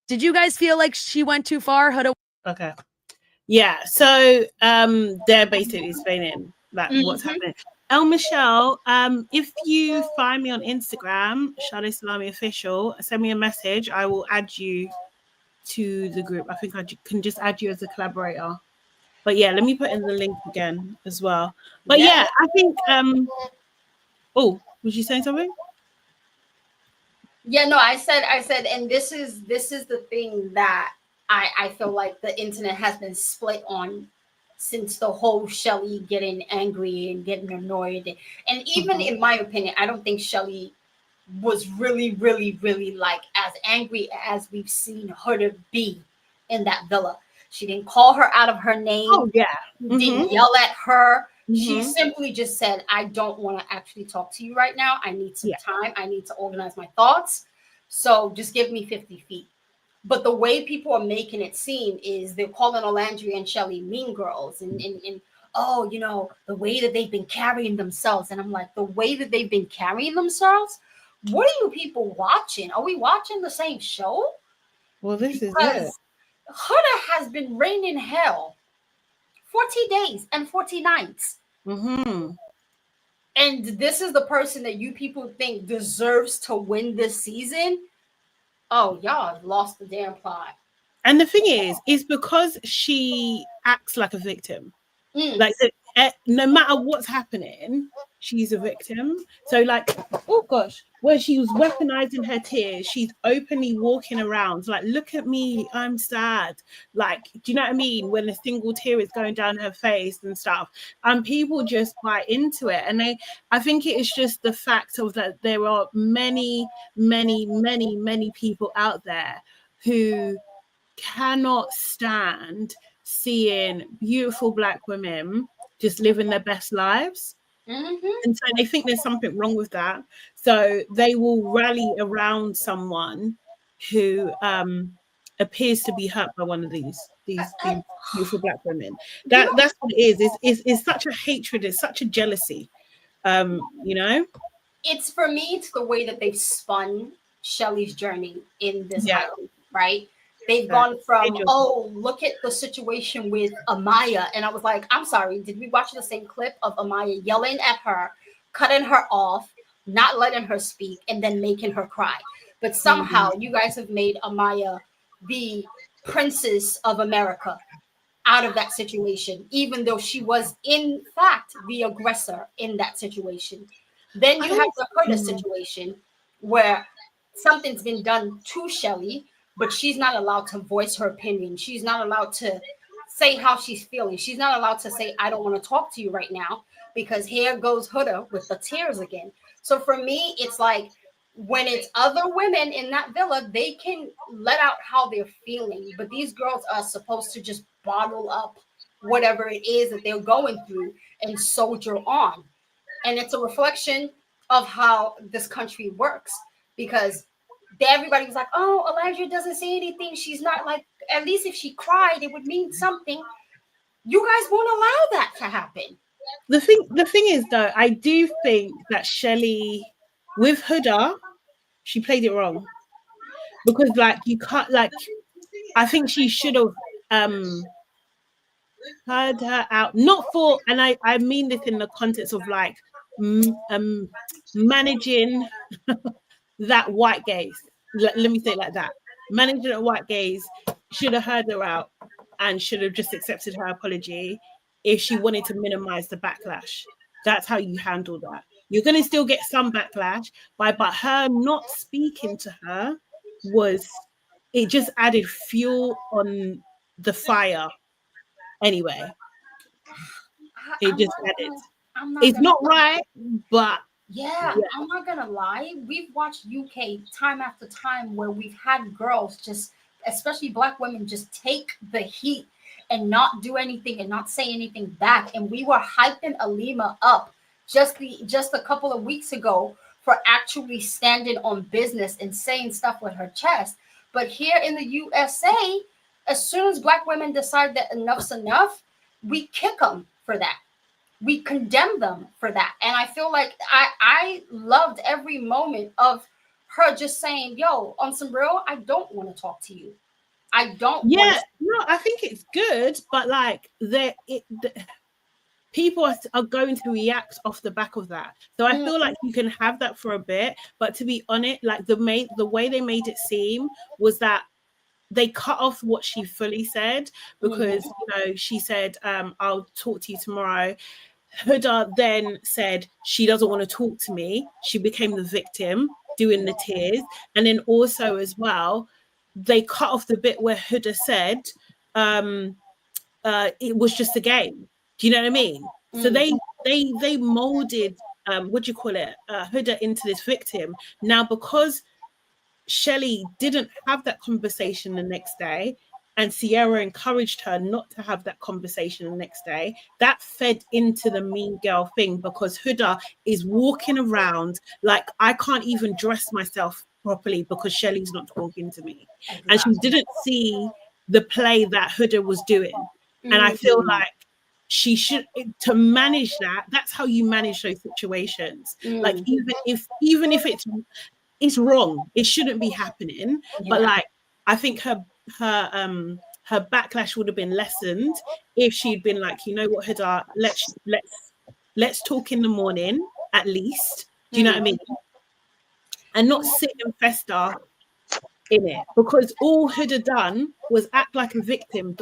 Did you guys feel like she went too far, Huda? Okay. Yeah. So they're basically explaining like what's happening. El Michelle, if you find me on Instagram, Shadi Salami Official, send me a message. I will add you to the group. I think I can just add you as a collaborator. But yeah, let me put in the link again as well. But yeah, I think oh, was you saying something? Yeah, no, I said, and this is the thing that I feel like the internet has been split on since the whole Shelly getting angry and getting annoyed. And even in my opinion, I don't think Shelly was really, really, really like as angry as we've seen her to be in that villa. She didn't call her out of her name. Oh, yeah. Didn't yell at her. She simply just said, I don't want to actually talk to you right now. I need some time. I need to organize my thoughts. So just give me 50 feet. But the way people are making it seem is they're calling Olandria and Shelly mean girls and oh, you know, the way that they've been carrying themselves. And I'm like, the way that they've been carrying themselves? What are you people watching? Are we watching the same show? Well, this is it. Because Huda has been reigning hell 40 days and 40 nights. And this is the person that you people think deserves to win this season. Oh, y'all have lost the damn plot. And the thing is because she acts like a victim. Like no matter what's happening, she's a victim. So like, oh gosh, when she was weaponizing her tears, she's openly walking around like, look at me, I'm sad. Like, do you know what I mean? When a single tear is going down her face and stuff, and people just buy into it. And I think it is just the fact of that there are many people out there who cannot stand seeing beautiful Black women just living their best lives. And so they think there's something wrong with that. So they will rally around someone who appears to be hurt by one of these beautiful Black women. That's what it is. It's such a hatred, it's such a jealousy. You know? It's for me, it's the way that they've spun Shelly's journey in this island, right? They've gone from, oh, look at the situation with Amaya. And I was like, I'm sorry, did we watch the same clip of Amaya yelling at her, cutting her off, not letting her speak, and then making her cry? But somehow you guys have made Amaya the princess of America out of that situation, even though she was, in fact, the aggressor in that situation. Then you have the Huda situation where something's been done to Shelly, but she's not allowed to voice her opinion. She's not allowed to say how she's feeling. She's not allowed to say, I don't want to talk to you right now, because here goes Huda with the tears again. So for me, it's like when it's other women in that villa, they can let out how they're feeling. But these girls are supposed to just bottle up whatever it is that they're going through and soldier on. And it's a reflection of how this country works, because everybody was like, oh, Elijah doesn't say anything. She's not like, at least if she cried, it would mean something. You guys won't allow that to happen. The thing is, though, I do think that Shelly, with Huda, she played it wrong. Because, like, you can't, like, I think she should have heard her out. Not for, and I mean this in the context of, like, managing that white gaze. Let me say it like that. Managing a white gaze, should have heard her out and should have just accepted her apology if she wanted to minimize the backlash. That's how you handle that. You're going to still get some backlash, but her not speaking to her it just added fuel on the fire. Anyway, it just added. It's not right, but yeah, I'm not gonna lie. We've watched UK time after time where we've had girls just, especially Black women, just take the heat and not do anything and not say anything back. And we were hyping Alima up just a couple of weeks ago for actually standing on business and saying stuff with her chest. But here in the USA, as soon as Black women decide that enough's enough, we kick them for that. We condemn them for that. And I feel like I loved every moment of her just saying, yo, on some real, I don't want to talk to you. I don't. Yeah, no, I think it's good, but like people are going to react off the back of that. So I feel like you can have that for a bit, but to be honest, like the way they made it seem was that they cut off what she fully said, because you know, she said, I'll talk to you tomorrow. Huda then said she doesn't want to talk to me. She became the victim, doing the tears. And then also as well, they cut off the bit where Huda said it was just a game. Do you know what I mean? So they molded Huda into this victim. Now, because Shelly didn't have that conversation the next day, and Sierra encouraged her not to have that conversation the next day, that fed into the mean girl thing, because Huda is walking around like, I can't even dress myself properly because Shelly's not talking to me. And she didn't see the play that Huda was doing. And I feel like she should, to manage that, that's how you manage those situations. Like, even if it's wrong, it shouldn't be happening. But like, I think her backlash would have been lessened if she'd been like, you know what, Huda, let's talk in the morning at least. Do you know what I mean? And not sit and fester in it, because all Huda done was act like a victim.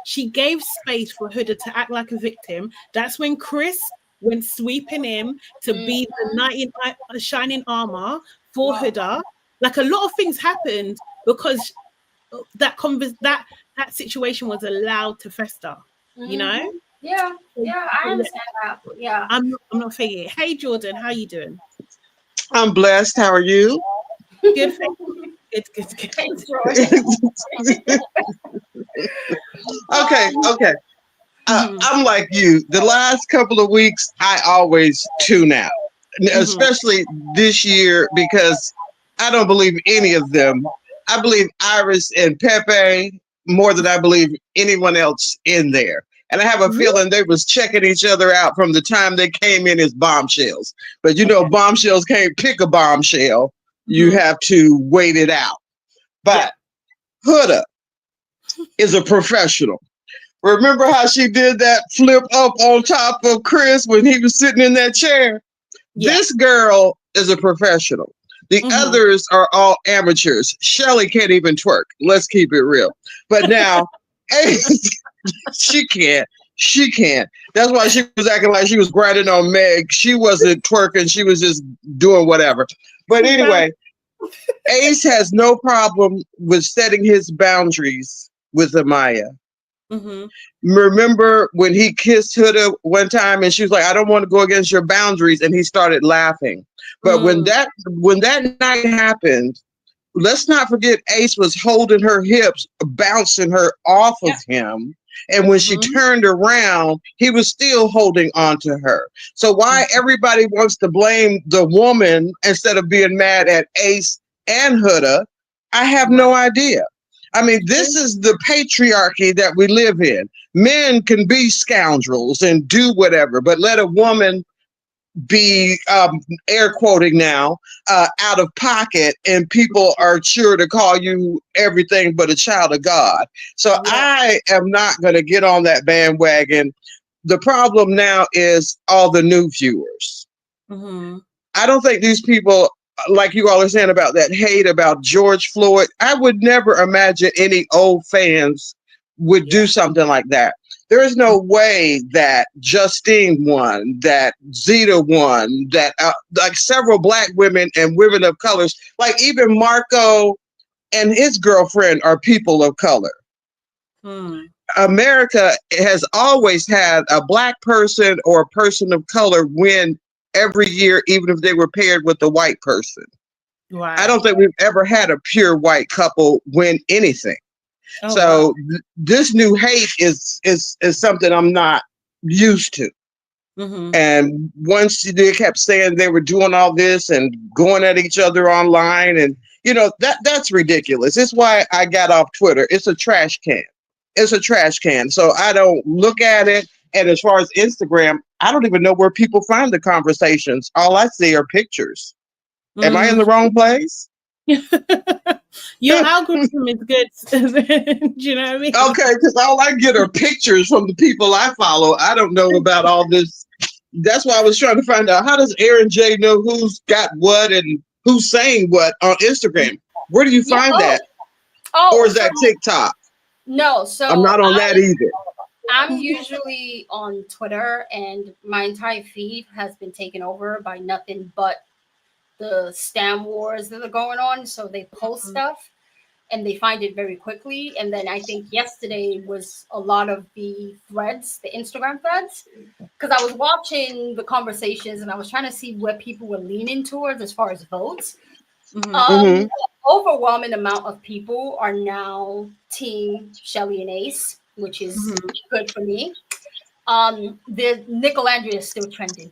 She gave space for Huda to act like a victim. That's when Chris went sweeping him to be the knight in shining armor for Huda. Like, a lot of things happened because that situation was allowed to fester. You know? Yeah, I understand that. Yeah, I'm not faking it. Hey, Jordan, how you doing? I'm blessed. How are you? Good. Good. Okay. I'm like you. The last couple of weeks, I always tune out, especially this year, because I don't believe any of them. I believe Iris and Pepe more than I believe anyone else in there. And I have a feeling they was checking each other out from the time they came in as bombshells. But you know, bombshells can't pick a bombshell. You have to wait it out. But Huda is a professional. Remember how she did that flip up on top of Chris when he was sitting in that chair? This girl is a professional. The others are all amateurs. Shelly can't even twerk. Let's keep it real. But now, she can't. That's why she was acting like she was grinding on Meg. She wasn't twerking. She was just doing whatever. But anyway, Ace has no problem with setting his boundaries with Amaya. Remember when he kissed Huda one time and she was like, I don't want to go against your boundaries, and he started laughing. But when that night happened, let's not forget Ace was holding her hips, bouncing her off of him. And when she turned around, he was still holding on to her. So why everybody wants to blame the woman instead of being mad at Ace and Huda, I have no idea. I mean, this is the patriarchy that we live in. Men can be scoundrels and do whatever, but let a woman be, air quoting now, out of pocket, and people are sure to call you everything but a child of God. So I am not going to get on that bandwagon. The problem now is all the new viewers. I don't think these people, like you all are saying about that hate about George Floyd, I would never imagine any old fans would do something like that. There is no way that Justine won, that Zeta won, that like several Black women and women of colors, like even Marco and his girlfriend are people of color. America has always had a Black person or a person of color win every year, even if they were paired with a white person. I don't think we've ever had a pure white couple win anything. This new hate is something I'm not used to. And once they kept saying they were doing all this and going at each other online, and you know, that's ridiculous. It's why I got off Twitter. It's a trash can. It's a trash can. So I don't look at it. And as far as Instagram, I don't even know where people find the conversations. All I see are pictures. Am I in the wrong place? Your algorithm is good. Do you know what I mean? Okay, because all I get are pictures from the people I follow. I don't know about all this. That's why I was trying to find out, how does Aaron J know who's got what and who's saying what on Instagram? Where do you find that? Or is that TikTok? No, so I'm not on that either. I'm usually on Twitter, and my entire feed has been taken over by nothing but the Stan wars that are going on. So they post stuff and they find it very quickly. And then I think yesterday was a lot of the threads, the Instagram threads, because I was watching the conversations and I was trying to see where people were leaning towards as far as votes. overwhelming amount of people are now team Shelly and Ace, which is good for me. The Nicolandria is still trending,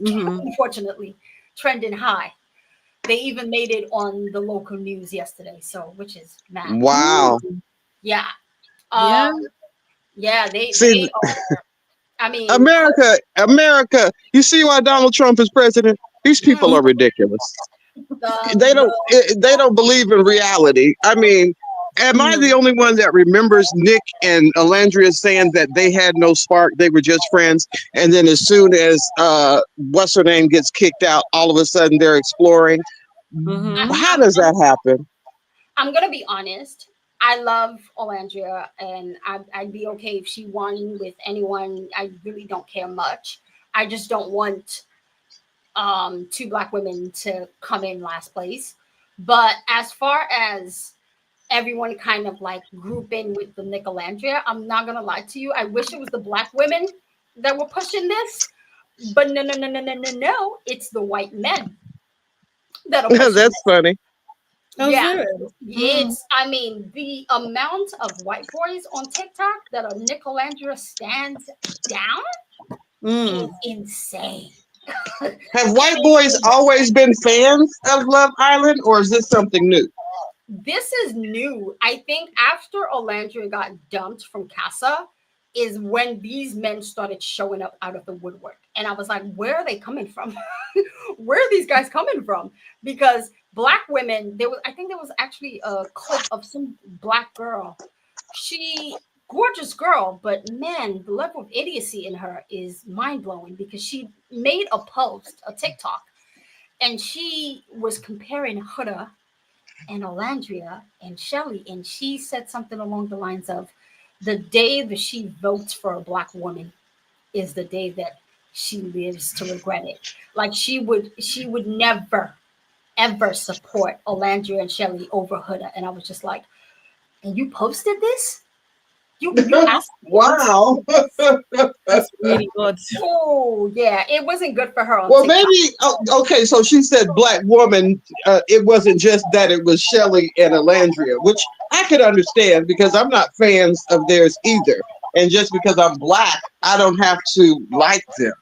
unfortunately, trending high. They even made it on the local news yesterday, so which is mad. Wow. Yeah. Yeah, they are. I mean, America. You see why Donald Trump is president? These people are ridiculous. They don't believe in reality. I mean, am I the only one that remembers Nick and Alandria saying that they had no spark, they were just friends, and then as soon as what's her name gets kicked out, all of a sudden they're exploring? How does that happen? I'm gonna be honest. I love Alandria, and I'd be okay if she won with anyone. I really don't care much. I just don't want two Black women to come in last place. But as far as everyone kind of like group in with the Nicolandria, I'm not gonna lie to you. I wish it was the Black women that were pushing this, but no. It's the white men that are pushing That's this. funny. Yeah, it's. I mean, the amount of white boys on TikTok that are Nicolandria stands down is insane. Have white boys always been fans of Love Island, or is this something new? This is new. I think after Alandria got dumped from Casa is when these men started showing up out of the woodwork. And I was like, where are they coming from? Where are these guys coming from? Because Black women, I think there was actually a clip of some Black girl. She, gorgeous girl, but man, the level of idiocy in her is mind-blowing because she made a post, a TikTok, and she was comparing Huda and Alandria and Shelly, and she said something along the lines of, the day that she votes for a Black woman is the day that she lives to regret it. Like she would never, ever support Alandria and Shelly over Huda. And I was just like, and you posted this? You wow. That's really good. Oh yeah, it wasn't good for her. Well, maybe okay. So she said Black woman. It wasn't just that; it was Shelly and Alandria, which I could understand because I'm not fans of theirs either. And just because I'm Black, I don't have to like them.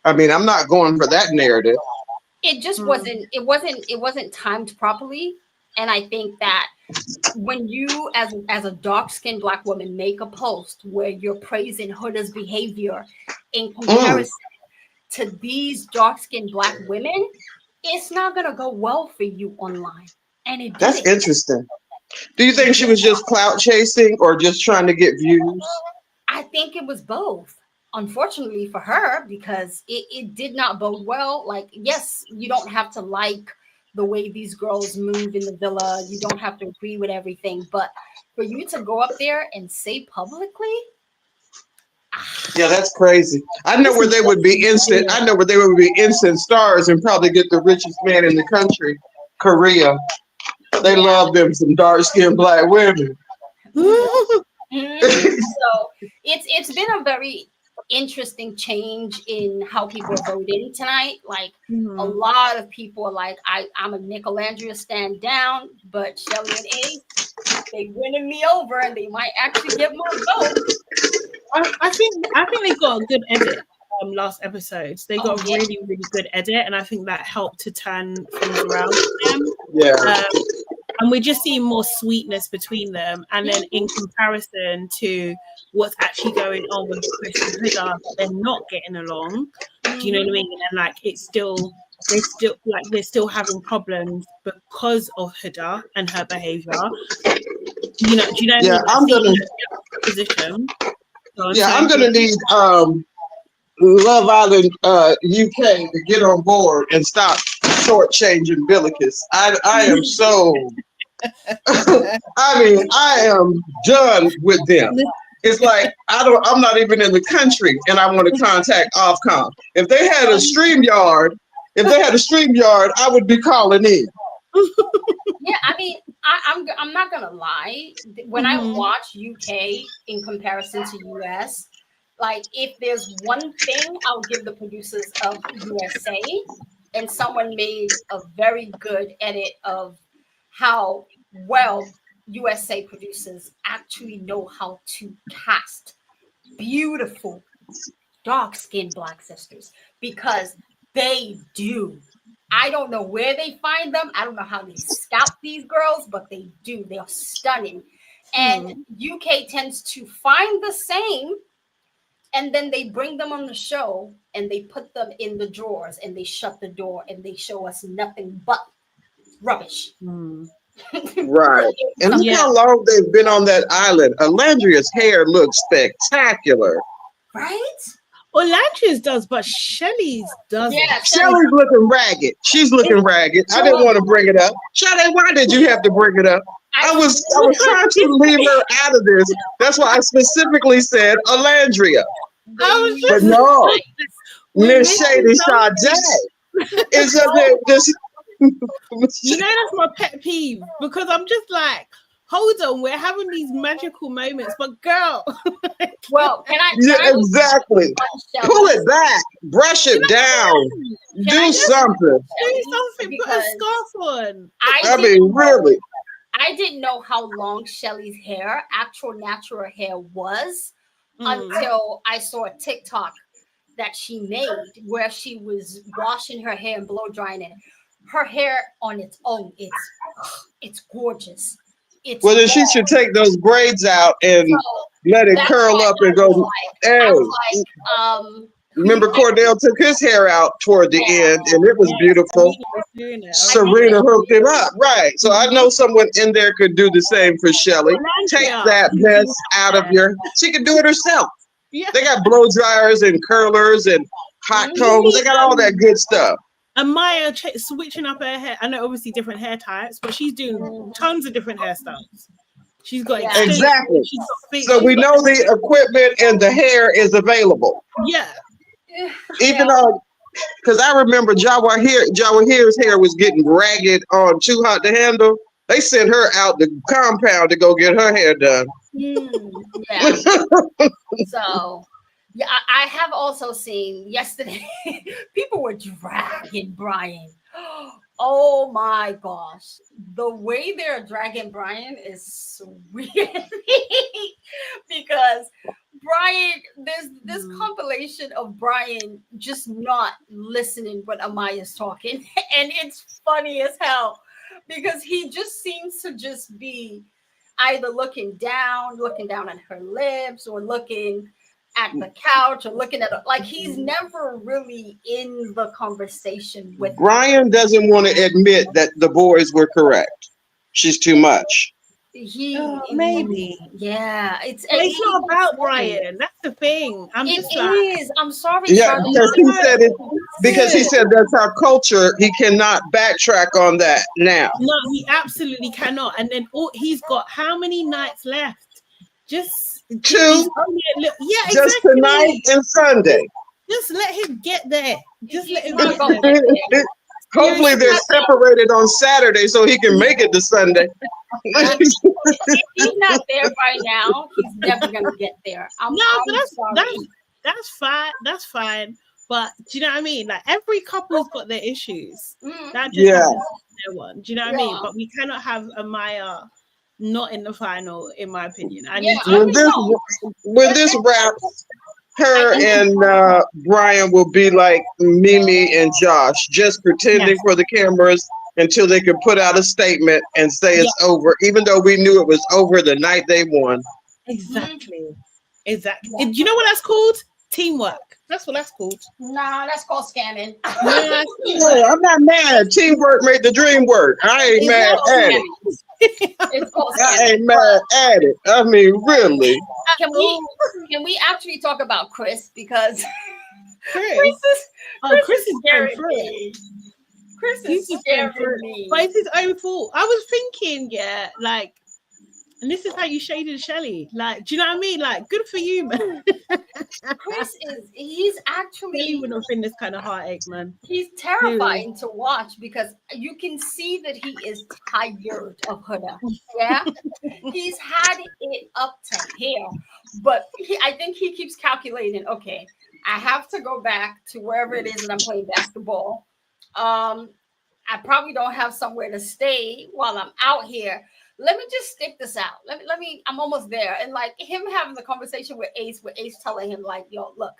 I mean, I'm not going for that narrative. It just wasn't. It wasn't timed properly, and I think that when you as a dark-skinned Black woman make a post where you're praising Huda's behavior in comparison to these dark-skinned Black women, it's not gonna go well for you online. And it That's didn't. interesting. Do you think she was just clout chasing or just trying to get views? I think it was both. Unfortunately for her, because it did not bode well. Like, yes, you don't have to like the way these girls move in the villa. You don't have to agree with everything. But for you to go up there and say publicly, yeah, that's crazy. I know where they would be instant. I know where they would be instant stars and probably get the richest man in the country, Korea. They love them some dark-skinned Black women. So it's been a very interesting change in how people are voting tonight. Like a lot of people are like, I'm a Nicolandria stand down, but Shelly and Ace, they winning me over and they might actually get my vote. I think they got a good edit last episodes. They got a really, really good edit, and I think that helped to turn things around for them. Yeah. And we're just seeing more sweetness between them. And then in comparison to what's actually going on with Chris and Huda, they're not getting along. Do you know what I mean? And like they're still having problems because of Huda and her behavior. You know, do you know yeah, what I mean? I'm gonna position. I'm gonna need Love Island UK to get on board and stop shortchanging Billicus. I am so I mean, I am done with them. It's like I'm not even in the country and I want to contact Ofcom. If they had a StreamYard, I would be calling in. Yeah, I mean, I'm not gonna lie. When I watch UK in comparison to US, like if there's one thing I'll give the producers of USA, and someone made a very good edit of how well USA producers actually know how to cast beautiful dark-skinned Black sisters, because they do. I don't know where they find them. I don't know how they scout these girls, but they do. They're stunning. And UK tends to find the same, and then they bring them on the show and they put them in the drawers and they shut the door and they show us nothing but rubbish. Right. And look how long they've been on that island. Alandria's hair looks spectacular. Right? Alandria's does, but Shelly's doesn't. Yeah, Shelly's looking ragged. She's looking ragged. I didn't want to bring it up. Shelly, why did you have to bring it up? I was trying to leave her out of this. That's why I specifically said Alandria. But no, Miss Shady Sade is up there just. You know, that's my pet peeve, because I'm just like, hold on, we're having these magical moments, but girl. Well, can I? Exactly. Pull it back, brush it down, do something. Do something. Put a scarf on. I mean, really. I didn't know how long Shelly's hair, actual natural hair, was until I saw a TikTok that she made where she was washing her hair and blow drying it. Her hair on its own, it's gorgeous. It's well, then she should take those braids out and let it curl up and go. Hey, remember Cordell took his hair out toward the end, and it was beautiful. Serena hooked him up, right? So I know someone in there could do the same for Shelly. Take that mess out of your. She can do it herself. They got blow dryers and curlers and hot combs. They got all that good stuff. And Maya switching up her hair. I know obviously different hair types, but she's doing tons of different hairstyles. She's got exactly. So we know the equipment and the hair is available. Yeah. Even though, because I remember Jawa Here's hair was getting ragged on Too Hot to Handle. They sent her out the compound to go get her hair done. Yeah. So. Yeah, I have also seen yesterday, people were dragging Brian. Oh my gosh. The way they're dragging Brian is sweet. Because Brian, there's this compilation of Brian just not listening when Amaya's talking. And it's funny as hell because he just seems to just be either looking down at her lips, or looking at the couch, or looking at it, like he's never really in the conversation with Brian doesn't want to admit that the boys were correct. She's too much. Maybe. Yeah, it's not about Brian. That's the thing. I'm sorry. Yeah, because he said it. Because he said that's our culture. He cannot backtrack on that now. No, he absolutely cannot. And then he's got how many nights left? Just 2. Yeah, just exactly. tonight and Sunday. Just let him get there. Just let him get there. Hopefully they're separated on Saturday so he can make it to Sunday. If he's not there right now, he's never gonna get there. That's fine. That's fine. But do you know what I mean? Like every couple's got their issues. That just their one. Do you know what I mean? But we cannot have Amaya not in the final, in my opinion. When this wraps, her and Brian will be like Mimi and Josh, just pretending for the cameras until they can put out a statement and say it's over, even though we knew it was over the night they won. Exactly. Do you know what that's called? Teamwork. That's what that's called. Nah, that's called scamming. No, I'm not mad. Teamwork made the dream work. I ain't mad at it. It's called I ain't mad at it. I mean, really. Can we actually talk about Chris? Because Chris is going through it. Chris is scaring me. But it's his own fault. I was thinking, and this is how you shaded Shelly. Like, do you know what I mean? Like, good for you, man. He's actually He would have been this kind of heartache, man. He's terrifying to watch because you can see that he is tired of Huda. Yeah, he's had it up to here, but I think he keeps calculating. Okay, I have to go back to wherever it is that I'm playing basketball. I probably don't have somewhere to stay while I'm out here. Let me just stick this out. Let me, I'm almost there. And like him having the conversation with Ace telling him like, yo, look,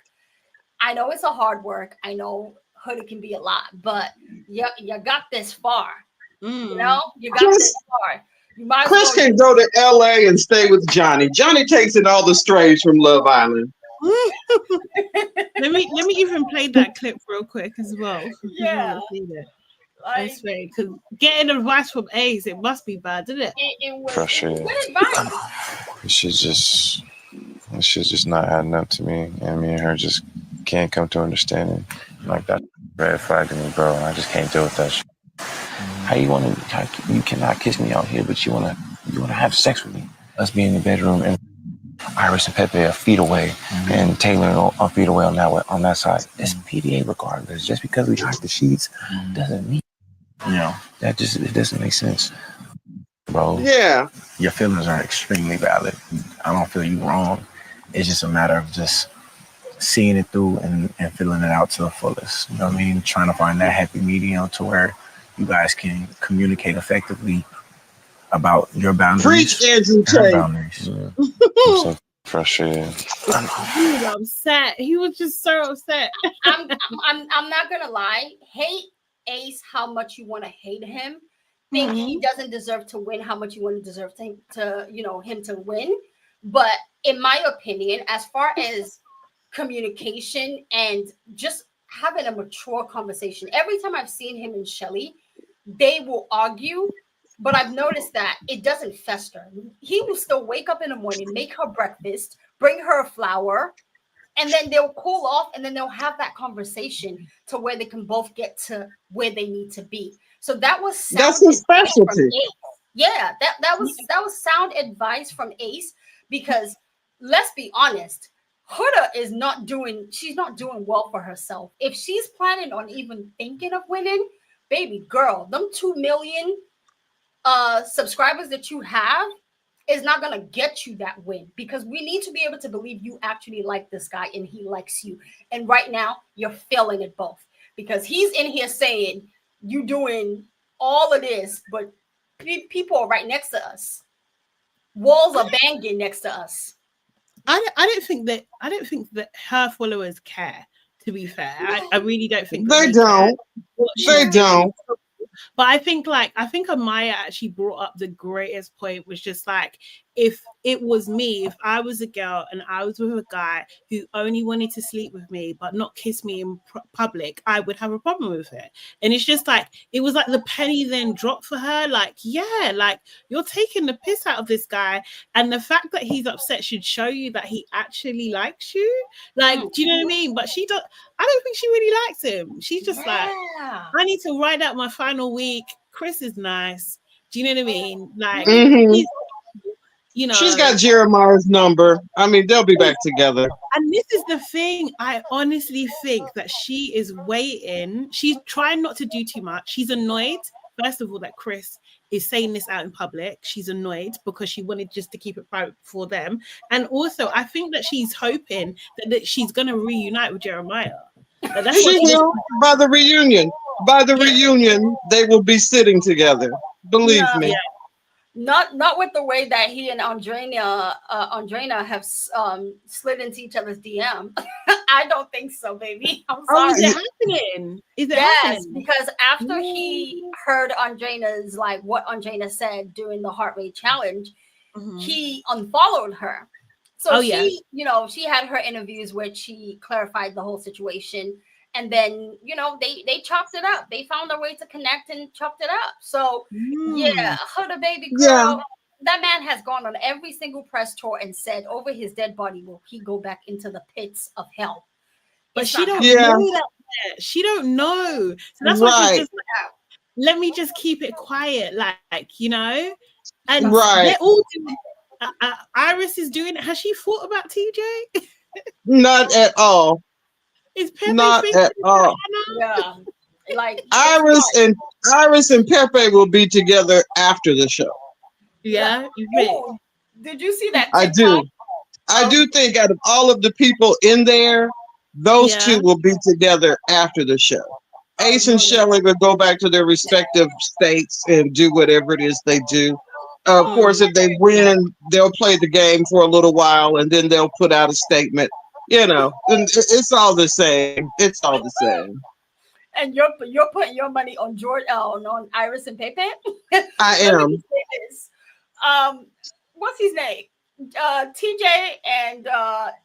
I know it's a hard work. I know hoodie can be a lot, but you got this far. You know, you got this far. You might Chris can go to LA and stay with Johnny. Johnny takes in all the strays from Love Island. let me even play that clip real quick as well. Yeah. That's right. Because getting advice from Ace, it must be bad, isn't it? It was Frustrating. good advice. She's just not adding up to me, and me and her just can't come to understanding. Like that red flag to me, bro. I just can't deal with that shit. How you cannot kiss me out here, but you wanna have sex with me? Us being in the bedroom and Iris and Pepe are feet away, and Taylor are feet away on that side. It's PDA regardless. Just because we hide the sheets doesn't mean, that just it doesn't make sense, bro. Yeah, your feelings are extremely valid. I don't feel you wrong. It's just a matter of just seeing it through and feeling it out to the fullest. You know what I mean? Trying to find that happy medium to where you guys can communicate effectively about your boundaries. Preach, Andrew and her Tate. boundaries. I'm so frustrated. He was upset. He was just so upset. I'm not gonna lie. Hate Ace how much you want to hate him. Think he doesn't deserve to win how much you want to deserve to him to win. But in my opinion, as far as communication and just having a mature conversation, every time I've seen him and Shelly, they will argue, but I've noticed that it doesn't fester. He will still wake up in the morning, make her breakfast, bring her a flower, and then they'll cool off, and then they'll have that conversation to where they can both get to where they need to be. So that was That's his specialty. Yeah, that was sound advice from Ace, because let's be honest, Huda is she's not doing well for herself. If she's planning on even thinking of winning, baby girl, them 2 million subscribers that you have is not gonna get you that win, because we need to be able to believe you actually like this guy and he likes you. And right now you're failing at both, because he's in here saying you doing all of this, but people are right next to us. Walls are banging next to us. I don't think that her followers care. To be fair, I really don't think they don't. They don't. But I think Amaya actually brought up the greatest point, was just like, if it was me, if I was a girl and I was with a guy who only wanted to sleep with me but not kiss me in public, I would have a problem with it. And it's just like, it was like the penny then dropped for her. Like, yeah, like, you're taking the piss out of this guy, and the fact that he's upset should show you that he actually likes you. Like, do you know what I mean? But I don't think she really likes him. She's just like, I need to ride out my final week. Chris is nice. Do you know what I mean? Like, she's got Jeremiah's number. I mean, they'll be back together. And this is the thing. I honestly think that she is waiting. She's trying not to do too much. She's annoyed, first of all, that Chris is saying this out in public. She's annoyed because she wanted just to keep it private for them. And also, I think that she's hoping that she's going to reunite with Jeremiah. She will, by the reunion. By the reunion, they will be sitting together. Believe me. Yeah. Not with the way that he and Andrena have slid into each other's DM. I don't think so, baby. I'm sorry. Is it happening? Is it happening? Because after he heard Andrena's, like, what Andrena said during the heart rate challenge, he unfollowed her. So she had her interviews where she clarified the whole situation. And then, they chopped it up. They found a way to connect and chopped it up. So, Huda baby girl, that man has gone on every single press tour and said over his dead body will he go back into the pits of hell. But she don't know that yet. She don't know. So that's why she's just like, let me just keep it quiet, And they're all doing Iris is doing it. Has she thought about TJ? Not at all. Is Pepe not at all? Yeah, like Iris and Pepe will be together after the show. Yeah, did you see that? I do. I do think out of all of the people in there, those two will be together after the show. Ace and Shelley would go back to their respective states and do whatever it is they do. Of course, if they win, they'll play the game for a little while and then they'll put out a statement. You know, and it's all the same. It's all the same. And you're putting your money on on Iris and Pepe. I am. Say this. What's his name? TJ and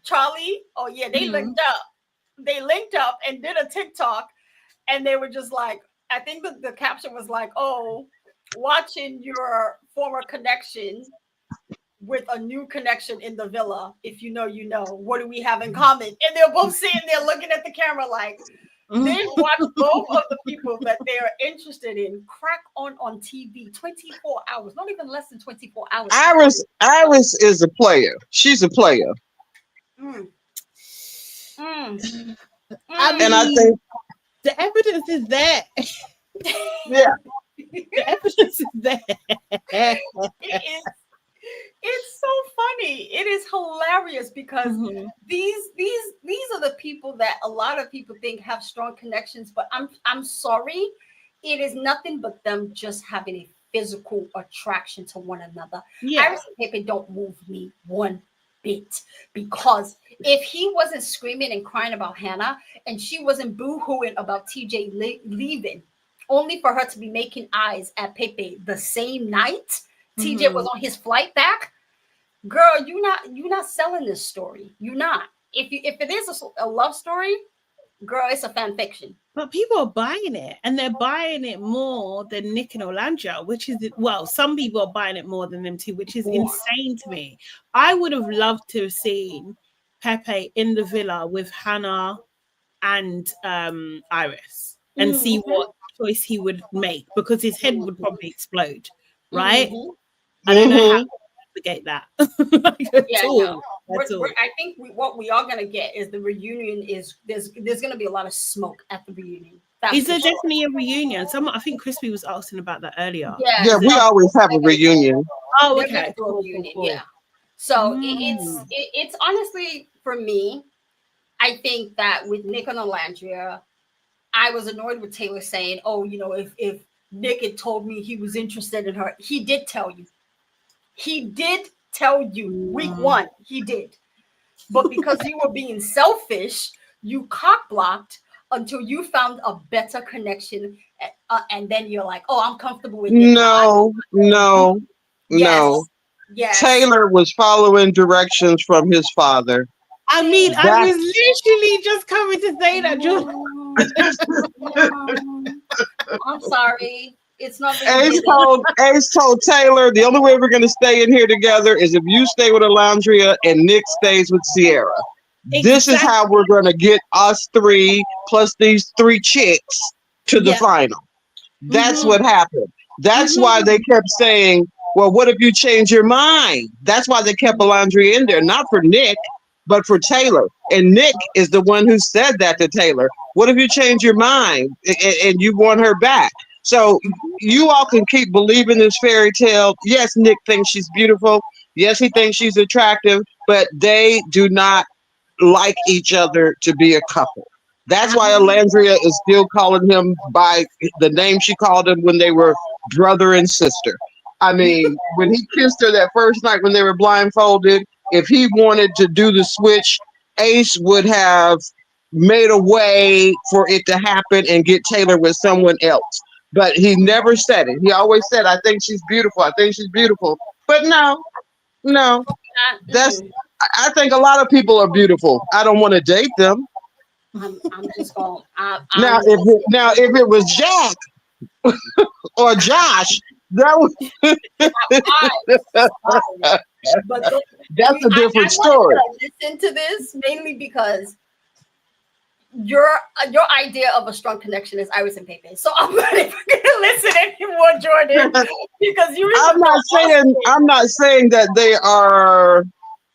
Charlie. Oh yeah, they linked up. They linked up and did a TikTok, and they were just like, I think the caption was like, "Oh, watching your former connection with a new connection in the villa. If you know, you know. What do we have in common?" And they're both sitting there looking at the camera like they watch both of the people that they are interested in crack on TV 24 hours, not even less than 24 hours. Iris is a player. She's a player. I mean, and I think the evidence is there. Yeah. The evidence is there. It's so funny. It is hilarious because these are the people that a lot of people think have strong connections, but I'm sorry, it is nothing but them just having a physical attraction to one another. Iris and Pepe don't move me one bit, because if he wasn't screaming and crying about Hannah and she wasn't boo-hooing about TJ leaving, only for her to be making eyes at Pepe the same night TJ was on his flight back, girl, you're not selling this story. You're not. If it is a love story, girl, it's a fan fiction. But people are buying it, and they're buying it more than Nick and Olandra, which is, well, some people are buying it more than them too, which is insane to me. I would have loved to have seen Pepe in the villa with Hannah and Iris and see what choice he would make, because his head would probably explode, right? I don't know how to navigate that. I think what we are gonna get is the reunion. Is there's gonna be a lot of smoke at the reunion. Is there definitely a reunion? I think Crispy was asking about that earlier. Yeah, we always have a reunion. Oh, They're okay. gonna do a reunion, yeah. So it's honestly, for me, I think that with Nick and Olandria, I was annoyed with Taylor saying, "Oh, you know, if Nick had told me he was interested in her," he did tell you. He did tell you week one. He did. But because you were being selfish, you cock blocked until you found a better connection. And then you're like, "Oh, I'm comfortable with it." No. Yes. Taylor was following directions from his father. I mean, I was literally just coming to say that, Jordan. I'm sorry. It's not Ace told Taylor, the only way we're going to stay in here together is if you stay with Alondria and Nick stays with Sierra. This is how we're going to get us three plus these three chicks to the final. That's what happened. That's why they kept saying, well, what if you change your mind? That's why they kept Alondria in there, not for Nick, but for Taylor. And Nick is the one who said that to Taylor. What if you change your mind and you want her back? So you all can keep believing this fairy tale. Yes, Nick thinks she's beautiful. Yes, he thinks she's attractive, but they do not like each other to be a couple. That's why Alandria is still calling him by the name she called him when they were brother and sister. I mean, when he kissed her that first night when they were blindfolded, if he wanted to do the switch, Ace would have made a way for it to happen and get Taylor with someone else. But he never said it. He always said, I think she's beautiful. I think she's beautiful. But no. I think a lot of people are beautiful. I don't want to date them. I'm just going. Now, if it was Jack or Josh, that would. That's a different story. Listen to this mainly because your idea of a strong connection is Iris and Pepe. So I'm not even gonna listen anymore, Jordan, because you. I'm not saying that they are.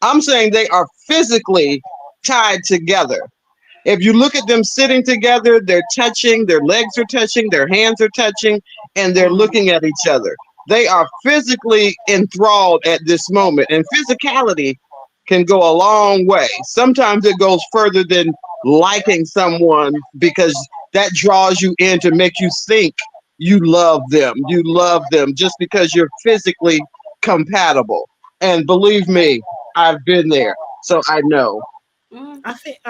I'm saying they are physically tied together. If you look at them sitting together, they're touching, their legs are touching, their hands are touching, and they're looking at each other. They are physically enthralled at this moment, and physicality can go a long way. Sometimes it goes further than liking someone because that draws you in to make you think you love them. You love them just because you're physically compatible. And believe me, I've been there, so I know. I think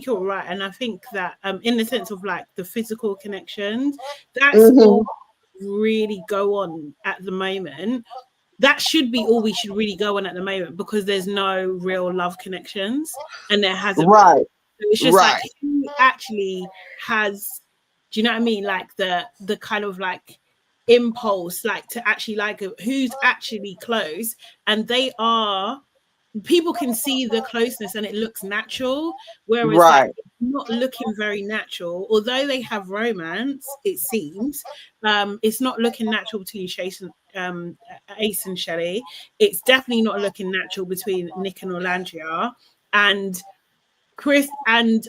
you're right, and I think that in the sense of like the physical connections, that's Mhm. all really go on at the moment. That should be all we should really go on at the moment because there's no real love connections, and there hasn't been. Right. So it's just Right. like who actually has, do you know what I mean? Like the kind of like impulse, like to actually like who's actually close, and they are. People can see the closeness and it looks natural, whereas like Right. it's not looking very natural. Although they have romance, it seems it's not looking natural between Ace and Shelley. It's definitely not looking natural between Nick and Orlandria, and Chris and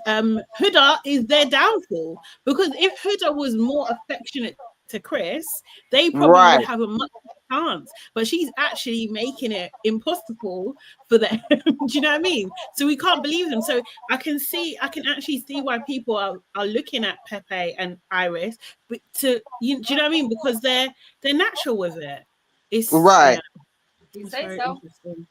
Huda is their downfall, because if Huda was more affectionate to Chris, they probably would Right. have a much better chance. But she's actually making it impossible for them. Do you know what I mean? So we can't believe them. So I can actually see why people are looking at Pepe and Iris, but do you know what I mean? Because they're natural with it. It's Right. it's very interesting.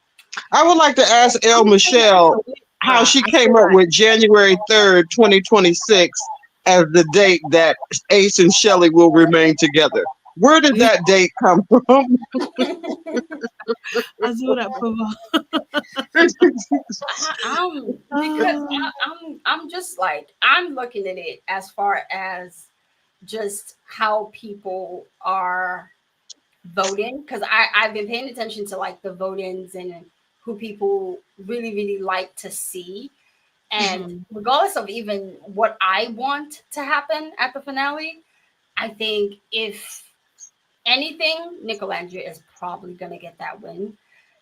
I would like to ask El Michelle how she came up with January 3rd, 2026 as the date that Ace and Shelley will remain together. Where did that date come from? I saw that because I'm just like, I'm looking at it as far as just how people are voting, because I've been paying attention to like the vote-ins and who people really like to see. And regardless of even what I want to happen at the finale, I think if anything, Nicolandria is probably gonna get that win.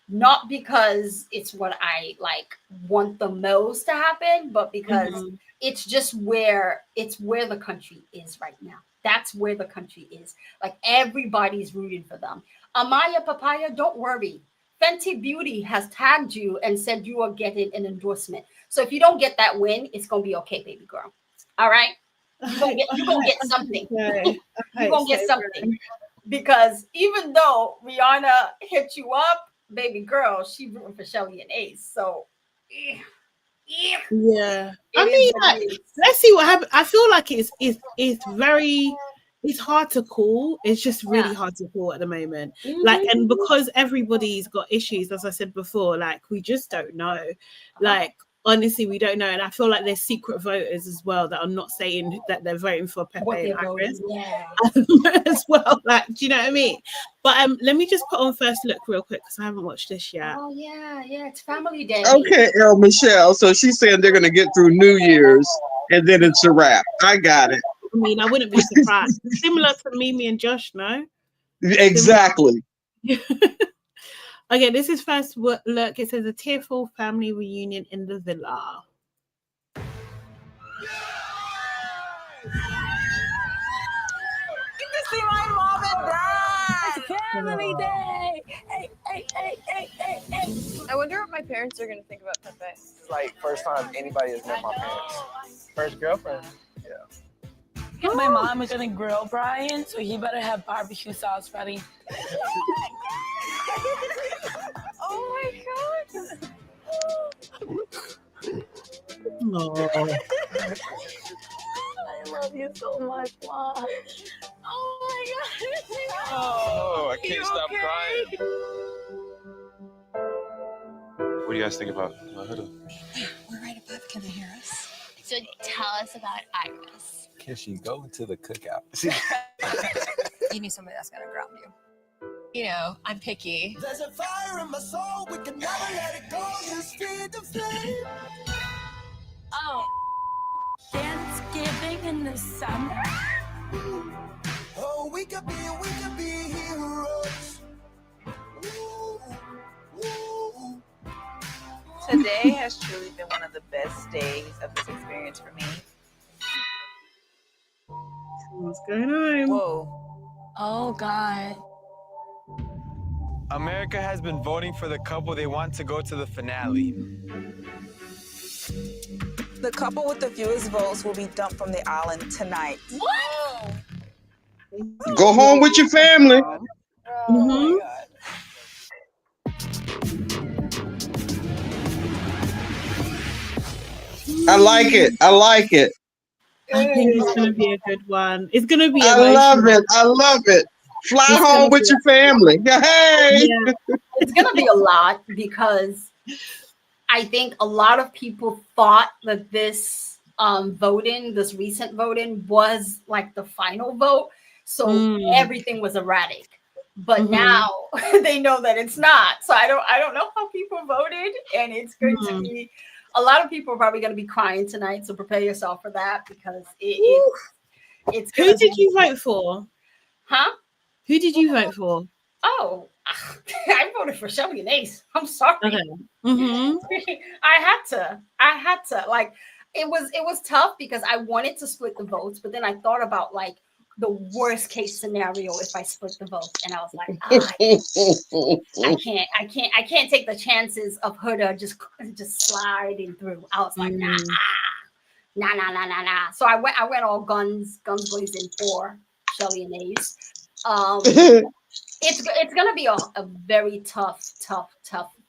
Not because it's what I like want the most to happen, but because it's just where the country is right now. That's where the country is. Like everybody's rooting for them. Amaya Papaya, don't worry. Fenty Beauty has tagged you and said you are getting an endorsement. So if you don't get that win, it's gonna be okay, baby girl. All right, you're gonna get something. You're gonna get something, because even though Rihanna hit you up, baby girl, she rooting for Shelly and Ace. So yeah, I mean, like, let's see what happens. I feel like it's very. It's hard to call. It's just really hard to call at the moment. Like, and because everybody's got issues, as I said before, like we just don't know. Like, honestly, we don't know. And I feel like there's secret voters as well that are not saying that they're voting for Pepe and Iris as well. Like, do you know what I mean? But let me just put on First Look real quick because I haven't watched this yet. Oh yeah, it's Family Day. Okay, El Michelle. So she's saying they're gonna get through New Year's and then it's a wrap. I got it. I mean, I wouldn't be surprised. Similar to Mimi and Josh, no? Exactly. Okay, this is First Look. It says a tearful family reunion in the villa. Get to see my mom and dad. It's Family Day. Hey. I wonder what my parents are gonna think about Pepe. It's like first time anybody has met my parents. First girlfriend. Yeah. My mom is gonna grill Brian, so he better have barbecue sauce ready. Oh my god. No. I love you so much, Mom. Oh my god. Oh, I can't stop crying. What do you guys think about Huda? We're right above. Can they hear us? So tell us about Iris. Can she go to the cookout? You need somebody that's gonna ground you. You know, I'm picky. There's a fire in my soul, we can never let it go. Just feed the flame. Oh. Thanksgiving in the summer. Oh, we could be heroes. Ooh, ooh. Today has truly been one of the best days of this experience for me. What's going on? Whoa. Oh, God. America has been voting for the couple they want to go to the finale. The couple with the fewest votes will be dumped from the island tonight. What? Go home with your family. Mm-hmm. I like it. I like it. I think it's gonna be a good one. It's gonna be I emotional. love it. I love it. Fly It's home gonna with be your family. Hey. Yeah. It's gonna be a lot because I think a lot of people thought that this voting, this recent voting, was like the final vote, so everything was erratic. But now they know that it's not. So I don't know how people voted, and it's going to be a lot of people are probably going to be crying tonight. So prepare yourself for that because it's Who did you vote for? Huh? Who did you vote for? Oh, I voted for Shelby and Ace. I'm sorry. Okay. Mm-hmm. I had to. Like, it was tough because I wanted to split the votes, but then I thought about like the worst case scenario if I split the votes, and I was like, I can't take the chances of Huda just sliding through. I was like, nah. So I went all guns blazing for Shelly and Ace. It's gonna be a very tough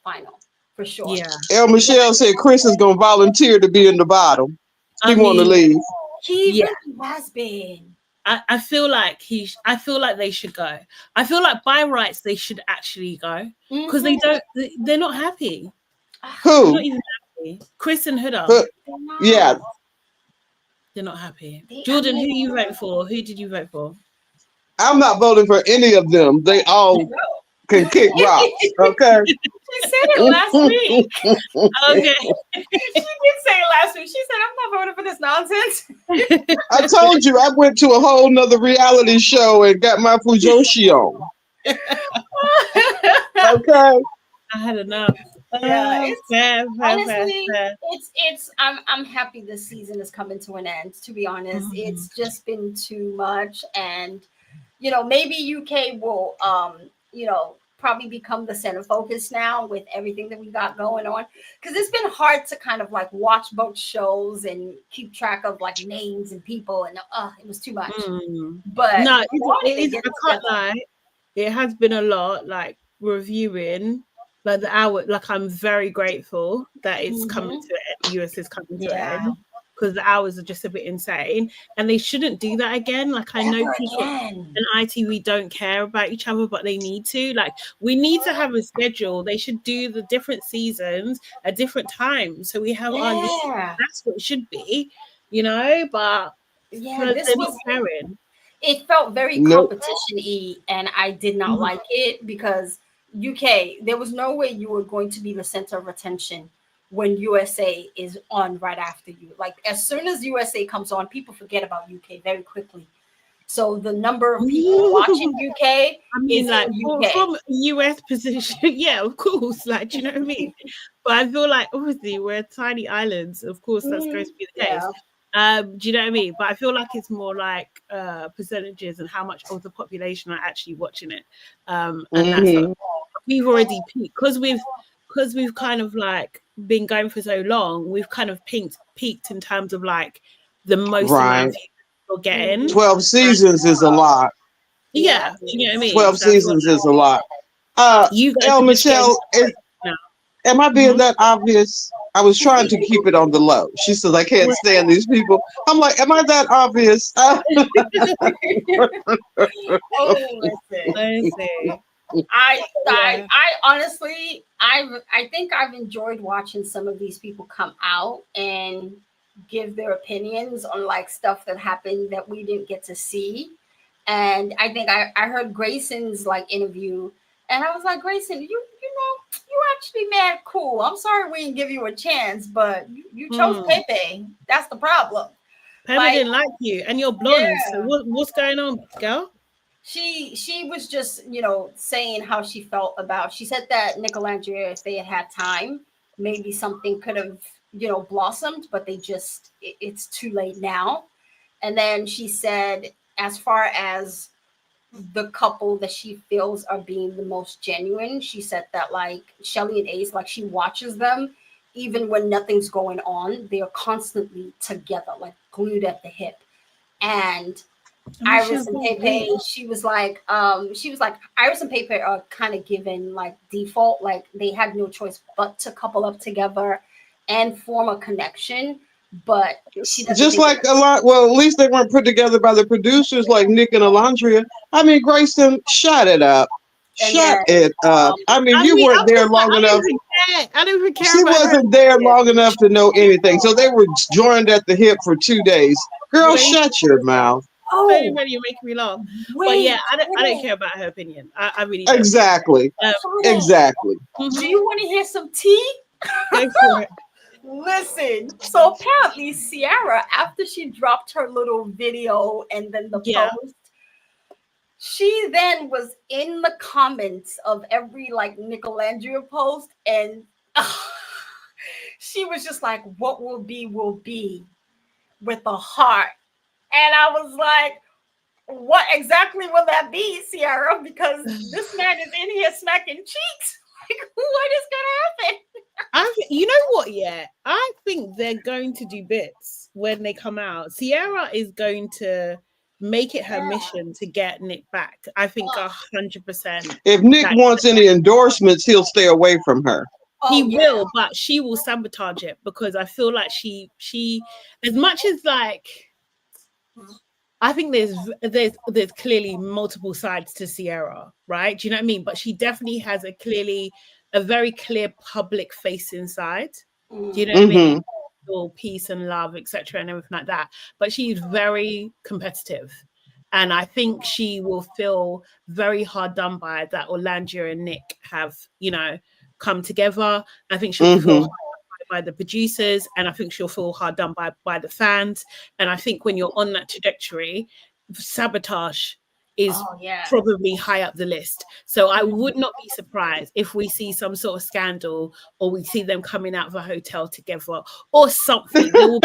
final for sure. Yeah. El Michelle said Chris is gonna volunteer to be in the bottom. He want to leave. He really has been. I feel like they should go. I feel like by rights they should actually go because they're not happy. Who? They're not even happy. Chris and Huda. Yeah. They're not happy. Jordan, who you vote for? Who did you vote for? I'm not voting for any of them. They all can kick rocks. Okay. She said it last week. Okay. She did say it last week. She said, I'm not voting for this nonsense. I told you I went to a whole nother reality show and got my Fujoshi on. Okay. I had enough. Yeah, honestly, fair. I'm happy this season is coming to an end, to be honest. It's just been too much, and maybe UK will probably become the center focus now with everything that we got going on, because it's been hard to kind of like watch both shows and keep track of like names and people, and it was too much. But no, I can't lie, it has been a lot, like reviewing like the hour. Like, I'm very grateful that it's coming to US is coming to an end, because the hours are just a bit insane, and they shouldn't do that again. Like, I know people and ITV don't care about each other, but they need to. Like, we need to have a schedule. They should do the different seasons at different times, so we have our league. That's what it should be, but this was caring. It felt very competition-y, and I did not like it, because UK, there was no way you were going to be the center of attention when USA is on right after you. Like, as soon as USA comes on, people forget about UK very quickly. So the number of people watching UK, is like UK. From US position, yeah, of course. Like, do you know what I mean? But I feel like obviously we're tiny islands. Of course, that's going to be the case. Do you know what I mean? But I feel like it's more like percentages and how much of the population are actually watching it. And that's we've already peaked because we've kind of like been going for so long. We've kind of peaked in terms of like the most amount of people we're getting. 12 seasons is a lot. Yeah, do you know what I mean? 12 seasons is a lot. El Michelle, am I being that obvious? I was trying to keep it on the low. She says, I can't stand these people. I'm like, am I that obvious? I honestly, I think I've enjoyed watching some of these people come out and give their opinions on like stuff that happened that we didn't get to see. And I think I heard Grayson's like interview, and I was like, Grayson, you actually mad cool. I'm sorry we didn't give you a chance, but you chose Pepe. That's the problem. Pepe didn't like you, and you're blonde. So what's going on, girl? She was just, saying how she felt about. She said that Nicolandria, if they had time, maybe something could have, blossomed, but it's too late now. And then she said, as far as the couple that she feels are being the most genuine, she said that like Shelly and Ace, like she watches them even when nothing's going on, they are constantly together, like glued at the hip. And Iris and Pepe, she was like, Iris and Pepe are kind of given like default, like they had no choice but to couple up together and form a connection. But she doesn't Just think like a lot, well, at least they weren't put together by the producers like Nick and Alondria. I mean, Grayson, shut it up. Shut it up. I mean, you weren't there long enough. I don't even care She about her. wasn't there long enough to know anything. So they were joined at the hip for 2 days. Girl, shut your mouth. You're making me laugh. But yeah, I don't care about her opinion. I really don't. Exactly. Exactly. Do you want to hear some tea? Go for it. Listen, so apparently Ciara, after she dropped her little video and then the post, she then was in the comments of every like Nicolandria post, and she was just like, what will be with a heart. And I was like, what exactly will that be, Ciara? Because this man is in here smacking cheeks. Like, what is gonna happen? You know what? Yeah, I think they're going to do bits when they come out. Ciara is going to make it her mission to get Nick back. I think 100%. If Nick wants any endorsements, he'll stay away from her. He will, but she will sabotage it because I feel like she as much as like. I think there's clearly multiple sides to Ciara, right? Do you know what I mean? But she definitely has a very clear public facing side. Do you know what I mean? All peace and love, etc., and everything like that. But she's very competitive, and I think she will feel very hard done by that Orlandia and Nick have, come together. I think she'll feel by the producers, and I think she'll feel hard done by the fans. And I think when you're on that trajectory, sabotage is probably high up the list. So I would not be surprised if we see some sort of scandal or we see them coming out of a hotel together or something. They will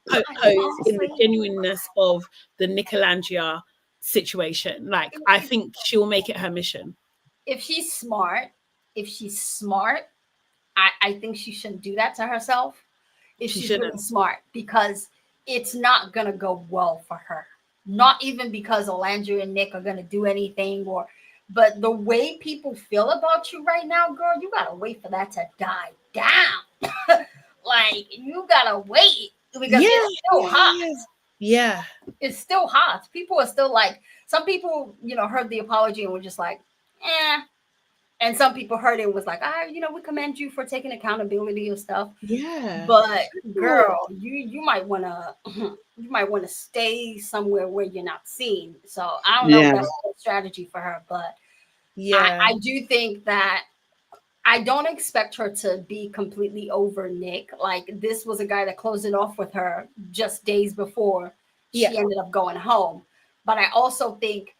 pose in the genuineness of the Nicolandria situation. Like, I think she will make it her mission. If she's smart, I think she shouldn't do that to herself. If she's really smart, because it's not gonna go well for her. Not even because Orlandia and Nick are gonna do anything, but the way people feel about you right now, girl, you gotta wait for that to die down. Like, you gotta wait because it's still hot. Yeah, it's still hot. People are still like, some people, heard the apology and were just like, eh. And some people heard it and was like, we commend you for taking accountability and stuff. Yeah. But girl, you might wanna stay somewhere where you're not seen. So I don't know if that's a good strategy for her, but I do think that I don't expect her to be completely over Nick. Like, this was a guy that closed it off with her just days before she ended up going home. But I also think,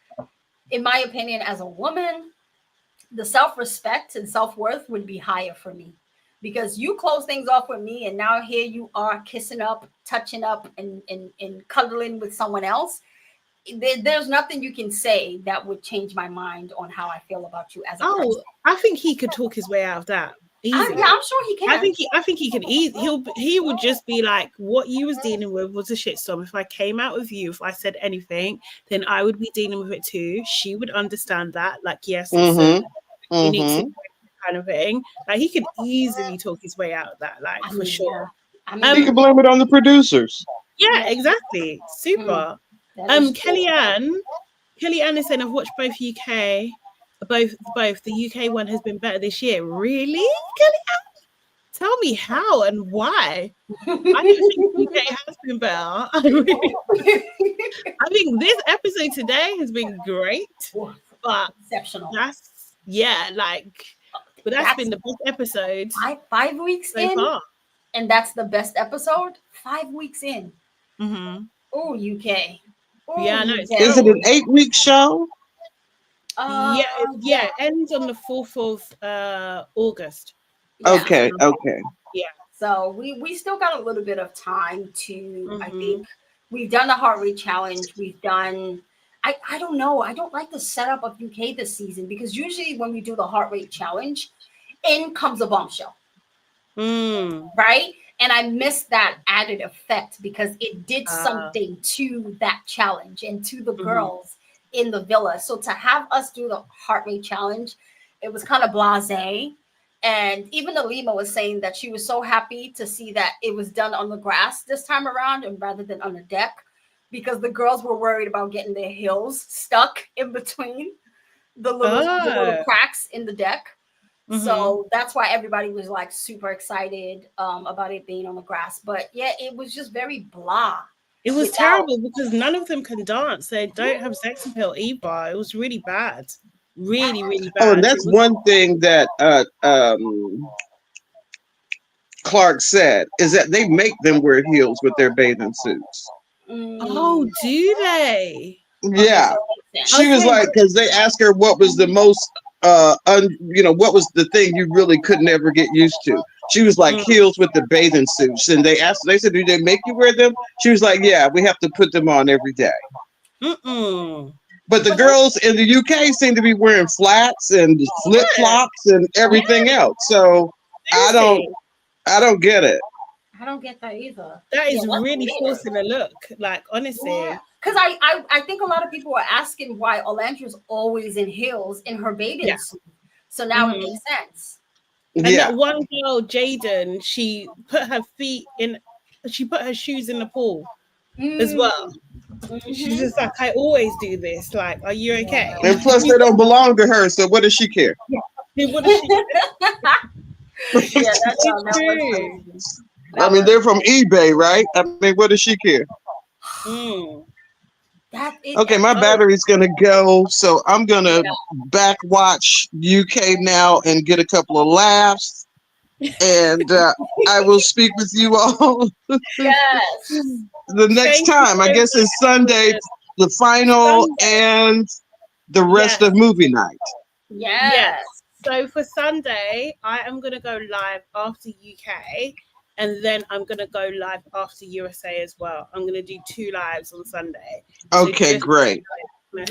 in my opinion, as a woman, the self-respect and self-worth would be higher for me, because you close things off with me and now here you are kissing up, touching up, and cuddling with someone else. There's nothing you can say that would change my mind on how I feel about you as a person. I think he could talk his way out of that. Easily. I'm sure he can. I think he can. He would just be like, what you was dealing with was a shitstorm. If I came out with you, if I said anything, then I would be dealing with it too. She would understand that. Like, yes, you need to kind of thing. Like, he could easily talk his way out of that. Like, for sure. He could blame it on the producers. Yeah, exactly. Super. Kellyanne is saying, I've watched both UK. Both. The UK one has been better this year. Really, Kellyanne? Tell me how and why. I don't think the UK has been better. I think this episode today has been great, but exceptional. That's been the best episode. 5 weeks so in, far. And that's the best episode. 5 weeks in. Oh, UK. Ooh, yeah, no. Is it an 8-week show? Yeah. Ends on the 4th of August. Okay. Yeah. So we still got a little bit of time to. I think we've done the heart rate challenge. We've done. I don't know. I don't like the setup of UK this season, because usually when we do the heart rate challenge, in comes a bombshell. right? And I missed that added effect because it did something to that challenge and to the girls in the villa. So to have us do the heart rate challenge, it was kind of blasé. And even Alima was saying that she was so happy to see that it was done on the grass this time around and rather than on the deck, because the girls were worried about getting their heels stuck in between the little cracks in the deck. So that's why everybody was like super excited about it being on the grass. But yeah, it was just very blah. It was terrible because none of them can dance. They don't have sex appeal either. It was really bad. Really, really bad. Oh, and that's one thing that Clark said, is that they make them wear heels with their bathing suits. Oh, do they? Yeah. She was like, because they asked her what was the most, what was the thing you really could never get used to. She was like, heels with the bathing suits. And they said, do they make you wear them? She was like, yeah, we have to put them on every day. But the girls in the UK seem to be wearing flats and flip flops and everything else. So I don't get it. I don't get that either. That is really forcing a look, like honestly. Because I think a lot of people are asking why Olandra's always in heels in her bathing suit. So now it makes sense. And that one girl, Jaden, she put her shoes in the pool as well. She's just like, I always do this. Like, are you okay? And plus, they don't belong to her. So what does she care? What does she care? That's true. I mean, they're from eBay, right? I mean, what does she care? Okay, my battery's gonna go, so I'm gonna back watch UK now and get a couple of laughs, and I will speak with you all. Yes. The next time, I guess it's Sunday, the final, and the rest of movie night. Yes. So for Sunday, I am gonna go live after UK. And then I'm going to go live after USA as well. I'm going to do 2 lives on Sunday. Okay, great.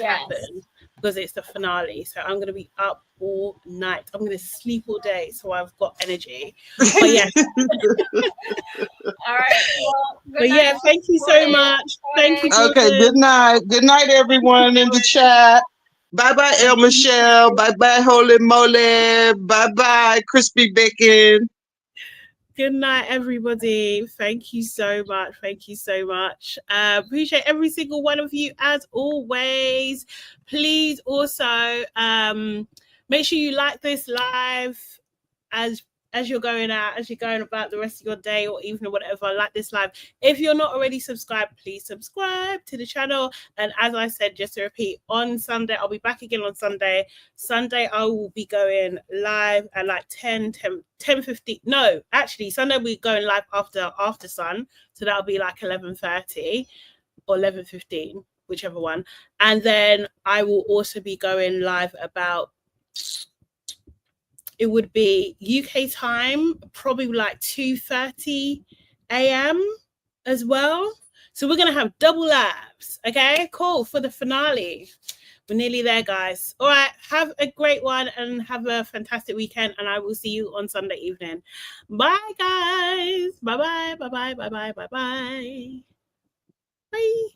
Happen because it's the finale. So I'm going to be up all night. I'm going to sleep all day. So I've got energy. But yeah. All right. Well, but yeah, thank you so much. Thank you. Okay, good night. Good night, everyone in the chat. Bye-bye, El Michelle. Bye-bye, Holy Moly. Bye-bye, Crispy Bacon. Good night, everybody. Thank you so much. Thank you so much. Appreciate every single one of you as always. Please also make sure you like this live as you're going out, as you're going about the rest of your day or evening or whatever, like this live. If you're not already subscribed, please subscribe to the channel. And as I said, just to repeat, on Sunday, I'll be back again on Sunday. Sunday, I will be going live at like 10:15. No, actually, Sunday we're going live after sun. So that'll be like 11:30 or 11:15, whichever one. And then I will also be going live about... It would be UK time, probably like 2:30 a.m. as well. So we're going to have double lives. Okay, cool. For the finale. We're nearly there, guys. All right. Have a great one and have a fantastic weekend. And I will see you on Sunday evening. Bye, guys. Bye-bye. Bye-bye. Bye-bye. Bye-bye. Bye.